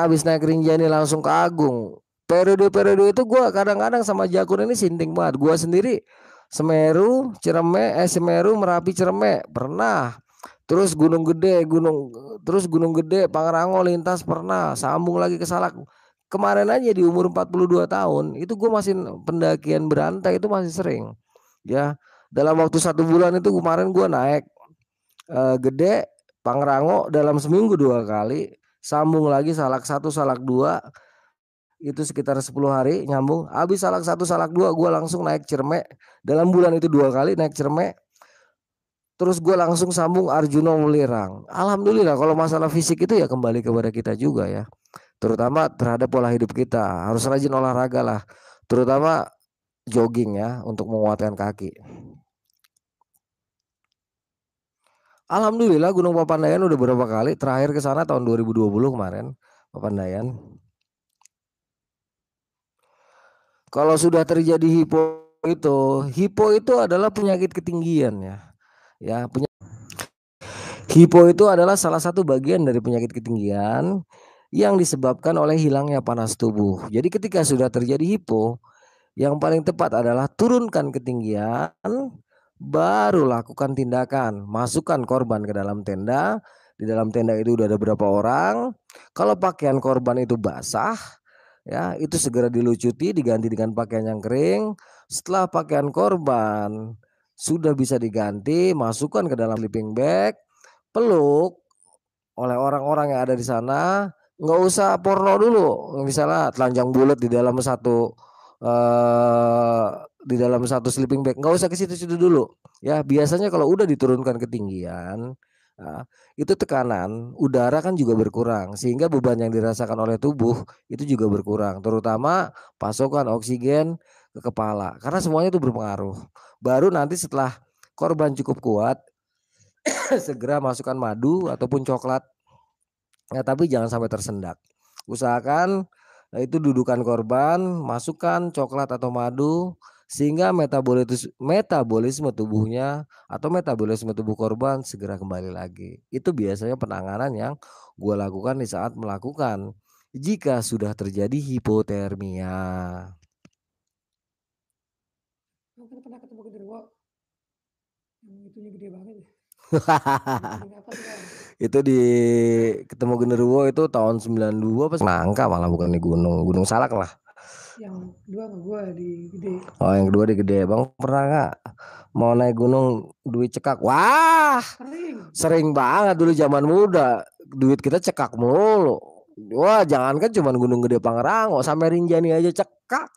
habis naik Rinjani langsung ke Agung. Periode-periode itu gua kadang-kadang sama Jakun ini sinting banget. Gua sendiri Semeru, Semeru, Merapi, Cireme pernah. Terus Gunung Gede, Pangrango lintas pernah, sambung lagi ke Salak. Kemarin aja di umur 42 tahun, itu gue masih pendakian berantai itu masih sering. Ya, dalam waktu 1 bulan itu kemarin gue naik Gede, Pangrango dalam seminggu 2 kali, sambung lagi Salak 1, Salak 2 itu sekitar 10 hari nyambung. Habis Salak 1, Salak 2 gue langsung naik Cireme. Dalam bulan itu 2 kali naik Cireme. Terus gue langsung sambung Arjuna Mulirang. Alhamdulillah kalau masalah fisik itu ya kembali kepada kita juga ya. Terutama terhadap pola hidup kita. Harus rajin olahraga lah. Terutama jogging ya untuk menguatkan kaki. Alhamdulillah Gunung Papandayan udah beberapa kali. Terakhir ke sana tahun 2020 kemarin. Papandayan. Kalau sudah terjadi hipo itu adalah penyakit ketinggian ya. Ya, hipo itu adalah salah satu bagian dari penyakit ketinggian yang disebabkan oleh hilangnya panas tubuh. Jadi ketika sudah terjadi hipo, yang paling tepat adalah turunkan ketinggian, baru lakukan tindakan, masukkan korban ke dalam tenda. Di dalam tenda itu udah ada berapa orang. Kalau pakaian korban itu basah, ya itu segera dilucuti, diganti dengan pakaian yang kering. Setelah pakaian korban sudah bisa diganti, masukkan ke dalam sleeping bag, peluk oleh orang-orang yang ada di sana. Nggak usah porno dulu, misalnya telanjang bulat di dalam satu sleeping bag, nggak usah ke situ-situ dulu ya. Biasanya kalau udah diturunkan ketinggian, nah, itu tekanan udara kan juga berkurang sehingga beban yang dirasakan oleh tubuh itu juga berkurang, terutama pasokan oksigen ke kepala karena semuanya itu berpengaruh. Baru nanti setelah korban cukup kuat segera masukkan madu ataupun coklat. Ya, tapi jangan sampai tersendak. Usahakan itu dudukan korban, masukkan coklat atau madu sehingga metabolisme tubuhnya atau metabolisme tubuh korban segera kembali lagi. Itu biasanya penanganan yang gue lakukan di saat melakukan jika sudah terjadi hipotermia. Mungkin pernah ketemu genderuwo yang itunya gede banget ya. Apa tuh, Bang? Itu di ketemu genderuwo itu tahun 92 pas Nangka, malah bukan di Gunung Salak lah. Yang kedua sama gua di gede. Oh, yang kedua di Gede. Bang pernah nggak mau naik gunung duit cekak? Wah, sering banget dulu zaman muda. Duit kita cekak mulu. Wah, jangankan cuma Gunung Gede Pangrango, sampai Rinjani aja cekak.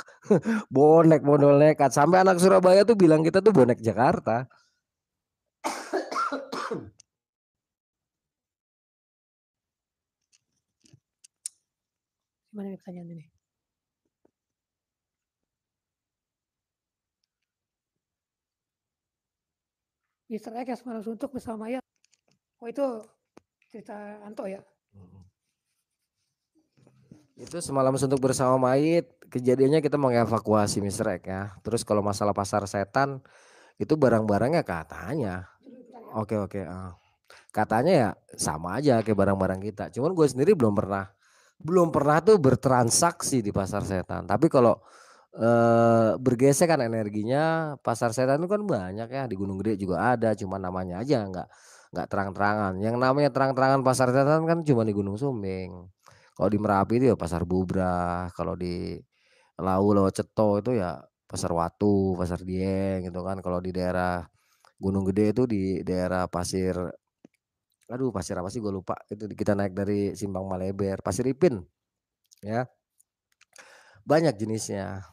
Bonek modal nekat. Sampai anak Surabaya tuh bilang kita tuh bonek Jakarta. Gimana nih pertanyaan ini? Easter egg yang semalam suntuk bersama mayat. Oh itu cerita Anto ya? Itu semalam suntuk bersama mayit. Kejadiannya kita mengevakuasi Mr. X ya. Terus kalau masalah pasar setan itu barang-barangnya katanya. Oke. Katanya ya sama aja kayak barang-barang kita. Cuman gue sendiri belum pernah tuh bertransaksi di pasar setan. Tapi kalau bergesek kan energinya, pasar setan itu kan banyak ya, di Gunung Gede juga ada, cuma namanya aja nggak terang-terangan. Yang namanya terang-terangan pasar setan kan cuma di Gunung Sumbing. Kalau di Merapi itu ya pasar Bubrah, kalau di Lawat Ceto itu ya pasar Watu, pasar Dieng gitu kan. Kalau di daerah Gunung Gede itu di daerah pasir apa sih gue lupa. Itu kita naik dari Simpang Maleber, Pasir Ipin ya. Banyak jenisnya.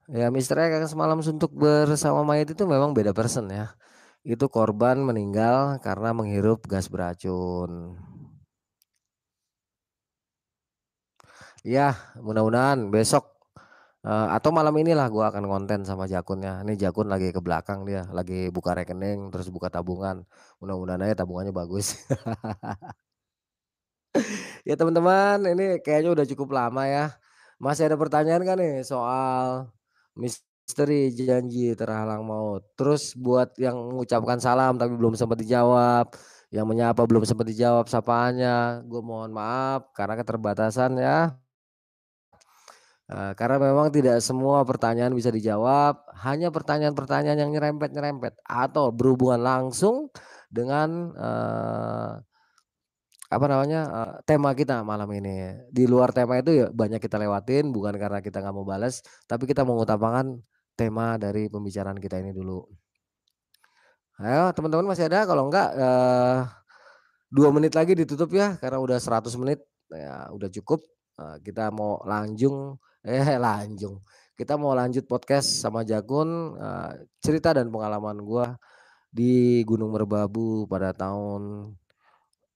Ya, misteri yang semalam suntuk bersama mayat itu memang beda person ya. Itu korban meninggal karena menghirup gas beracun. Ya, mudah-mudahan besok atau malam inilah gua akan konten sama Jakunnya. Ini Jakun lagi ke belakang, dia lagi buka rekening terus buka tabungan. Mudah-mudahan aja tabungannya bagus. Ya teman-teman, ini kayaknya udah cukup lama ya. Masih ada pertanyaan kan nih soal misteri janji terhalang maut. Terus buat yang mengucapkan salam tapi belum sempat dijawab, yang menyapa belum sempat dijawab sapaannya, gue mohon maaf karena keterbatasan ya. Karena memang tidak semua pertanyaan bisa dijawab, hanya pertanyaan-pertanyaan yang nyerempet-nyerempet atau berhubungan langsung dengan tema kita malam ini. Di luar tema itu ya banyak kita lewatin, bukan karena kita nggak mau balas, tapi kita mengutamakan tema dari pembicaraan kita ini dulu. Ayo teman-teman masih ada, kalau enggak 2 menit lagi ditutup ya, karena udah 100 menit ya udah cukup. Kita mau kita mau lanjut podcast sama Jakun, cerita dan pengalaman gua di Gunung Merbabu pada tahun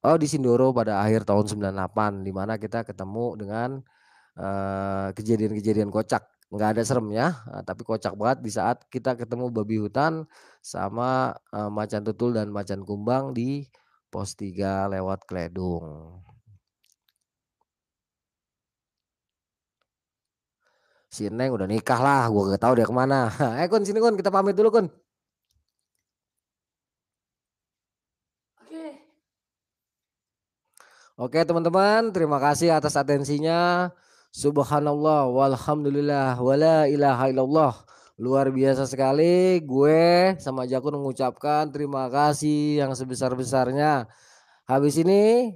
di Sindoro pada akhir tahun 98, di mana kita ketemu dengan kejadian-kejadian kocak. Nggak ada seremnya, tapi kocak banget di saat kita ketemu babi hutan sama macan tutul dan macan kumbang di pos 3 lewat Kledung. Si Neng udah nikah lah, gue gak tahu dia kemana. Kun, sini Kun, kita pamit dulu Kun. Oke teman-teman, terima kasih atas atensinya. Subhanallah walhamdulillah wala ilaha illallah. Luar biasa sekali, gue sama Jakun mengucapkan terima kasih yang sebesar-besarnya. Habis ini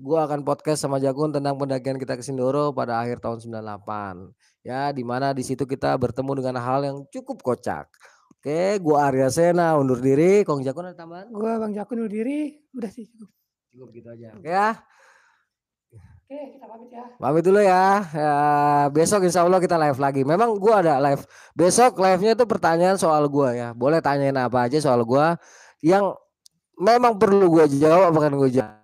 gue akan podcast sama Jakun tentang pendakian kita ke Sindoro pada akhir tahun 98. Ya, di mana di situ kita bertemu dengan hal yang cukup kocak. Oke, gue Arya Sena undur diri. Kong Jakun ada tambahan? Gue Bang Jakun undur diri, udah sih cukup. Cukup gitu aja. Oke ya. Oke, kita pamit ya. Pamit dulu ya. Besok insya Allah kita live lagi. Memang gue ada live. Besok live-nya itu pertanyaan soal gue ya. Boleh tanyain apa aja soal gue yang memang perlu gue jawab, bukan gue jawab.